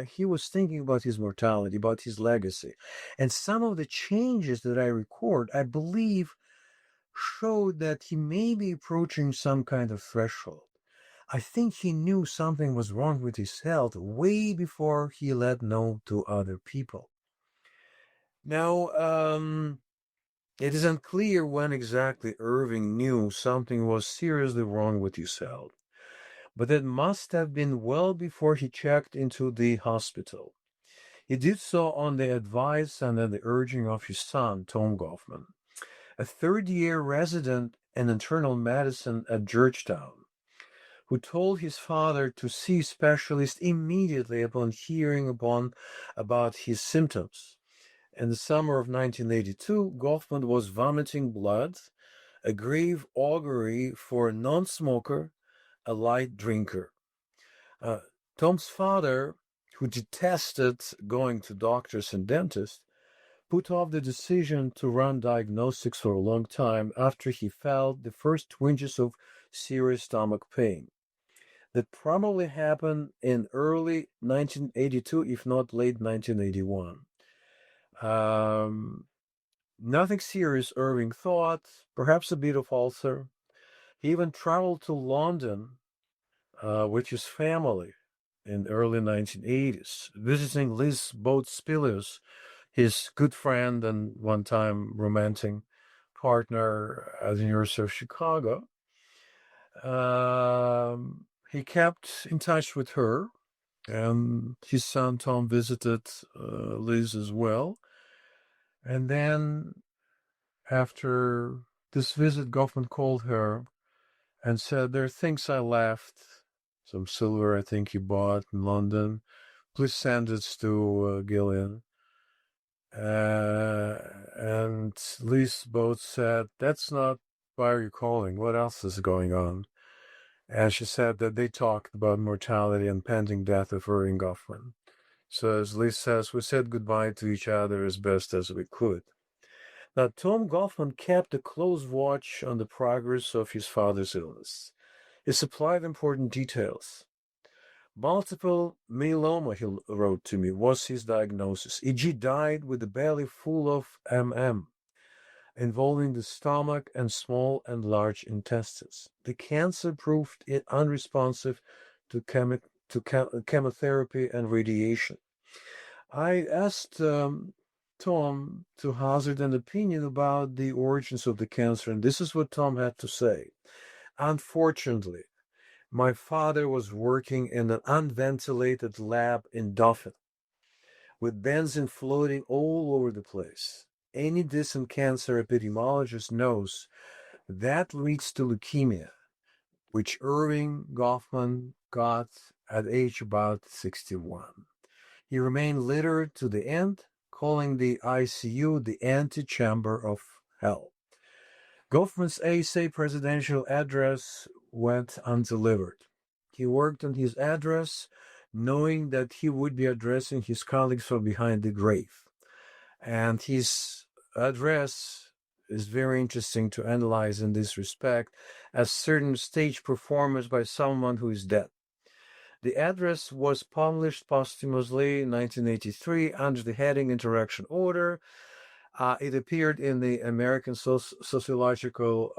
he was thinking about his mortality, about his legacy. And some of the changes that I record, I believe, showed that he may be approaching some kind of threshold. I think he knew something was wrong with his health way before he let know to other people. Now, it is unclear when exactly Erving knew something was seriously wrong with his health, but it must have been well before he checked into the hospital. He did so on the advice and at the urging of his son, Tom Goffman, a third-year resident in internal medicine at Georgetown, who told his father to see a specialist immediately upon hearing about his symptoms. In the summer of 1982, Goffman was vomiting blood, a grave augury for a non-smoker, a light drinker. Tom's father, who detested going to doctors and dentists, put off the decision to run diagnostics for a long time after he felt the first twinges of serious stomach pain. That probably happened in early 1982, if not late 1981. Nothing serious, Erving thought, perhaps a bit of ulcer. He even traveled to London with his family in early 1980s, visiting Liz Boat-Spilius, his good friend and one-time romantic partner at the University of Chicago. He kept in touch with her, and his son Tom visited Liz as well. And then after this visit, Goffman called her and said, "There are things I left some silver I think he bought in London. Please send it to Gillian. And Lise both said, that's not why you're calling. What else is going on? And she said that they talked about mortality and pending death of Erving Goffman. So as Lise says, we said goodbye to each other as best as we could. Now, Tom Goffman kept a close watch on the progress of his father's illness. He supplied important details. Multiple myeloma, he wrote to me, was his diagnosis. E.g., died with a belly full of MM, involving the stomach and small and large intestines. The cancer proved it unresponsive to chemotherapy and radiation. I asked Tom to hazard an opinion about the origins of the cancer, and this is what Tom had to say. Unfortunately, my father was working in an unventilated lab in Dauphin, with benzene floating all over the place. Any decent cancer epidemiologist knows that leads to leukemia, which Erving Goffman got at age about 61. He remained littered to the end, calling the ICU the antechamber of hell. Goffman's essay presidential address went undelivered. He worked on his address knowing that he would be addressing his colleagues from behind the grave. And his address is very interesting to analyze in this respect as certain stage performance by someone who is dead. The address was published posthumously in 1983 under the heading Interaction Order. It appeared in the American Sociological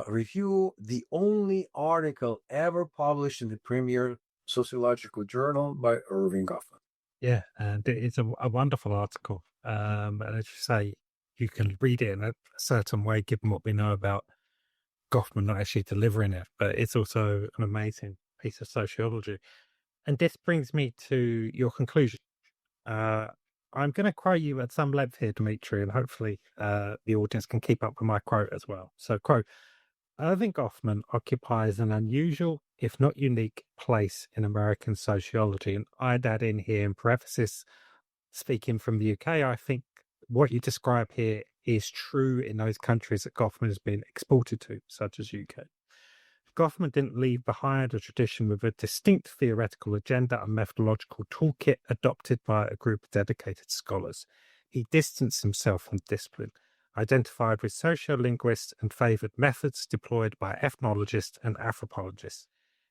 Review, the only article ever published in the premier sociological journal by Erving Goffman. Yeah, and it's a wonderful article. And as you say, you can read it in a certain way, given what we know about Goffman not actually delivering it, but it's also an amazing piece of sociology. And this brings me to your conclusion. I'm going to quote you at some length here, Dmitri, and hopefully the audience can keep up with my quote as well. So, quote, Erving Goffman occupies an unusual, if not unique, place in American sociology. And I'd add in here in parenthesis, speaking from the UK, I think what you describe here is true in those countries that Goffman has been exported to, such as UK. Goffman didn't leave behind a tradition with a distinct theoretical agenda and methodological toolkit adopted by a group of dedicated scholars. He distanced himself from discipline, identified with sociolinguists, and favoured methods deployed by ethnologists and anthropologists.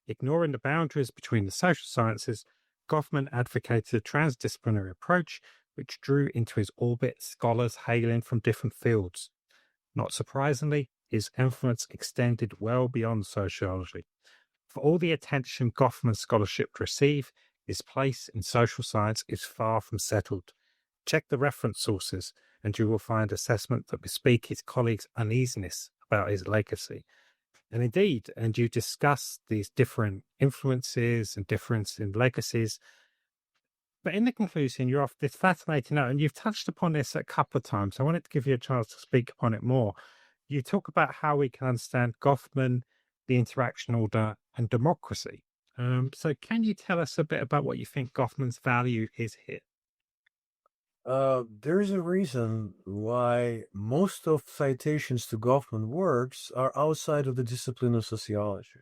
Ignoring the boundaries between the social sciences, Goffman advocated a transdisciplinary approach which drew into his orbit scholars hailing from different fields. Not surprisingly, his influence extended well beyond sociology. For all the attention Goffman's scholarship received, his place in social science is far from settled. Check the reference sources, and you will find assessments that bespeak his colleagues' uneasiness about his legacy. And indeed, and you discuss these different influences and difference in legacies. But in the conclusion, you're off this fascinating note, and you've touched upon this a couple of times. I wanted to give you a chance to speak upon it more. You talk about how we can understand Goffman, the interaction order, and democracy. So can you tell us a bit about what you think Goffman's value is here? There's a reason why most of citations to Goffman works are outside of the discipline of sociology.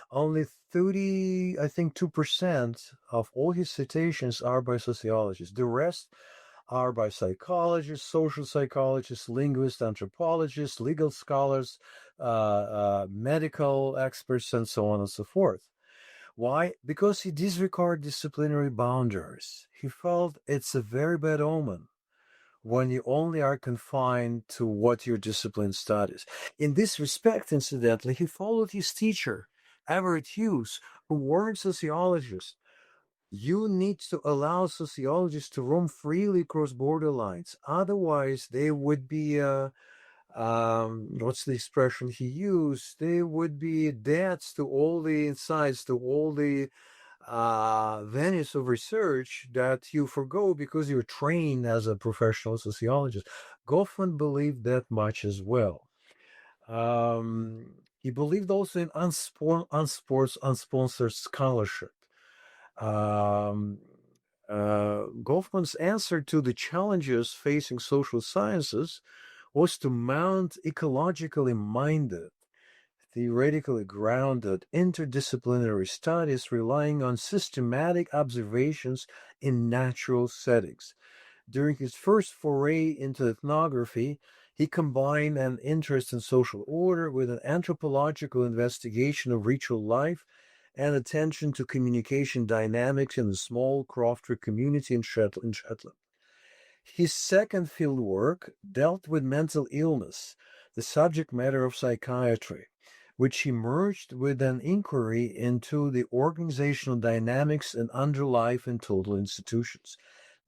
Only 2% of all his citations are by sociologists. The rest are by psychologists, social psychologists, linguists, anthropologists, legal scholars, medical experts, and so on and so forth. Why? Because he disregarded disciplinary boundaries. He felt it's a very bad omen when you only are confined to what your discipline studies. In this respect, incidentally, he followed his teacher, Everett Hughes, who warned sociologists, you need to allow sociologists to roam freely across borderlines. Otherwise, they would be, what's the expression he used? They would be deads to all the insights, to all the venues of research that you forgo because you're trained as a professional sociologist. Goffman believed that much as well. He believed also in unsponsored scholarship. Um, Goffman's answer to the challenges facing social sciences was to mount ecologically minded, theoretically grounded, interdisciplinary studies relying on systematic observations in natural settings. During his first foray into ethnography, he combined an interest in social order with an anthropological investigation of ritual life and attention to communication dynamics in the small crofter community in Shetland. His second fieldwork dealt with mental illness, the subject matter of psychiatry, which he merged with an inquiry into the organizational dynamics and underlife in total institutions.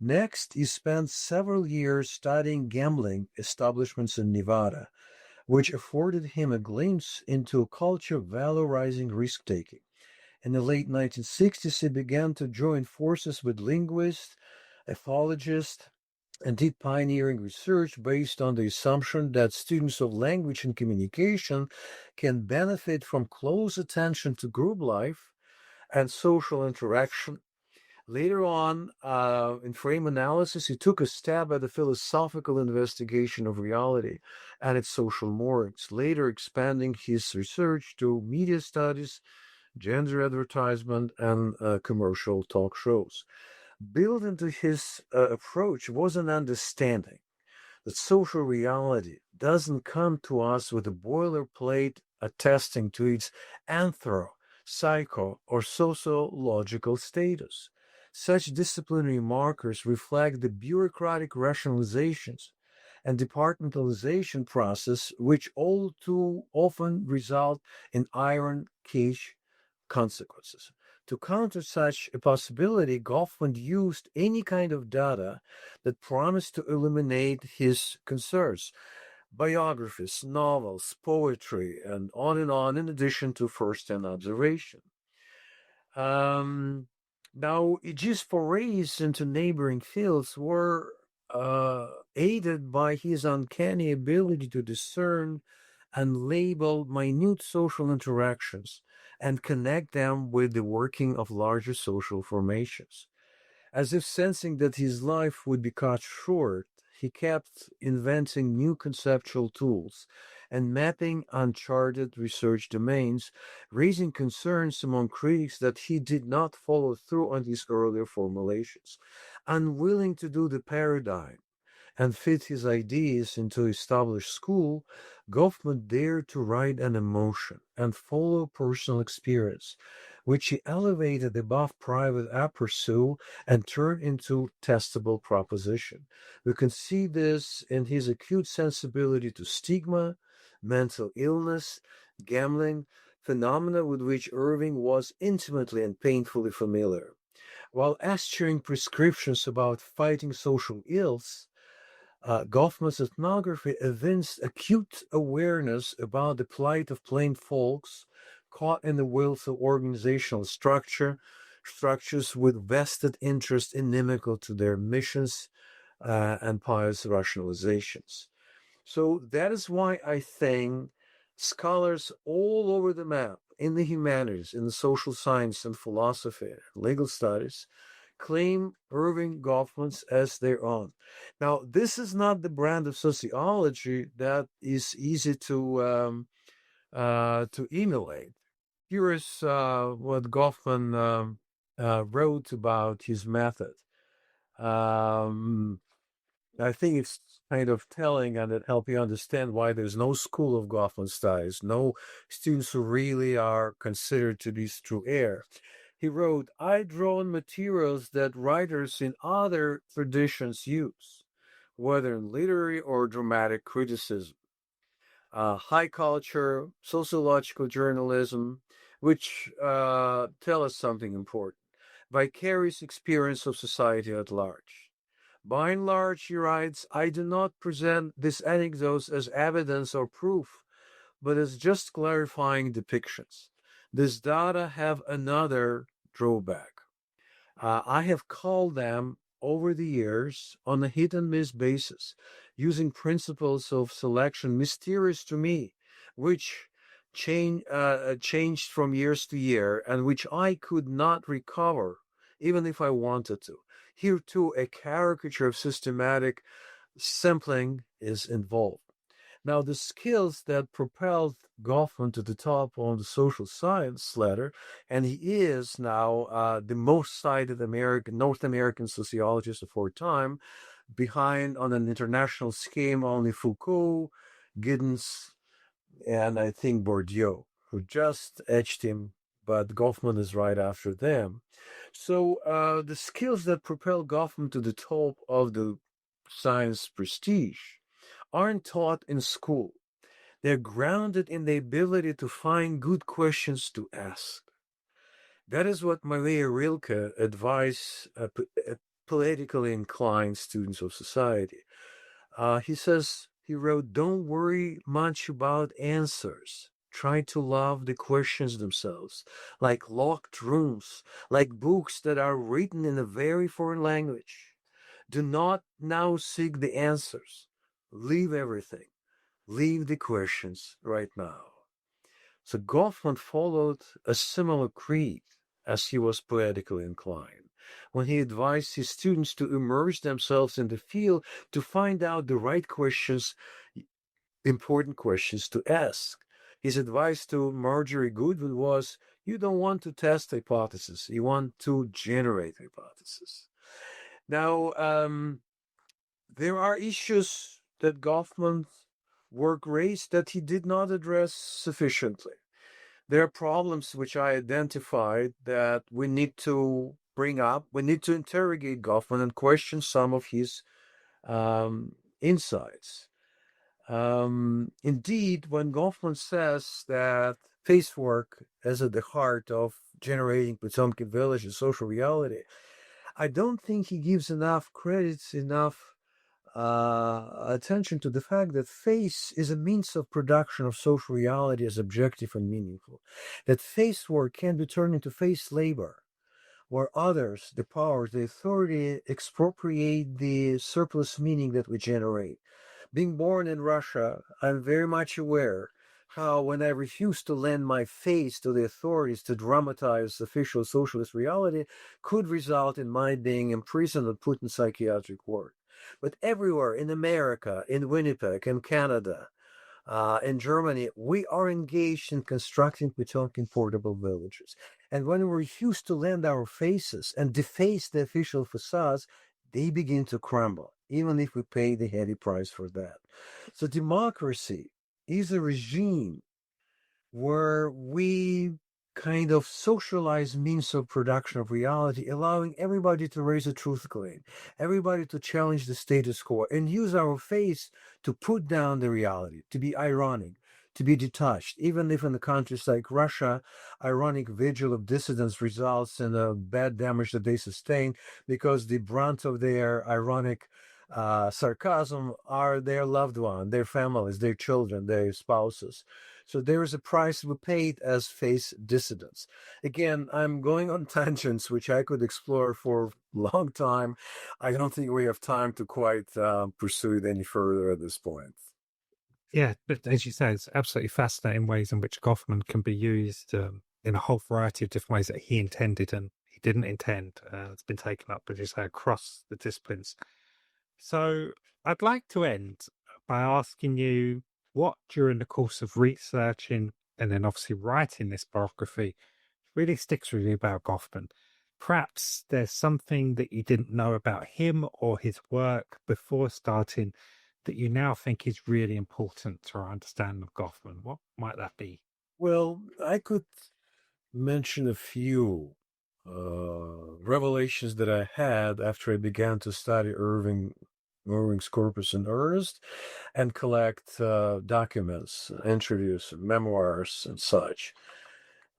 Next, he spent several years studying gambling establishments in Nevada, which afforded him a glimpse into a culture valorizing risk taking. In the late 1960s, he began to join forces with linguists, ethologists, and did pioneering research based on the assumption that students of language and communication can benefit from close attention to group life and social interaction. Later on, in frame analysis, he took a stab at the philosophical investigation of reality and its social mores, later expanding his research to media studies, gender advertisement, and commercial talk shows. Built into his approach was an understanding that social reality doesn't come to us with a boilerplate attesting to its anthro, psycho, or sociological status. Such disciplinary markers reflect the bureaucratic rationalizations and departmentalization process which all too often result in iron cage consequences. To counter such a possibility, Goffman used any kind of data that promised to eliminate his concerns: biographies, novels, poetry, and on, in addition to first-hand observation. Now, Iji's forays into neighboring fields were aided by his uncanny ability to discern and label minute social interactions and connect them with the working of larger social formations. As if sensing that his life would be cut short, he kept inventing new conceptual tools and mapping uncharted research domains, raising concerns among critics that he did not follow through on his earlier formulations. Unwilling to do the paradigm and fit his ideas into established school, Goffman dared to write an emotion and follow personal experience, which he elevated above private aperçu and turned into testable proposition. We can see this in his acute sensibility to stigma, mental illness, gambling, phenomena with which Erving was intimately and painfully familiar. While eschewing prescriptions about fighting social ills, Goffman's ethnography evinced acute awareness about the plight of plain folks caught in the wheels of organizational structures with vested interest inimical to their missions and pious rationalizations. So that is why I think scholars all over the map in the humanities, in the social science and philosophy, legal studies, claim Erving Goffman's as their own. Now, this is not the brand of sociology that is easy to emulate. Here is what Goffman wrote about his method. I think it's kind of telling, and it helps you understand why there's no school of Goffman studies, no students who really are considered to be true heir. He wrote, I draw on materials that writers in other traditions use, whether in literary or dramatic criticism, high culture, sociological journalism, which tell us something important, vicarious experience of society at large. By and large, he writes, I do not present these anecdotes as evidence or proof, but as just clarifying depictions. These data have another drawback. I have called them over the years on a hit and miss basis, using principles of selection mysterious to me, which changed from years to year, and which I could not recover, even if I wanted to. Here, too, a caricature of systematic sampling is involved. Now, the skills that propelled Goffman to the top on the social science ladder, and he is now the most cited North American sociologist of our time, behind on an international scheme only Foucault, Giddens, and I think Bourdieu, who just edged him, but Goffman is right after them. So the skills that propel Goffman to the top of the science prestige aren't taught in school. They're grounded in the ability to find good questions to ask. That is what Maria Rilke advised politically inclined students of society. He wrote, "Don't worry much about answers. Try to love the questions themselves, like locked rooms, like books that are written in a very foreign language. Do not now seek the answers. Leave everything. Leave the questions right now." So Goffman followed a similar creed as he was poetically inclined, when he advised his students to immerse themselves in the field to find out the right questions, important questions to ask. His advice to Marjorie Goodwin was, you don't want to test hypotheses, you want to generate hypotheses. Now, there are issues that Goffman's work raised that he did not address sufficiently. There are problems which I identified that we need to bring up. We need to interrogate Goffman and question some of his insights. Indeed, when Goffman says that face work is at the heart of generating Potemkin village and social reality, I don't think he gives enough credits, enough attention to the fact that face is a means of production of social reality as objective and meaningful. That face work can be turned into face labor, where others, the powers, the authority, expropriate the surplus meaning that we generate. Being born in Russia, I'm very much aware how when I refused to lend my face to the authorities to dramatize official socialist reality could result in my being imprisoned and put in psychiatric ward. But everywhere in America, in Winnipeg, in Canada, in Germany, we are engaged in constructing Potemkin portable villages. And when we refuse to lend our faces and deface the official facades, they begin to crumble, even if we pay the heavy price for that. So democracy is a regime where we kind of socialize means of production of reality, allowing everybody to raise a truth claim, everybody to challenge the status quo, and use our face to put down the reality, to be ironic, to be detached. Even if in the countries like Russia, ironic vigil of dissidents results in a bad damage that they sustain because the brunt of their ironic sarcasm are their loved one, their families, their children, their spouses. So there is a price we paid as face dissidents. Again, I'm going on tangents, which I could explore for a long time. I don't think we have time to quite pursue it any further at this point. Yeah, but as you say, it's absolutely fascinating ways in which Goffman can be used in a whole variety of different ways that he intended and he didn't intend. It's been taken up, as you say, across the disciplines. So I'd like to end by asking you what, during the course of researching and then obviously writing this biography, really sticks with you about Goffman. Perhaps there's something that you didn't know about him or his work before starting that you now think is really important to our understanding of Goffman. What might that be? Well, I could mention a few revelations that I had after I began to study Erving's corpus in earnest and collect documents, interviews, memoirs, and such.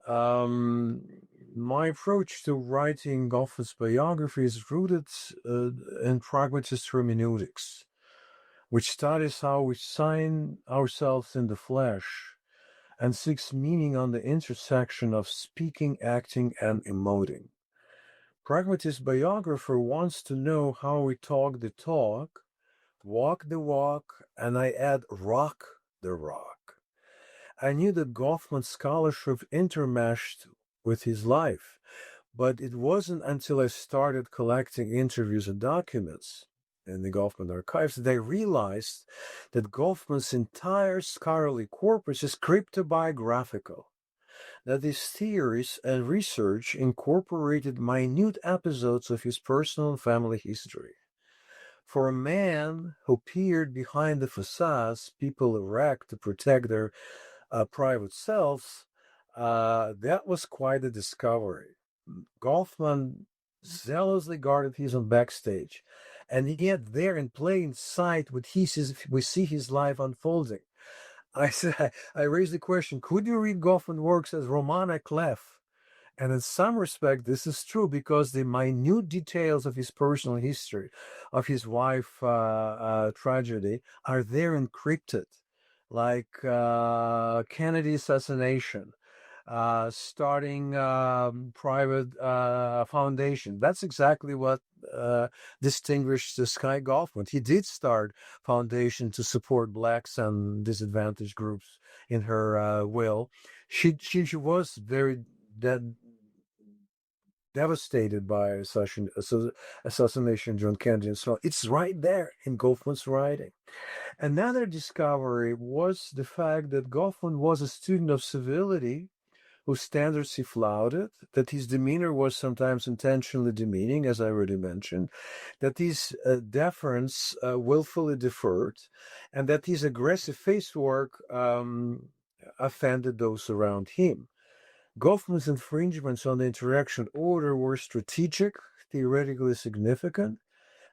My approach to writing Goffman's biography is rooted in pragmatist hermeneutics, which studies how we sign ourselves in the flesh and seeks meaning on the intersection of speaking, acting, and emoting. Pragmatist biographer wants to know how we talk the talk, walk the walk, and I add rock the rock. I knew that Goffman's scholarship intermeshed with his life, but it wasn't until I started collecting interviews and documents in the Goffman archives that I realized that Goffman's entire scholarly corpus is cryptobiographical, that his theories and research incorporated minute episodes of his personal and family history. For a man who peered behind the facades people erect to protect their private selves, that was quite a discovery. Goffman zealously guarded his own backstage, and yet there in plain sight we see his life unfolding. I raised the question: could you read Goffman works as Romana Clef? And in some respect, this is true because the minute details of his personal history, of his wife tragedy, are there encrypted, like Kennedy assassination, starting private foundation. That's exactly what distinguished Sky Goffman. He did start foundation to support blacks and disadvantaged groups in her will. She was very devastated by assassination of John Kennedy and so on. It's right there in Goffman's writing. Another discovery was the fact that Goffman was a student of civility whose standards he flouted, that his demeanor was sometimes intentionally demeaning, as I already mentioned, that his deference willfully deferred, and that his aggressive face work offended those around him. Goffman's infringements on the interaction order were strategic, theoretically significant,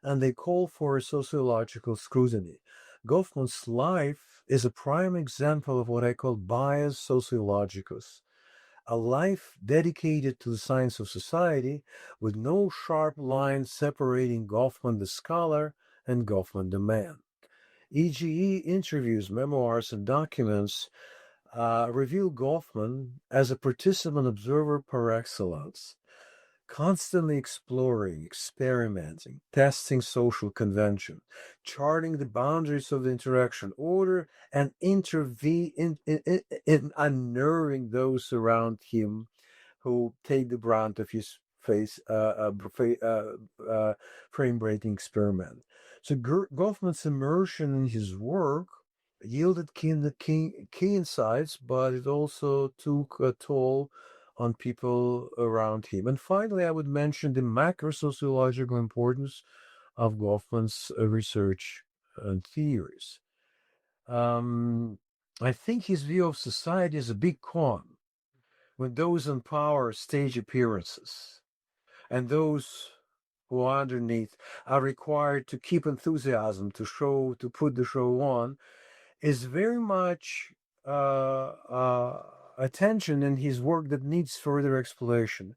and they call for a sociological scrutiny. Goffman's life is a prime example of what I call bias sociologicus, a life dedicated to the science of society with no sharp line separating Goffman the scholar and Goffman the man. EGE interviews, memoirs, and documents reveal Goffman as a participant observer par excellence, constantly exploring, experimenting, testing social convention, charting the boundaries of the interaction order, and intervene in unnerving those around him who take the brunt of his frame-breaking experiment. So Goffman's immersion in his work yielded key insights, but it also took a toll on people around him. And finally, I would mention the macro-sociological importance of Goffman's research and theories. I think his view of society is a big con when those in power stage appearances and those who are underneath are required to keep enthusiasm, to put the show on, is very much attention in his work that needs further exploration,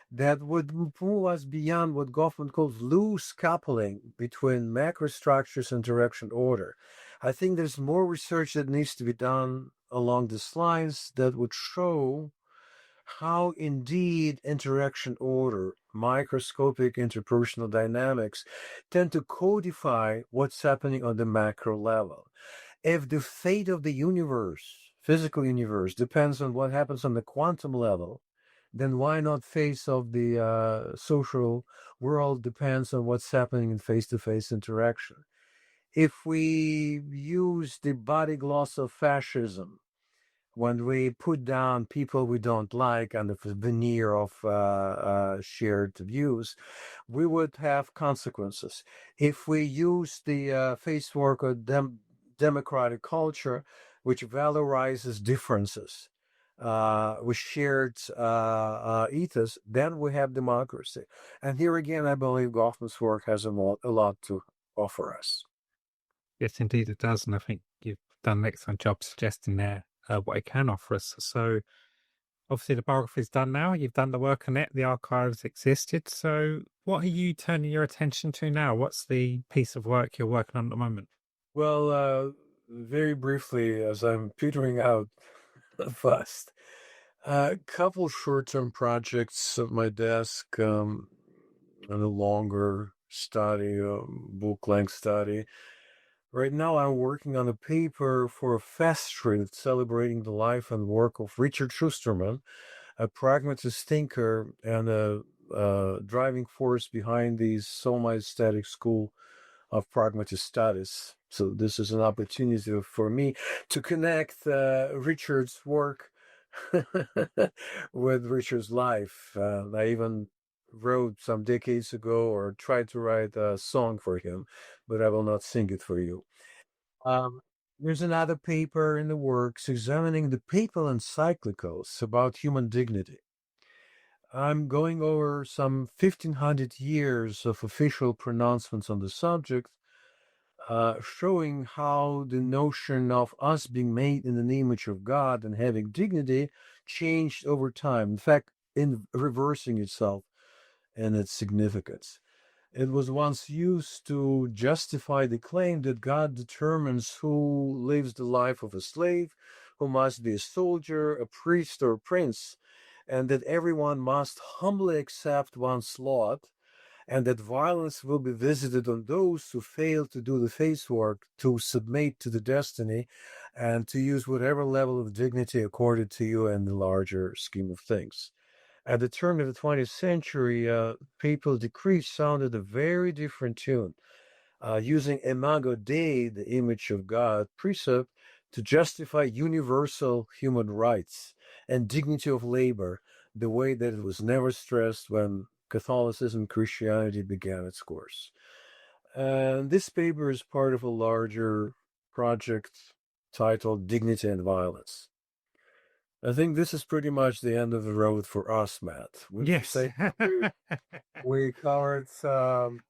that would move us beyond what Goffman calls loose coupling between macrostructures and interaction order. I think there's more research that needs to be done along these lines that would show how indeed interaction order, microscopic interpersonal dynamics tend to codify what's happening on the macro level. If the fate of the universe, physical universe, depends on what happens on the quantum level, then why not face of the social world depends on what's happening in face-to-face interaction? If we use the body gloss of fascism, when we put down people we don't like under the veneer of shared views, we would have consequences. If we use the face work of democratic culture, which valorizes differences, with shared ethos, then we have democracy. And here again, I believe Goffman's work has a lot to offer us. Yes, indeed it does. And I think you've done an excellent job suggesting there what it can offer us. So obviously the biography is done now. You've done the work on it. The archives existed. So what are you turning your attention to now? What's the piece of work you're working on at the moment? Well, very briefly, as I'm petering out fast, a couple short-term projects at my desk, and a longer study, book-length study. Right now, I'm working on a paper for a festschrift celebrating the life and work of Richard Schusterman, a pragmatist thinker and a driving force behind the semi-static school of pragmatist studies. So this is an opportunity for me to connect Richard's work with Richard's life. I even wrote some decades ago or tried to write a song for him, but I will not sing it for you. Um, there's another paper in the works examining the papal encyclicals about human dignity. I'm going over some 1500 years of official pronouncements on the subject, showing how the notion of us being made in the image of God and having dignity changed over time. In fact, in reversing itself and its significance. It was once used to justify the claim that God determines who lives the life of a slave, who must be a soldier, a priest, or a prince, and that everyone must humbly accept one's lot, and that violence will be visited on those who fail to do the face work, to submit to the destiny, and to use whatever level of dignity accorded to you in the larger scheme of things. At the turn of the 20th century, papal decrees sounded a very different tune, using imago Dei, the image of God, precept to justify universal human rights and dignity of labor, the way that it was never stressed when Catholicism, Christianity began its course. And this paper is part of a larger project titled Dignity and Violence. I think this is pretty much the end of the road for us, Matt. Wouldn't you Yes. say? We covered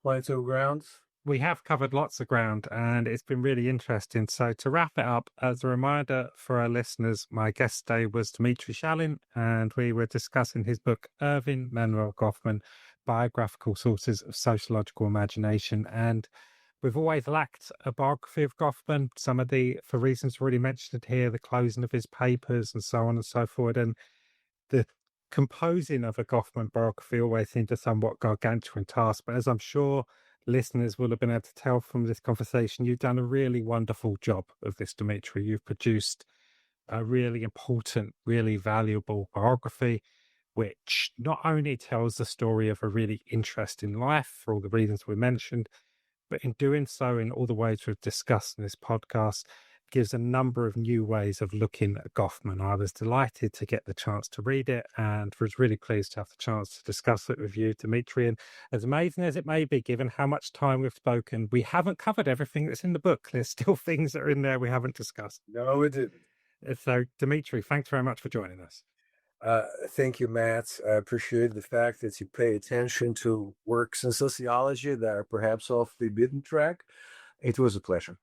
plenty of grounds. We have covered lots of ground and it's been really interesting. So, to wrap it up, as a reminder for our listeners, my guest today was Dmitri Shalin, and we were discussing his book, Erving, Manuel Goffman, Biographical Sources of Sociological Imagination. And we've always lacked a biography of Goffman, for reasons already mentioned here, the closing of his papers and so on and so forth. And the composing of a Goffman biography always seemed a somewhat gargantuan task. But as I'm sure listeners will have been able to tell from this conversation, you've done a really wonderful job of this, Dmitri. You've produced a really important, really valuable biography, which not only tells the story of a really interesting life for all the reasons we mentioned, but in doing so, in all the ways we've discussed in this podcast, gives a number of new ways of looking at Goffman. I was delighted to get the chance to read it and was really pleased to have the chance to discuss it with you, Dmitri. And as amazing as it may be, given how much time we've spoken, we haven't covered everything that's in the book. There's still things that are in there we haven't discussed. No, it didn't. So, Dmitri, thanks very much for joining us. Thank you, Matt. I appreciate the fact that you pay attention to works in sociology that are perhaps off the beaten track. It was a pleasure.